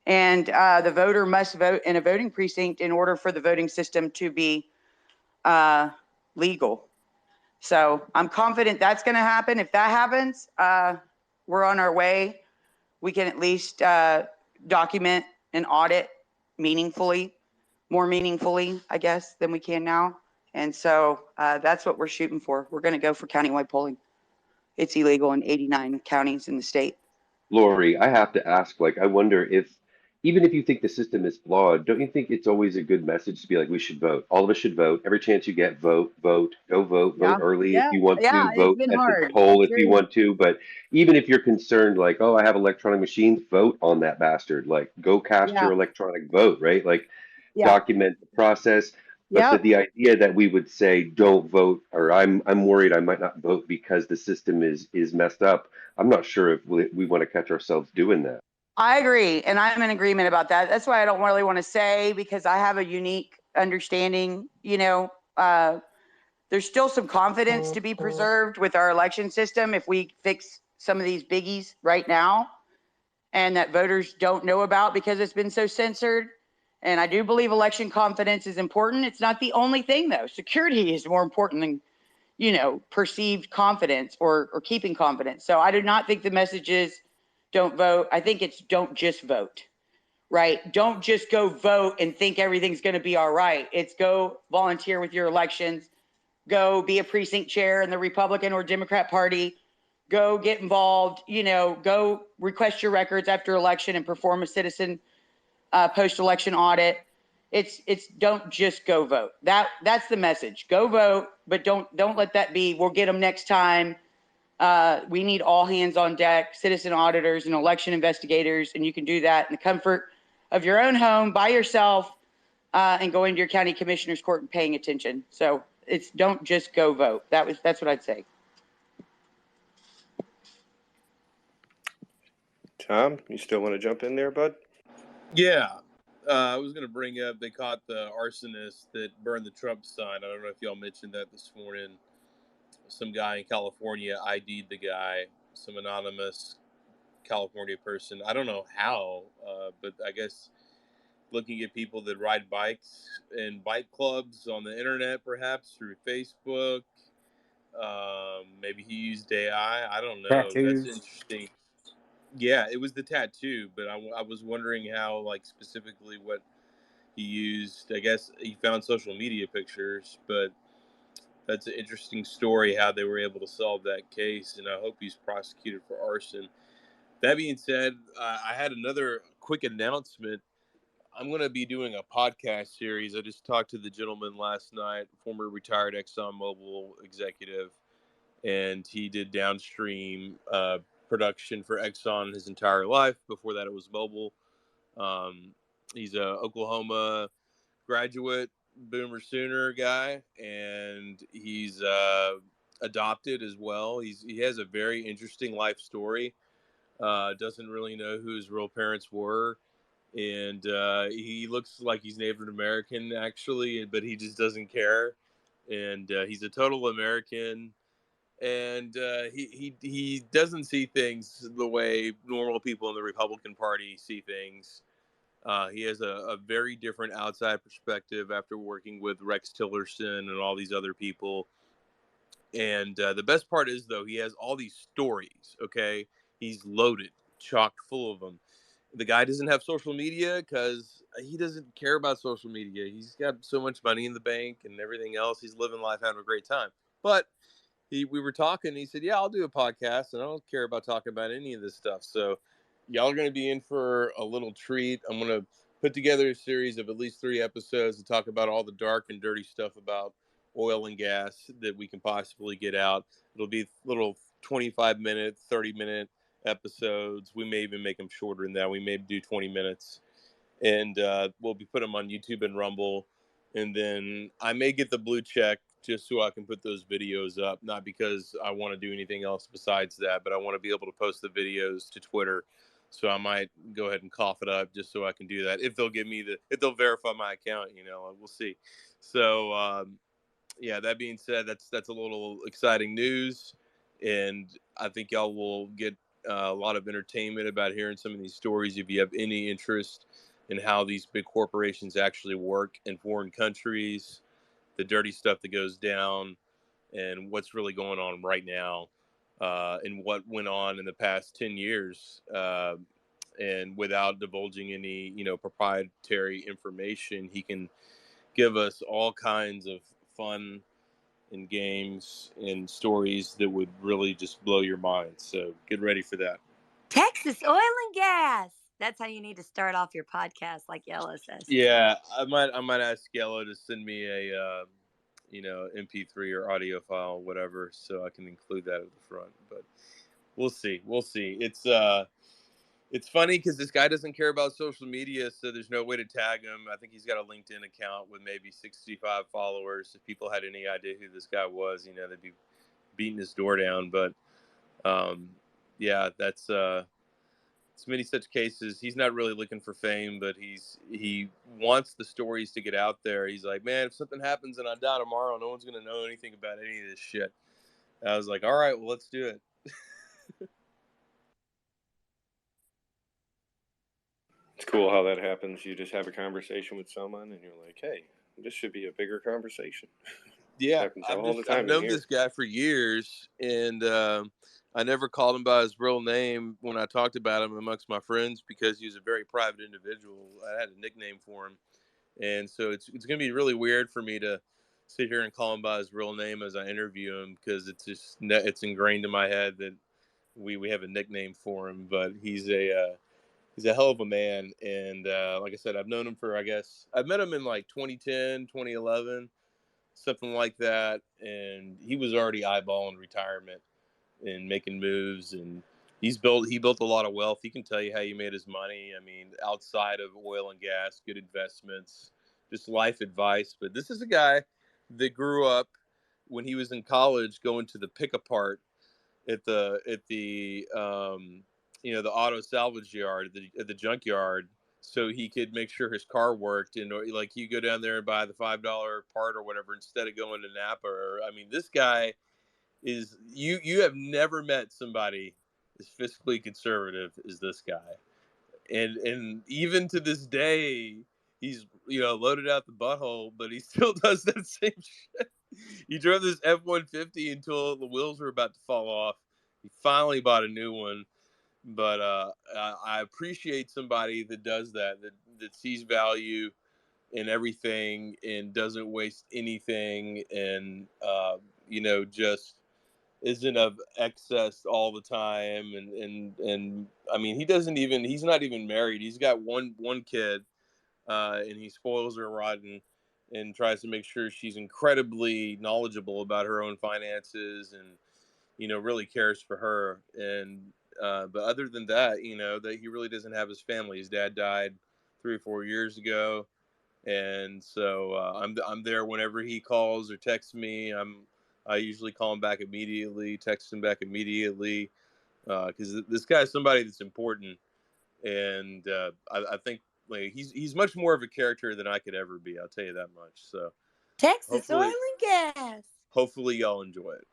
And the voter must vote in a voting precinct in order for the voting system to be legal. So I'm confident that's going to happen. If that happens, we're on our way. We can at least document and audit meaningfully, more meaningfully, I guess, than we can now. And so that's what we're shooting for. We're going to go for countywide polling. It's illegal in 89 counties in the state. Lori, I have to ask, like, I wonder if, even if you think the system is flawed, don't you think it's always a good message to be like, we should vote? All of us should vote. Every chance you get, vote, go vote, Yeah, vote early if yeah, you want yeah. to, It's vote been at the hard. poll if you True. want to. But even if you're concerned, like, oh, I have electronic machines, vote on that bastard. Like, go cast Yeah, your electronic vote, right? Like, yeah, document the process. But yep. the idea that we would say don't vote, or I'm worried I might not vote because the system is messed up. I'm not sure if we want to catch ourselves doing that. I agree, and I'm in agreement about that. That's why I don't really want to say, because I have a unique understanding. There's still some confidence to be preserved with our election system if we fix some of these biggies right now, and that voters don't know about because it's been so censored. And I do believe election confidence is important. It's not the only thing, though. Security is more important than perceived confidence or keeping confidence. So I do not think the message is don't vote. I think it's don't just vote, right? Don't just go vote and think everything's going to be all right. It's go volunteer with your elections, go be a precinct chair in the Republican or Democrat Party, go get involved, go request your records after election and perform a citizen post-election audit. It's don't just go vote. That's the message. Go vote, but don't let that be we'll get them next time. We need all hands on deck, citizen auditors and election investigators, and you can do that in the comfort of your own home by yourself, and going to your county commissioner's court and paying attention. So it's don't just go vote. That's what I'd say. Tom, you still want to jump in there, bud? Yeah. I was going to bring up, they caught the arsonist that burned the Trump sign. I don't know if y'all mentioned that this morning. Some guy in California ID'd the guy, some anonymous California person. I don't know how, but I guess looking at people that ride bikes in bike clubs on the internet, perhaps through Facebook. Maybe he used AI. I don't know. That's Tattoos. interesting. Yeah, it was the tattoo, but I was wondering how, like, specifically what he used. I guess he found social media pictures, but that's an interesting story how they were able to solve that case, and I hope he's prosecuted for arson. That being said, I had another quick announcement. I'm going to be doing a podcast series. I just talked to the gentleman last night, former retired ExxonMobil executive, and he did downstream production for Exxon his entire life. Before that, it was Mobil. He's a Oklahoma graduate, Boomer Sooner guy, and he's adopted as well. He has a very interesting life story. Doesn't really know who his real parents were, and he looks like he's Native American actually, but he just doesn't care. And he's a total American, and he doesn't see things the way normal people in the Republican Party see things. He has a very different outside perspective after working with Rex Tillerson and all these other people. And the best part is, though, he has all these stories, okay? He's loaded, chock full of them. The guy doesn't have social media because he doesn't care about social media. He's got so much money in the bank and everything else. He's living life, having a great time. But we were talking, and he said, yeah, I'll do a podcast, and I don't care about talking about any of this stuff. So y'all are going to be in for a little treat. I'm going to put together a series of at least 3 episodes to talk about all the dark and dirty stuff about oil and gas that we can possibly get out. It'll be little 25-minute, 30-minute episodes. We may even make them shorter than that. We may do 20 minutes. And we'll be putting them on YouTube and Rumble. And then I may get the blue check just so I can put those videos up, not because I want to do anything else besides that, but I want to be able to post the videos to Twitter. So I might go ahead and cough it up just so I can do that. If they'll give me if they'll verify my account, we'll see. So yeah, that being said, that's a little exciting news, and I think y'all will get a lot of entertainment about hearing some of these stories if you have any interest in how these big corporations actually work in foreign countries, the dirty stuff that goes down, and what's really going on right now, and what went on in the past 10 years. And without divulging any, proprietary information, he can give us all kinds of fun and games and stories that would really just blow your mind. So get ready for that. Texas oil and gas. That's how you need to start off your podcast, like Yella says. Yeah, I might ask Yellow to send me a MP3 or audio file, whatever, so I can include that at the front. But we'll see. It's funny because this guy doesn't care about social media, so there's no way to tag him. I think he's got a LinkedIn account with maybe 65 followers. If people had any idea who this guy was, they'd be beating his door down. But yeah, that's it's many such cases. He's not really looking for fame, but he wants the stories to get out there. He's like, man, if something happens and I die tomorrow, no one's gonna know anything about any of this shit. I was like, all right, well, let's do it. It's cool how that happens. You just have a conversation with someone, and you're like, "Hey, this should be a bigger conversation." Yeah, happens all the time. I've known this guy for years, and I never called him by his real name when I talked about him amongst my friends because he was a very private individual. I had a nickname for him, and so it's going to be really weird for me to sit here and call him by his real name as I interview him because it's ingrained in my head that we have a nickname for him. But he's a hell of a man, and like I said, I've known him for, I guess I've met him in like 2010, 2011, something like that, and he was already eyeballing retirement and making moves, and he built a lot of wealth. He can tell you how he made his money. I mean, outside of oil and gas, good investments, just life advice. But this is a guy that grew up when he was in college going to the pick apart at the auto salvage yard at the junkyard, so he could make sure his car worked. And like, you go down there and buy the $5 part or whatever instead of going to Napa. Or, I mean, this guy is you have never met somebody as fiscally conservative as this guy. And even to this day, he's loaded out the butthole, but he still does that same shit. He drove this F-150 until the wheels were about to fall off. He finally bought a new one. But I appreciate somebody that does that sees value in everything and doesn't waste anything, and just isn't of excess all the time. And I mean, he's not even married. He's got one kid, and he spoils her rotten and tries to make sure she's incredibly knowledgeable about her own finances, and really cares for her. And but other than that, that he really doesn't have his family. His dad died 3 or 4 years ago, and so I'm there whenever he calls or texts me. I usually call him back immediately, text him back immediately, because this guy is somebody that's important, and I think, like, he's much more of a character than I could ever be. I'll tell you that much. So Texas oil and gas. hopefully y'all enjoy it.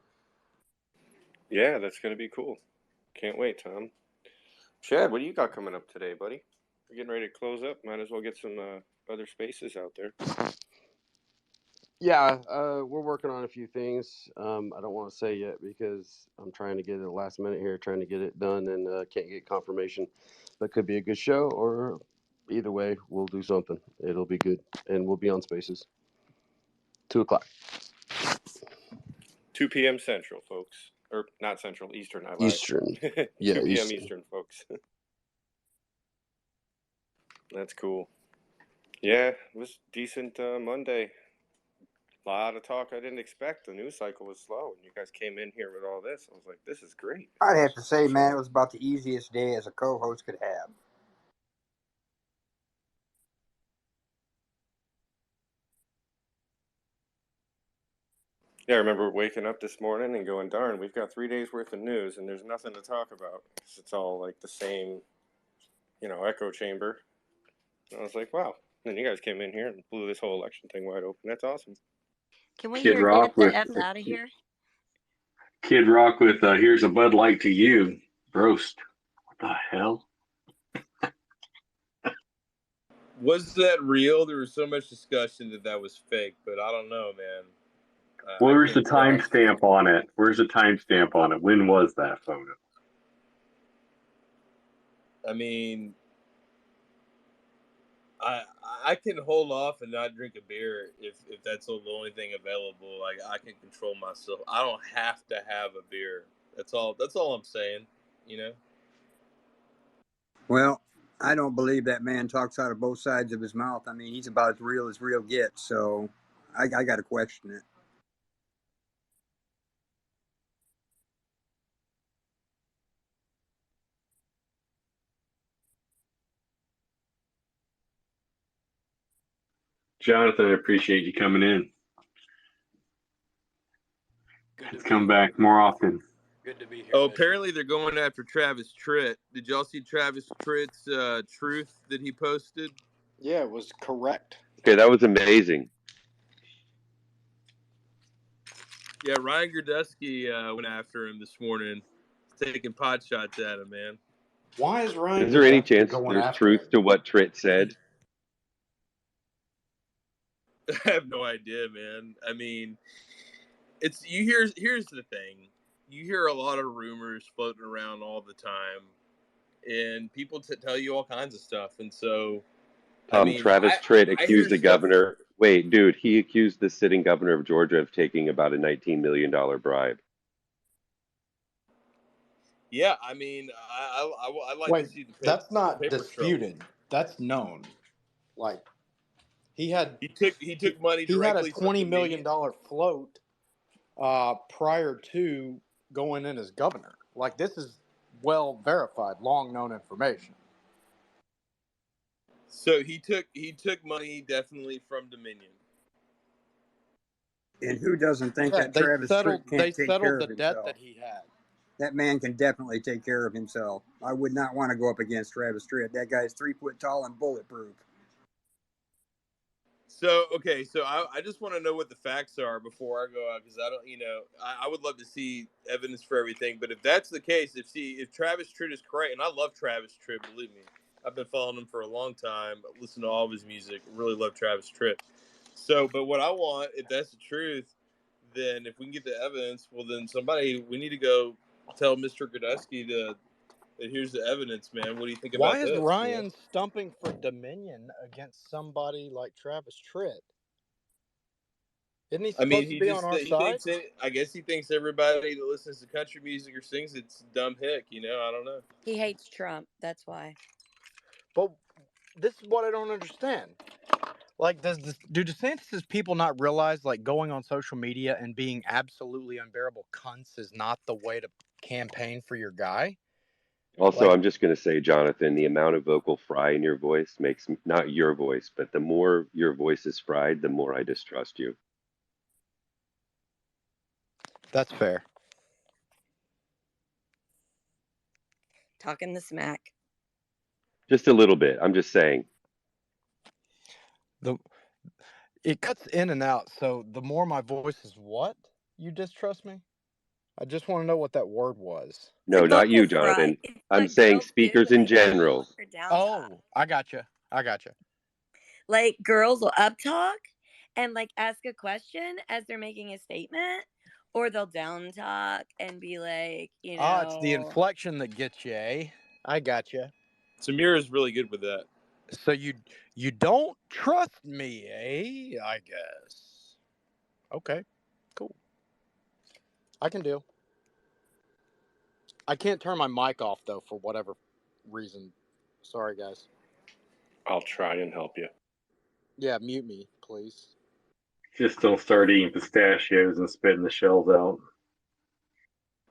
Yeah, that's gonna be cool. Can't wait, Tom. Chad, what do you got coming up today, buddy? We're getting ready to close up. Might as well get some other spaces out there. Yeah, we're working on a few things. I don't want to say yet because I'm trying to get it at the last minute here, trying to get it done, and can't get confirmation. But could be a good show, or either way, we'll do something. It'll be good, and we'll be on Spaces. 2:00. 2 p.m. Central, folks. Or not Central, Eastern, I lied. Eastern. 2 Yeah, p.m. Eastern, folks. That's cool. Yeah, it was decent Monday. A lot of talk I didn't expect. The news cycle was slow, and you guys came in here with all this. I was like, this is great. I'd have to say, man, it was about the easiest day as a co-host could have. Yeah, I remember waking up this morning and going, darn, we've got 3 days worth of news, and there's nothing to talk about. It's all like the same, echo chamber. And I was like, wow. And then you guys came in here and blew this whole election thing wide open. That's awesome. Can we Kid hear Rock "Get the with F out of here"? Kid Rock with "Here's a Bud Light to You." Roast. What the hell? Was that real? There was so much discussion that was fake, but I don't know, man. I Where's the can't tell. timestamp on it? Where's the timestamp on it? When was that photo? I mean, I can hold off and not drink a beer if that's the only thing available. Like, I can control myself. I don't have to have a beer. That's all I'm saying, you know? Well, I don't believe that man talks out of both sides of his mouth. I mean, he's about as real gets. So I got to question it. Jonathan, I appreciate you coming in. Let's come back more often. Good to be here. Oh, apparently they're going after Travis Tritt. Did y'all see Travis Tritt's truth that he posted? Yeah, it was correct. Okay, that was amazing. Yeah, Ryan Gerdusky went after him this morning, taking pot shots at him, man. Why is Ryan Is there any Gerdusky chance going there's after truth him? to what Tritt said? I have no idea, man. I mean, here's the thing. You hear a lot of rumors floating around all the time, and people tell you all kinds of stuff. And so, I mean, Travis Tritt I hear accused the stuff. governor. Wait, dude, he accused the sitting governor of Georgia of taking about a $19 million bribe. Yeah, I mean, I like Wait, to see the that's not paper trail. disputed. That's known. Like he took money he had a directly from $20 million Dominion. float prior to going in as governor. Like this is well verified, long known information. So he took money definitely from Dominion. And who doesn't think Yeah, that Travis Tritt can't take care the of debt himself? that he had. That man can definitely take care of himself. I would not want to go up against Travis Tritt. That guy's 3 foot tall and bulletproof. So, okay, so I just want to know what the facts are before I go out, because I don't, I would love to see evidence for everything. But if that's the case, if Travis Tritt is correct, and I love Travis Tritt, believe me, I've been following him for a long time, listen to all of his music, really love Travis Tritt. So, but what I want, if that's the truth, then if we can get the evidence, well, then we need to go tell Mr. Grodusky that here's the evidence, man. What do you think about Why this? is Ryan stumping for Dominion against somebody like Travis Tritt? Isn't he supposed to be on our side? I guess he thinks everybody that listens to country music or sings it's dumb hick. I don't know. He hates Trump. That's why. But this is what I don't understand. Like, do DeSantis' people not realize, like, going on social media and being absolutely unbearable cunts is not the way to campaign for your guy? Also, Like, I'm just going to say, Jonathan, the amount of vocal fry in your voice makes not your voice, but the more your voice is fried, the more I distrust you. that's fair. Talking the smack. Just a little bit. I'm just saying. It cuts in and out, so the more my voice is what? You distrust me? I just want to know what that word was. No, not you, Jonathan. I'm saying speakers in general. Oh, I gotcha. Like girls will up talk and like ask a question as they're making a statement, or they'll down talk and be like, it's the inflection that gets you, eh? I gotcha. Samir is really good with that. So you don't trust me, eh? I guess. Okay, cool. I can deal. I can't turn my mic off though for whatever reason. Sorry, guys. I'll try and help you. Yeah, mute me, please. Just don't start eating pistachios and spitting the shells out.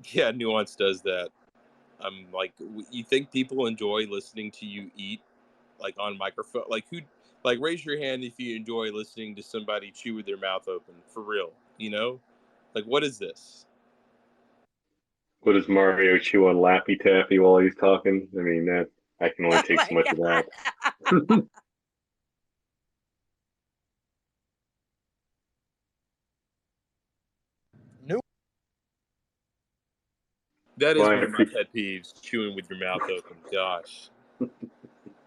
Yeah, Nuance does that. I'm like, you think people enjoy listening to you eat, like on microphone? Like raise your hand if you enjoy listening to somebody chew with their mouth open, for real. Like, what is this? What does Mario chew on Laffy Taffy while he's talking? I mean, I can only take so much of that. That is Well, I one of my appreciate. pet peeves, chewing with your mouth open. Gosh.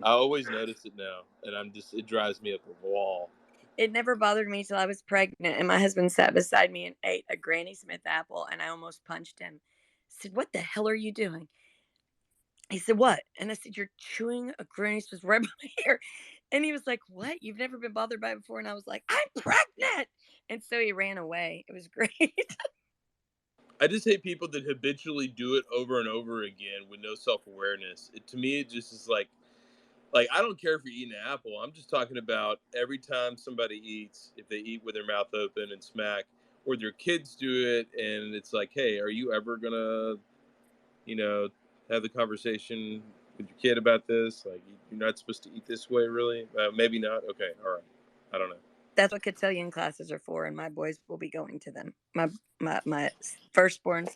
I always notice it now, and it drives me up a wall. It never bothered me till I was pregnant, and my husband sat beside me and ate a Granny Smith apple, and I almost punched him. I said, "What the hell are you doing?" He said, "What?" And I said, "You're chewing a Granny Smith right by my ear." And he was like, "What? You've never been bothered by it before?" And I was like, "I'm pregnant." And so he ran away. It was great. I just hate people that habitually do it over and over again with no self-awareness. To me, it just is like I don't care if you're eating an apple. I'm just talking about every time somebody eats, if they eat with their mouth open and smack, or their kids do it, and it's like, hey, are you ever gonna, have the conversation with your kid about this? Like, you're not supposed to eat this way, really? Maybe not. Okay, all right. I don't know. That's what cotillion classes are for, and my boys will be going to them. My firstborn's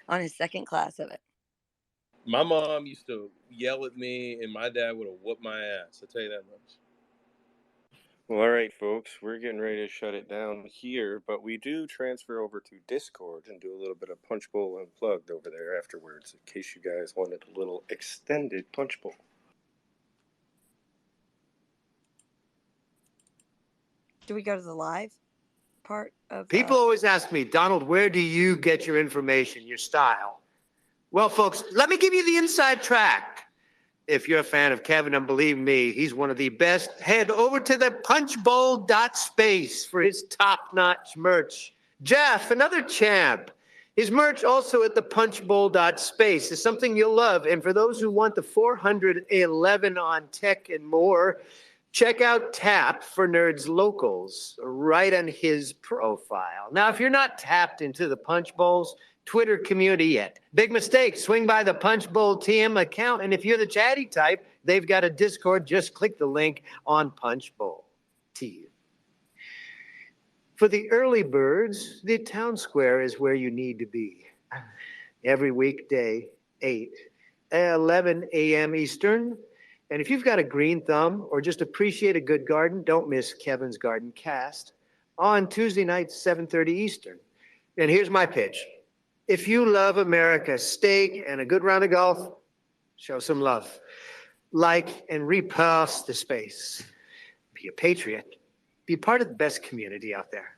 on his second class of it. My mom used to yell at me, and my dad would have whooped my ass. I'll tell you that much. Well, all right, folks, we're getting ready to shut it down here, but we do transfer over to Discord and do a little bit of Punchbowl Unplugged over there afterwards, in case you guys wanted a little extended Punchbowl. Do we go to the live part of? People always ask me, Donald, where do you get your information, your style? Well, folks, let me give you the inside track. If you're a fan of Kevin, and believe me, he's one of the best, head over to the punchbowl.space for his top-notch merch. Jeff, another champ. His merch also at the punchbowl.space is something you'll love. And for those who want the 411 on tech and more, check out Tap for Nerds Locals right on his profile. Now, if you're not tapped into the Punch Bowl's Twitter community yet, big mistake. Swing by the Punch Bowl TM account, and if you're the chatty type, they've got a Discord. Just click the link on Punch Bowl TM. For the early birds, the town square is where you need to be. Every weekday, 11 a.m. Eastern. And if you've got a green thumb or just appreciate a good garden, don't miss Kevin's Garden Cast on Tuesday nights, 7:30 Eastern. And here's my pitch. If you love America, steak and a good round of golf, show some love. Like and repost the space. Be a patriot. Be part of the best community out there.